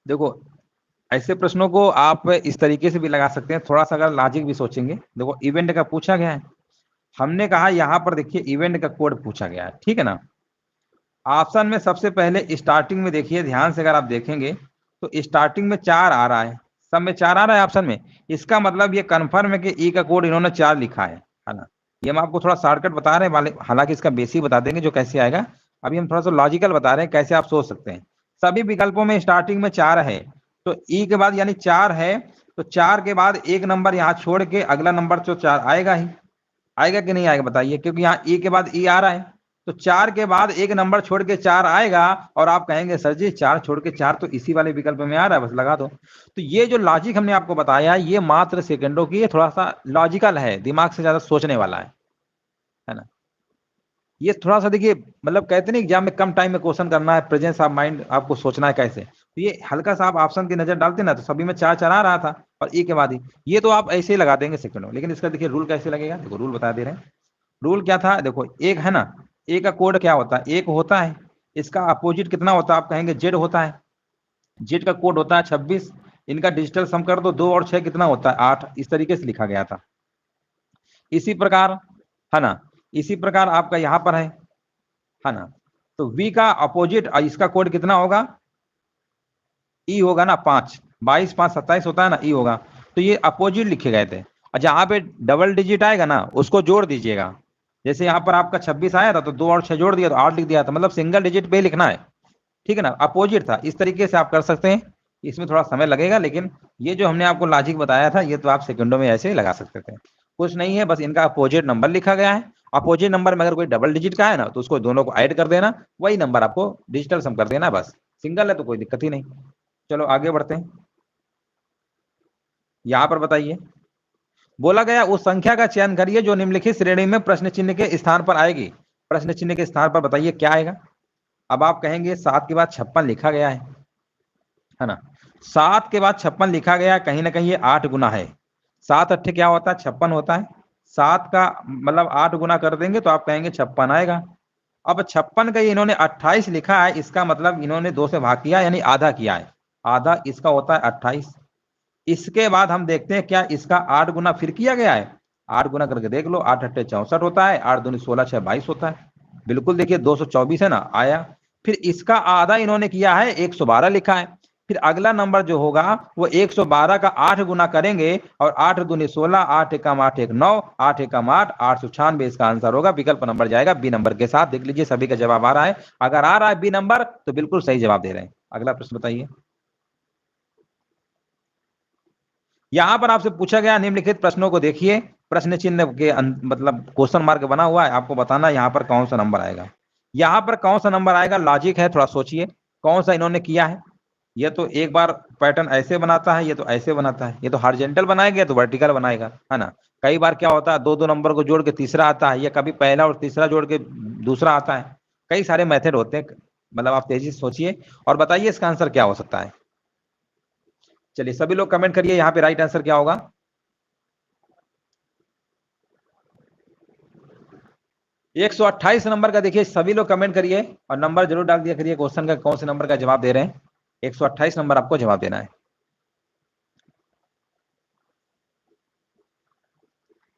देखो ऐसे प्रश्नों को आप इस तरीके से भी लगा सकते हैं, थोड़ा सा अगर लॉजिक भी सोचेंगे। देखो इवेंट का पूछा गया है, हमने कहा यहाँ पर देखिए इवेंट का कोड पूछा गया है, ठीक है ना। ऑप्शन में सबसे पहले स्टार्टिंग में देखिए, ध्यान से अगर आप देखेंगे तो स्टार्टिंग में 4 आ रहा है, सब में 4 आ रहा है ऑप्शन में। इसका मतलब ये कंफर्म है कि ई का कोड इन्होंने 4 लिखा है ना। ये हम आपको थोड़ा शॉर्टकट बता रहे हैं वाले, हालांकि इसका बेसिक बता देंगे जो कैसे आएगा। अभी हम थोड़ा सा लॉजिकल बता रहे हैं कैसे आप सोच सकते हैं। सभी विकल्पों में स्टार्टिंग में 4 है, तो ई के बाद यानी 4 है, तो 4 के बाद एक नंबर यहाँ छोड़ के अगला नंबर तो 4 आएगा ही, आएगा कि नहीं आएगा बताइए, क्योंकि यहाँ ई के बाद ई आ रहा है, तो 4 के बाद एक नंबर छोड़ के 4 आएगा। और आप कहेंगे सर जी 4 छोड़ के 4 तो इसी वाले विकल्प में आ रहा है, बस लगा दो। तो ये जो लॉजिक हमने आपको बताया ये मात्र सेकंडों की, ये थोड़ा सा लॉजिकल है, दिमाग से ज्यादा सोचने वाला है ना। ये थोड़ा सा देखिए, मतलब कहते नहीं एग्जाम में कम टाइम में क्वेश्चन करना है, प्रेजेंस ऑफ माइंड आपको सोचना है कैसे, तो ये हल्का सा आप ऑप्शन की नजर डालते ना तो सभी में 4 4 आ रहा था और ई के बाद ही, ये तो आप ऐसे ही लगा देंगे सेकंडों में। लेकिन इसका देखिए रूल कैसे लगेगा, देखो रूल बता दे रहे हैं। रूल क्या था, देखो एक है ना, ए का कोड क्या होता है, एक होता है, इसका अपोजिट कितना होता है, आप कहेंगे जेड होता है, जेड का कोड होता है 26, इनका डिजिटल सम कर दो, 2 और 6 कितना होता है 8, इस तरीके से लिखा गया था। इसी प्रकार है ना, इसी प्रकार आपका यहाँ पर है ना, तो वी का अपोजिट इसका कोड कितना होगा, ई होगा ना 5, 22 5 27 होता है ना, ई होगा। तो ये अपोजिट लिखे गए थे, और जहां पे डबल डिजिट आएगा ना उसको जोड़ दीजिएगा। जैसे यहाँ पर आपका 26 आया था तो 2 और 6 जोड़ दिया तो 8 लिख दिया था, मतलब सिंगल डिजिट पे ही लिखना है, ठीक है ना, अपोजिट था। इस तरीके से आप कर सकते हैं, इसमें थोड़ा समय लगेगा, लेकिन ये जो हमने आपको लॉजिक बताया था ये तो आप सेकंडों में ऐसे ही लगा सकते थे। कुछ नहीं है, बस इनका अपोजिट नंबर लिखा गया है, अपोजिट नंबर में अगर कोई डबल डिजिट का है ना तो उसको दोनों को ऐड कर देना, वही नंबर आपको डिजिटल सम कर देना, बस सिंगल है तो कोई दिक्कत ही नहीं। चलो आगे बढ़ते हैं, यहाँ पर बताइए, बोला गया उस संख्या का चयन करिए जो निम्नलिखित श्रेणी में प्रश्न चिन्ह के स्थान पर आएगी। प्रश्न चिन्ह के स्थान पर बताइए क्या आएगा। अब आप कहेंगे 7 के बाद 56 लिखा गया है ना, 7 के बाद 56 लिखा गया, कहीं ना कहीं ये 8 गुना है, 7 अट्ठे क्या होता है 56 होता है, 7 का मतलब 8 गुना कर देंगे तो आप कहेंगे 56 आएगा। अब 56 का इन्होंने 28 लिखा है, इसका मतलब इन्होंने 2 से भाग किया यानी आधा किया है, आधा इसका होता है 28। इसके बाद हम देखते हैं क्या इसका 8 गुना फिर किया गया है, 8 गुना करके देख लो, 8 अट्ठे 64 होता है, 8 दूनी 16 6 22 होता है, बिल्कुल देखिए 224 है ना आया। फिर इसका आधा इन्होंने किया है 112 लिखा है, फिर अगला नंबर जो होगा वो 112 का 8 गुना करेंगे, और 8 दूनी 16, 8 एकम 8 एक 9, 8 एकम 8, 896 इसका आंसर होगा। विकल्प नंबर जाएगा बी नंबर के साथ। देख लीजिए सभी का जवाब आ रहा है, अगर आ रहा है बी नंबर तो बिल्कुल सही जवाब दे रहे हैं। अगला प्रश्न बताइए, यहां पर आपसे पूछा गया निम्नलिखित प्रश्नों को देखिए, प्रश्न चिन्ह के मतलब क्वेश्चन मार्क बना हुआ है, आपको बताना है यहाँ पर कौन सा नंबर आएगा, यहाँ पर कौन सा नंबर आएगा, लॉजिक है, थोड़ा सोचिए कौन सा इन्होंने किया है। ये तो एक बार पैटर्न ऐसे बनाता है, ये तो ऐसे बनाता है, ये तो हॉरिजॉन्टल बनाएगा, ये तो वर्टिकल बनाएगा, है ना। कई बार क्या होता है 2 2 नंबर को जोड़ के तीसरा आता है, या कभी पहला और तीसरा जोड़ के दूसरा आता है, कई सारे मेथड होते हैं। मतलब आप तेजी से सोचिए और बताइए इसका आंसर क्या हो सकता है। चलिए सभी लोग कमेंट करिए यहाँ पे राइट आंसर क्या होगा। 128 नंबर का देखिए, सभी लोग कमेंट करिए और नंबर जरूर डाल दिया करिए, क्वेश्चन का कौन से नंबर का जवाब दे रहे हैं। 128 नंबर आपको जवाब देना है।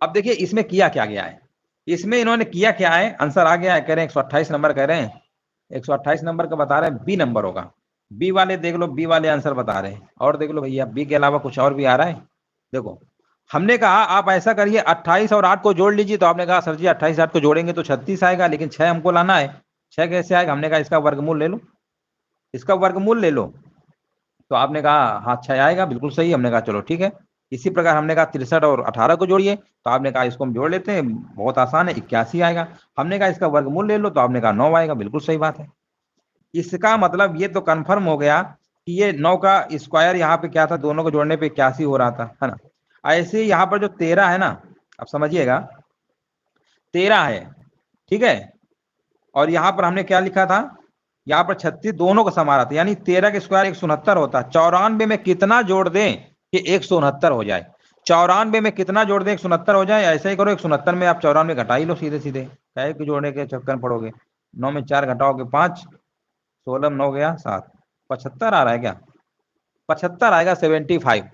अब देखिए इसमें किया क्या गया है, इसमें इन्होंने किया क्या है, आंसर आ गया है, कह रहे हैं 128 नंबर कह रहे हैं, 128 नंबर का बता रहे हैं बी नंबर होगा। बी वाले देख लो, बी वाले आंसर बता रहे हैं, और देख लो भैया बी के अलावा कुछ और भी आ रहा है। देखो हमने कहा आप ऐसा करिए 28 और 8 को जोड़ लीजिए, तो आपने कहा सर जी 28 8 को जोड़ेंगे तो 36 आएगा, लेकिन 6 हमको लाना है, 6 कैसे आएगा, हमने कहा इसका वर्गमूल ले लो, इसका वर्गमूल ले लो, तो आपने कहा हाँ 6 आएगा, बिल्कुल सही, हमने कहा चलो ठीक है। इसी प्रकार हमने कहा 63 और 18 को जोड़िए, तो आपने कहा इसको हम जोड़ लेते हैं, बहुत आसान है, 81 आएगा। हमने कहा इसका वर्गमूल ले लो, तो आपने कहा 9 आएगा, बिल्कुल सही बात है। इसका मतलब ये तो कंफर्म हो गया कि ये 9 का स्क्वायर यहाँ पे क्या था, दोनों को जोड़ने पे 81 हो रहा था, है ना। ऐसे ही यहाँ पर जो 13 है ना, अब समझिएगा 13 है, ठीक है, और यहाँ पर हमने क्या लिखा था, यहाँ पर 36 दोनों को समा रहा था, यानी 13 का स्क्वायर 169 होता है। 94 में कितना जोड़ दें कि 169 हो जाए, 94 में कितना जोड़ दें 169 हो जाए, ऐसा ही करो 169 में आप 94 घटा ही लो सीधे सीधे, क्या कि जोड़ने के चक्कर में पड़ोगे। 9 में 4 घटाओगे 5, 16 में 9 गया 7, 75 आ रहा है क्या, 75 आएगा, 75।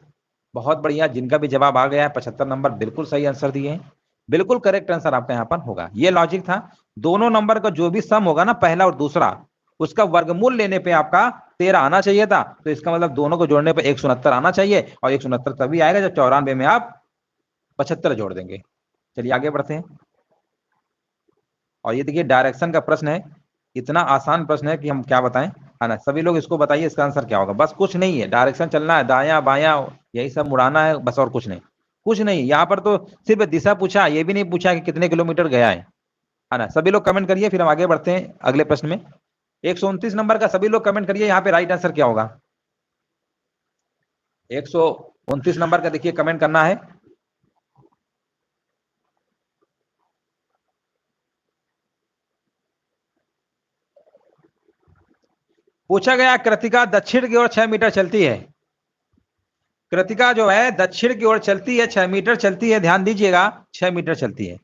बहुत बढ़िया, जिनका भी जवाब आ गया है 75 नंबर, बिल्कुल सही आंसर दिए हैं, बिल्कुल करेक्ट आंसर आपका यहाँ पर होगा। ये लॉजिक था, दोनों नंबर का जो भी सम होगा ना, पहला और दूसरा, उसका वर्गमूल लेने पे आपका 13 आना चाहिए था, तो इसका मतलब दोनों को जोड़ने पे 169 आना चाहिए, और 169 तभी आएगा जब 94 में आप 75 जोड़ देंगे। चलिए आगे बढ़ते हैं। और ये देखिए डायरेक्शन का प्रश्न है, इतना आसान प्रश्न है कि हम क्या बताएं, है ना। सभी लोग इसको बताइए इसका आंसर क्या होगा। बस कुछ नहीं है, डायरेक्शन चलना है, दायां बायां यही सब मुड़ाना है बस, और कुछ नहीं। कुछ नहीं, यहाँ पर तो सिर्फ दिशा पूछा, ये भी नहीं पूछा कि कितने किलोमीटर गया है ना। सभी लोग कमेंट करिए, फिर हम आगे बढ़ते हैं अगले प्रश्न में। 129 नंबर का सभी लोग कमेंट करिए, यहाँ पे राइट आंसर क्या होगा। 129 नंबर का देखिए कमेंट करना है। पूछा गया कृतिका दक्षिण की ओर 6 मीटर चलती है। कृतिका जो है दक्षिण की ओर चलती है, 6 मीटर चलती है, ध्यान दीजिएगा 6 मीटर चलती है।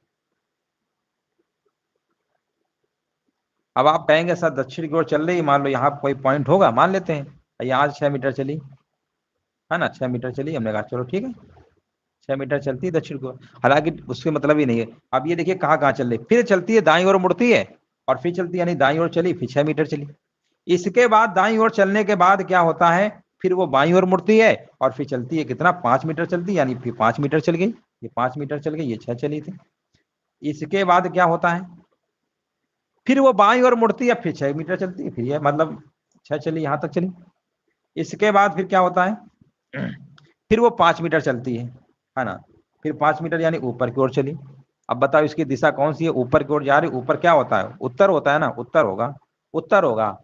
अब आप कहेंगे सर दक्षिण की ओर चल रही, मान लो यहाँ कोई पॉइंट होगा, मान लेते हैं यहाँ 6 मीटर चली, है ना, 6 मीटर चली, हमने कहा चलो ठीक है 6 मीटर चलती है दक्षिण को, हालांकि उसके मतलब ही नहीं है। अब ये देखिए कहाँ कहाँ चल रही, फिर चलती है दाईं ओर मुड़ती है, और फिर चलती है, यानी दाईं ओर चली फिर 6 मीटर चली। इसके बाद दाईं ओर चलने के बाद क्या होता है, फिर वो बाईं ओर मुड़ती है, और फिर चलती है कितना, 5 मीटर चलती है, यानी फिर 5 मीटर चल गई, ये 5 मीटर चल गई, ये 6 चली थी। इसके बाद क्या होता है, फिर वो बाईं ओर मुड़ती है, फिर 6 मीटर चलती है, फिर ये मतलब 6 चली, यहां तक चली। इसके बाद फिर क्या होता है, फिर वो 5 मीटर चलती है ना, फिर 5 मीटर यानी ऊपर की ओर चली। अब बताओ इसकी दिशा कौन सी है, ऊपर की ओर जा रही, ऊपर क्या होता है, उत्तर होता है ना, उत्तर होगा, उत्तर होगा,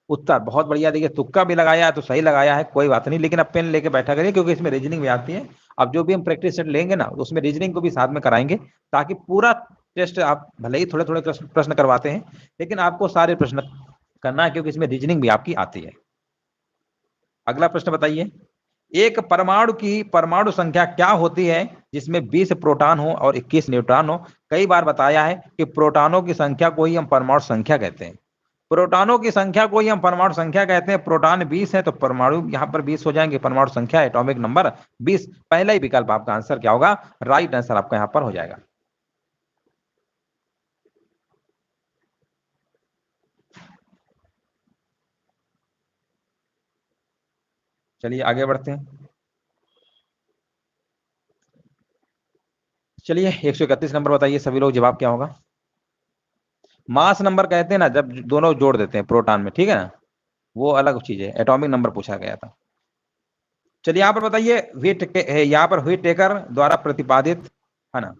उत्तर। बहुत बढ़िया, देखिए तुक्का भी लगाया है तो सही लगाया है, कोई बात नहीं, लेकिन अब पेन लेके बैठा करिए क्योंकि इसमें रीजनिंग भी आती है। अब जो भी हम प्रैक्टिस सेट लेंगे ना, उसमें रीजनिंग को भी साथ में कराएंगे, ताकि पूरा टेस्ट, आप भले ही थोड़े थोड़े प्रश्न करवाते हैं, लेकिन आपको सारे प्रश्न करना है, क्योंकि इसमें रीजनिंग भी आपकी आती है। अगला प्रश्न बताइए, एक परमाणु की परमाणु संख्या क्या होती है जिसमें 20 प्रोटॉन हो और 21 न्यूट्रॉन हो। कई बार बताया है कि प्रोटॉनों की संख्या को ही हम परमाणु संख्या कहते हैं, प्रोटॉनों की संख्या को ही हम परमाणु संख्या कहते हैं। प्रोटॉन 20 है तो परमाणु यहाँ पर 20 हो जाएंगे, परमाणु संख्या एटॉमिक नंबर 20। पहला ही विकल्प आपका आंसर क्या होगा, राइट आंसर आपका यहाँ पर हो जाएगा। चलिए आगे बढ़ते हैं। चलिए 131 नंबर बताइए सभी लोग, जवाब क्या होगा। मास नंबर कहते हैं ना जब दोनों जोड़ देते हैं प्रोटॉन में, ठीक है ना, वो अलग चीज है, एटॉमिक नंबर पूछा गया था। चलिए यहाँ पर बताइए, यहाँ पर व्हिट टेकर द्वारा प्रतिपादित, है ना,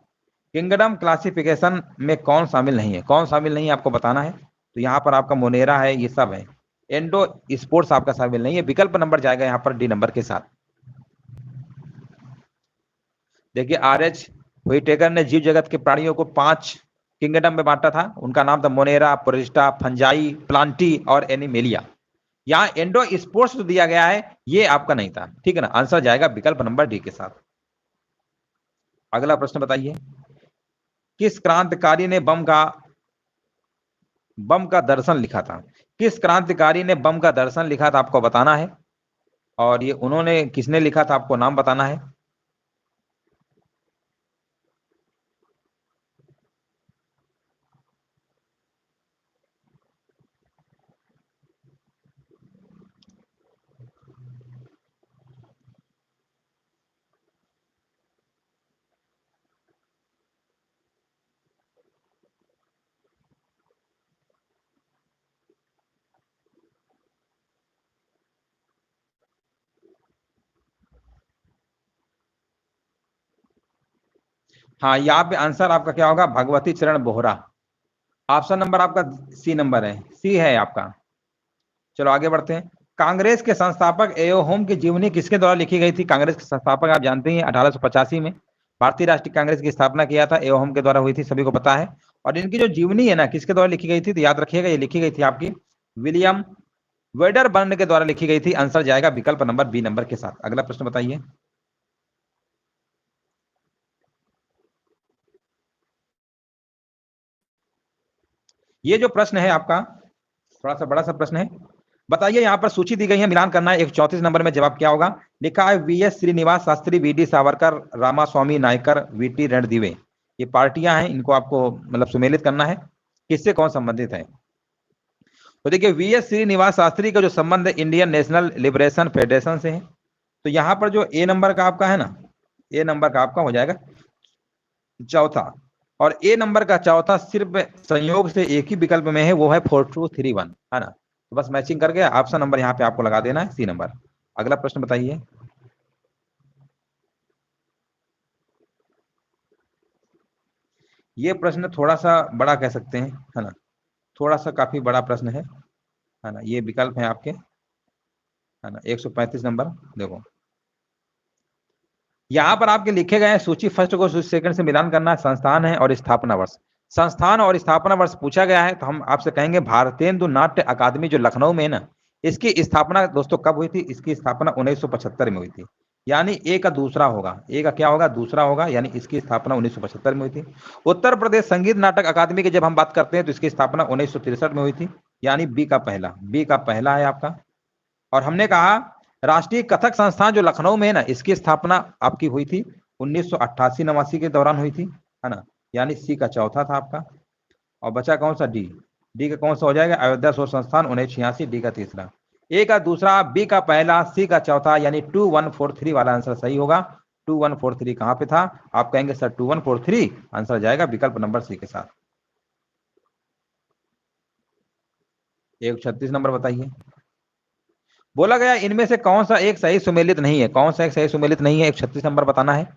किंगडम क्लासिफिकेशन में कौन शामिल नहीं है, कौन शामिल नहीं है आपको बताना है। तो यहाँ पर आपका मोनेरा है, ये सब है। एंडो स्पोर्ट्स आपका शामिल नहीं है, विकल्प नंबर जाएगा यहाँ पर डी नंबर के साथ। देखिए RH व्हिटेकर ने जीव जगत के प्राणियों को 5 किंगडम में बांटा था, उनका नाम था मोनेरा, पोरिस्टा, फंजाई, प्लांटी और एनिमेलिया। यहाँ एंडो स्पोर्ट्स जो दिया गया है ये आपका नहीं था, ठीक है ना, आंसर जाएगा विकल्प नंबर डी के साथ। अगला प्रश्न बताइए, किस क्रांतिकारी ने बम का दर्शन लिखा था, किस क्रांतिकारी ने बम का दर्शन लिखा था आपको बताना है, और ये उन्होंने किसने लिखा था आपको नाम बताना है। हाँ, यहाँ पे आंसर आपका क्या होगा, भगवती चरण बोहरा। ऑप्शन नंबर आपका सी नंबर है, सी है आपका। चलो आगे बढ़ते हैं। कांग्रेस के संस्थापक एओ होम की जीवनी किसके द्वारा लिखी गई थी। कांग्रेस के संस्थापक आप जानते हैं 1885 में भारतीय राष्ट्रीय कांग्रेस की स्थापना किया था, एओ होम के द्वारा हुई थी, सभी को पता है। और इनकी जो जीवनी है ना किसके द्वारा लिखी गई थी, तो याद रखिएगा ये लिखी गई थी आपकी विलियम वेडरबर्न के द्वारा लिखी गई थी। आंसर जाएगा विकल्प नंबर बी नंबर के साथ। अगला प्रश्न बताइए, ये जो प्रश्न है आपका थोड़ा सा बड़ा सा प्रश्न है। बताइए, यहाँ पर सूची दी गई है, मिलान करना है। 134 नंबर में जवाब क्या होगा? लिखा है V S Srinivas Shastri, V D Savarkar, Ramaswamy Naicker, V T Ranadive. ये पार्टियां हैं, इनको आपको मतलब सुमेलित करना है, किससे कौन संबंधित है। तो देखिए, वीएस श्रीनिवास शास्त्री का जो संबंध है इंडियन नेशनल लिबरेशन फेडरेशन से है। तो यहाँ पर जो ए नंबर का आपका है ना, ए नंबर का आपका हो जाएगा चौथा, और ए नंबर का चौथा सिर्फ संयोग से एक ही विकल्प में है, वो है 4231, है ना। तो बस मैचिंग करके ऑप्शन नंबर यहाँ पे आपको लगा देना है, सी नंबर। अगला प्रश्न बताइए। ये प्रश्न थोड़ा सा बड़ा कह सकते हैं, है ना, थोड़ा सा काफी बड़ा प्रश्न है ना। ये विकल्प है आपके, है ना। 135 नंबर देखो, यहाँ पर आपके लिखे गए हैं सूची फर्स्ट को सूची सेकंड से मिलान करना है, संस्थान है और स्थापना वर्ष। संस्थान और स्थापना वर्ष पूछा गया है, तो हम आपसे कहेंगे भारतेंदु नाट्य अकादमी जो लखनऊ में है ना, इसकी स्थापना दोस्तों कब हुई थी? इसकी स्थापना 1975 में हुई थी, यानी ए का दूसरा होगा, ए का क्या होगा? दूसरा होगा, यानी इसकी स्थापना 1975 में हुई थी। उत्तर प्रदेश संगीत नाटक अकादमी की जब हम बात करते हैं तो इसकी स्थापना 1963 में हुई थी, यानी बी का पहला, बी का पहला है आपका। और हमने कहा राष्ट्रीय कथक संस्थान जो लखनऊ में है ना, इसकी स्थापना आपकी हुई थी 1988-89 के दौरान हुई थी, है ना, यानी सी का चौथा था आपका। और बचा कौन सा? डी। डी का कौन सा हो जाएगा? अयोध्या शोध संस्थान 1986, डी का तीसरा। ए का दूसरा, बी का पहला, सी का चौथा, यानी 2143 वाला आंसर सही होगा। 2143 कहां पे था? आप कहेंगे सर 2143, आंसर जाएगा विकल्प नंबर सी के साथ। 136 नंबर बताइए। बोला गया इनमें से कौन सा एक सही सुमेलित नहीं है? कौन सा एक सही सुमेलित नहीं है? 136 नंबर बताना है।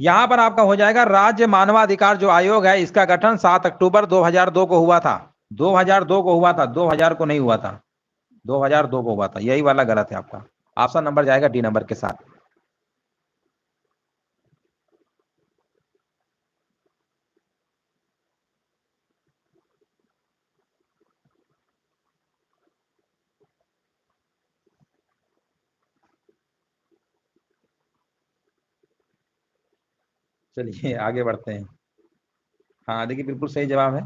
यहां पर आपका हो जाएगा राज्य मानवाधिकार जो आयोग है, इसका गठन 7 अक्टूबर 2002 को हुआ था। 2002 को हुआ था, 2000 को नहीं हुआ था, 2002 को हुआ था, यही वाला गलत है आपका। ऑप्शन नंबर जाएगा डी नंबर के साथ। चलिए आगे बढ़ते हैं। हाँ देखिए, बिल्कुल सही जवाब है।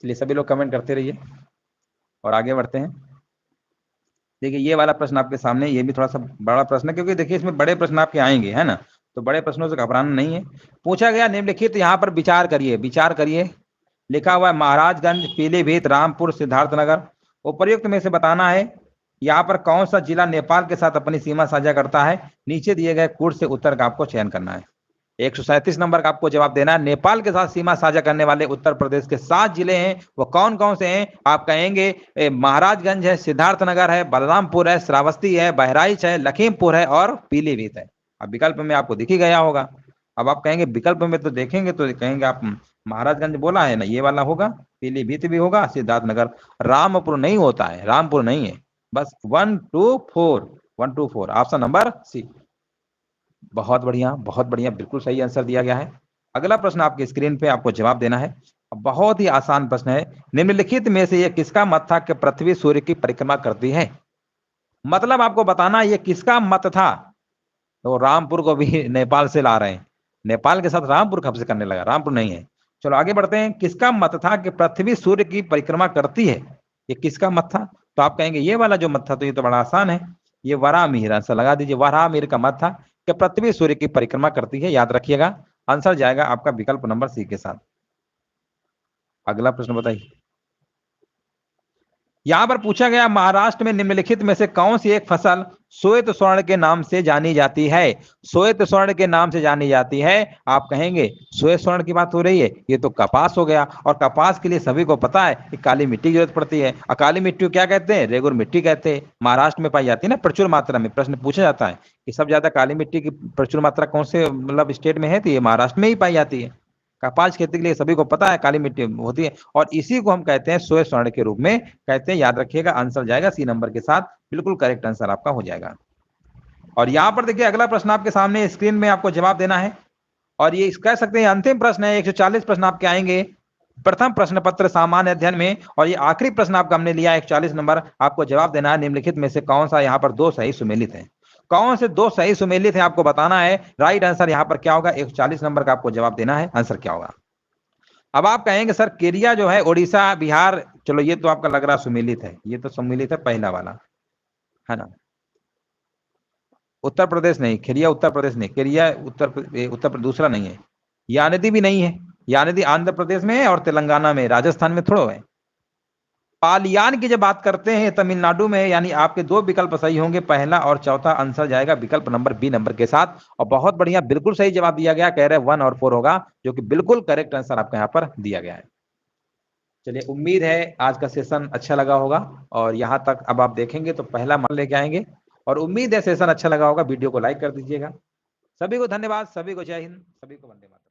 चलिए सभी लोग कमेंट करते रहिए और आगे बढ़ते हैं। देखिए ये वाला प्रश्न आपके सामने, ये भी थोड़ा सा बड़ा प्रश्न है, क्योंकि देखिए इसमें बड़े प्रश्न आपके आएंगे, है ना, तो बड़े प्रश्नों से घबराना नहीं है। पूछा गया निम्नलिखित, यहाँ पर विचार करिए, विचार करिए। लिखा हुआ है महाराजगंज, पीलीभीत, रामपुर, सिद्धार्थनगर। उपर्युक्त में से बताना है यहाँ पर कौन सा जिला नेपाल के साथ अपनी सीमा साझा करता है। नीचे दिए गए कूट से उत्तर का आपको चयन करना है। 137 नंबर का आपको जवाब देना है। नेपाल के साथ सीमा साझा करने वाले उत्तर प्रदेश के 7 जिले हैं, वो कौन कौन से हैं? आप कहेंगे महाराजगंज है, सिद्धार्थनगर है, बलरामपुर है, श्रावस्ती है, बहराइच है, लखीमपुर है और पीलीभीत है। अब विकल्प में आपको दिख ही गया होगा। अब आप कहेंगे विकल्प में तो देखेंगे तो कहेंगे आप महाराजगंज बोला है ना, ये वाला होगा, पीलीभीत भी होगा, सिद्धार्थनगर। रामपुर नहीं होता है, रामपुर नहीं है। बस 124 ऑप्शन नंबर सी। बहुत बढ़िया, बहुत बढ़िया, बिल्कुल सही आंसर दिया गया है। अगला प्रश्न आपके स्क्रीन पे आपको जवाब देना है। बहुत ही आसान प्रश्न है। निम्नलिखित में से यह किसका मत था कि पृथ्वी सूर्य की परिक्रमा करती है? मतलब आपको बताना ये किसका मत था। तो रामपुर को भी नेपाल से ला रहे हैं, नेपाल के साथ रामपुर कब से करने लगा? रामपुर नहीं है। चलो आगे बढ़ते हैं। किसका मत था कि पृथ्वी सूर्य की परिक्रमा करती है? ये किसका मत था? तो आप कहेंगे ये वाला जो मत था, तो ये तो बड़ा आसान है, ये वराहमिहिर, आंसर लगा दीजिए। वराहमिहिर का मत था कि पृथ्वी सूर्य की परिक्रमा करती है, याद रखिएगा। आंसर जाएगा आपका विकल्प नंबर सी के साथ। अगला प्रश्न बताइए। यहां पर पूछा गया महाराष्ट्र में निम्नलिखित में से कौन सी एक फसल श्वेत स्वर्ण के नाम से जानी जाती है? श्वेत स्वर्ण के नाम से जानी जाती है। आप कहेंगे श्वेत स्वर्ण की बात हो रही है, ये तो कपास हो गया, और कपास के लिए सभी को पता है कि काली मिट्टी की जरूरत पड़ती है। और काली मिट्टी को क्या कहते हैं? रेगुर मिट्टी कहते हैं। महाराष्ट्र में पाई जाती है ना प्रचुर मात्रा में। प्रश्न पूछा जाता है कि सब ज्यादा काली मिट्टी की प्रचुर मात्रा कौन से मतलब स्टेट में है, तो ये महाराष्ट्र में ही पाई जाती है। कपास खेती के लिए सभी को पता है काली मिट्टी होती है, और इसी को हम कहते हैं श्वेत स्वर्ण के रूप में कहते हैं, याद रखिएगा। आंसर जाएगा सी नंबर के साथ, बिल्कुल करेक्ट आंसर आपका हो जाएगा। और यहां पर देखिए अगला प्रश्न आपके सामने स्क्रीन में आपको जवाब देना है, और ये कह सकते हैं अंतिम प्रश्न है। 140 प्रश्न आपके आएंगे प्रथम प्रश्न पत्र सामान्य अध्ययन में, और ये आखिरी प्रश्न आपका हमने लिया 140 नंबर। आपको जवाब देना है निम्नलिखित में से कौन सा यहाँ पर दो सही सुमेलित है? कौन से दो सही सुमेलित है आपको बताना है। राइट आंसर यहाँ पर क्या होगा? 140 नंबर का आपको जवाब देना है। आंसर क्या होगा? अब आप कहेंगे सर केरिया जो है उड़ीसा बिहार, चलो ये तो आपका लग रहा सुमिलित है, ये तो सम्मिलित है पहला वाला, है ना। उत्तर प्रदेश नहीं, खेरिया उत्तर प्रदेश नहीं, केरिया उत्तर प्रदेश दूसरा नहीं है। यानदी भी नहीं है, यानदी आंध्र प्रदेश में है और तेलंगाना में, राजस्थान में थोड़ा है। पालियान की जब बात करते हैं तमिलनाडु में, यानी आपके दो विकल्प सही होंगे, पहला और चौथा आंसर जाएगा विकल्प नंबर बी नंबर के साथ। और बहुत बढ़िया, बिल्कुल सही जवाब दिया गया, कह रहे 1 और 4 होगा, जो कि बिल्कुल करेक्ट आंसर आपका यहाँ पर दिया गया है। चलिए, उम्मीद है आज का सेशन अच्छा लगा होगा, और यहाँ तक अब आप देखेंगे तो पहला मान लेके आएंगे, और उम्मीद है सेशन अच्छा लगा होगा। वीडियो को लाइक कर दीजिएगा। सभी को धन्यवाद, सभी को जय हिंद, सभी को वंदे मातरम।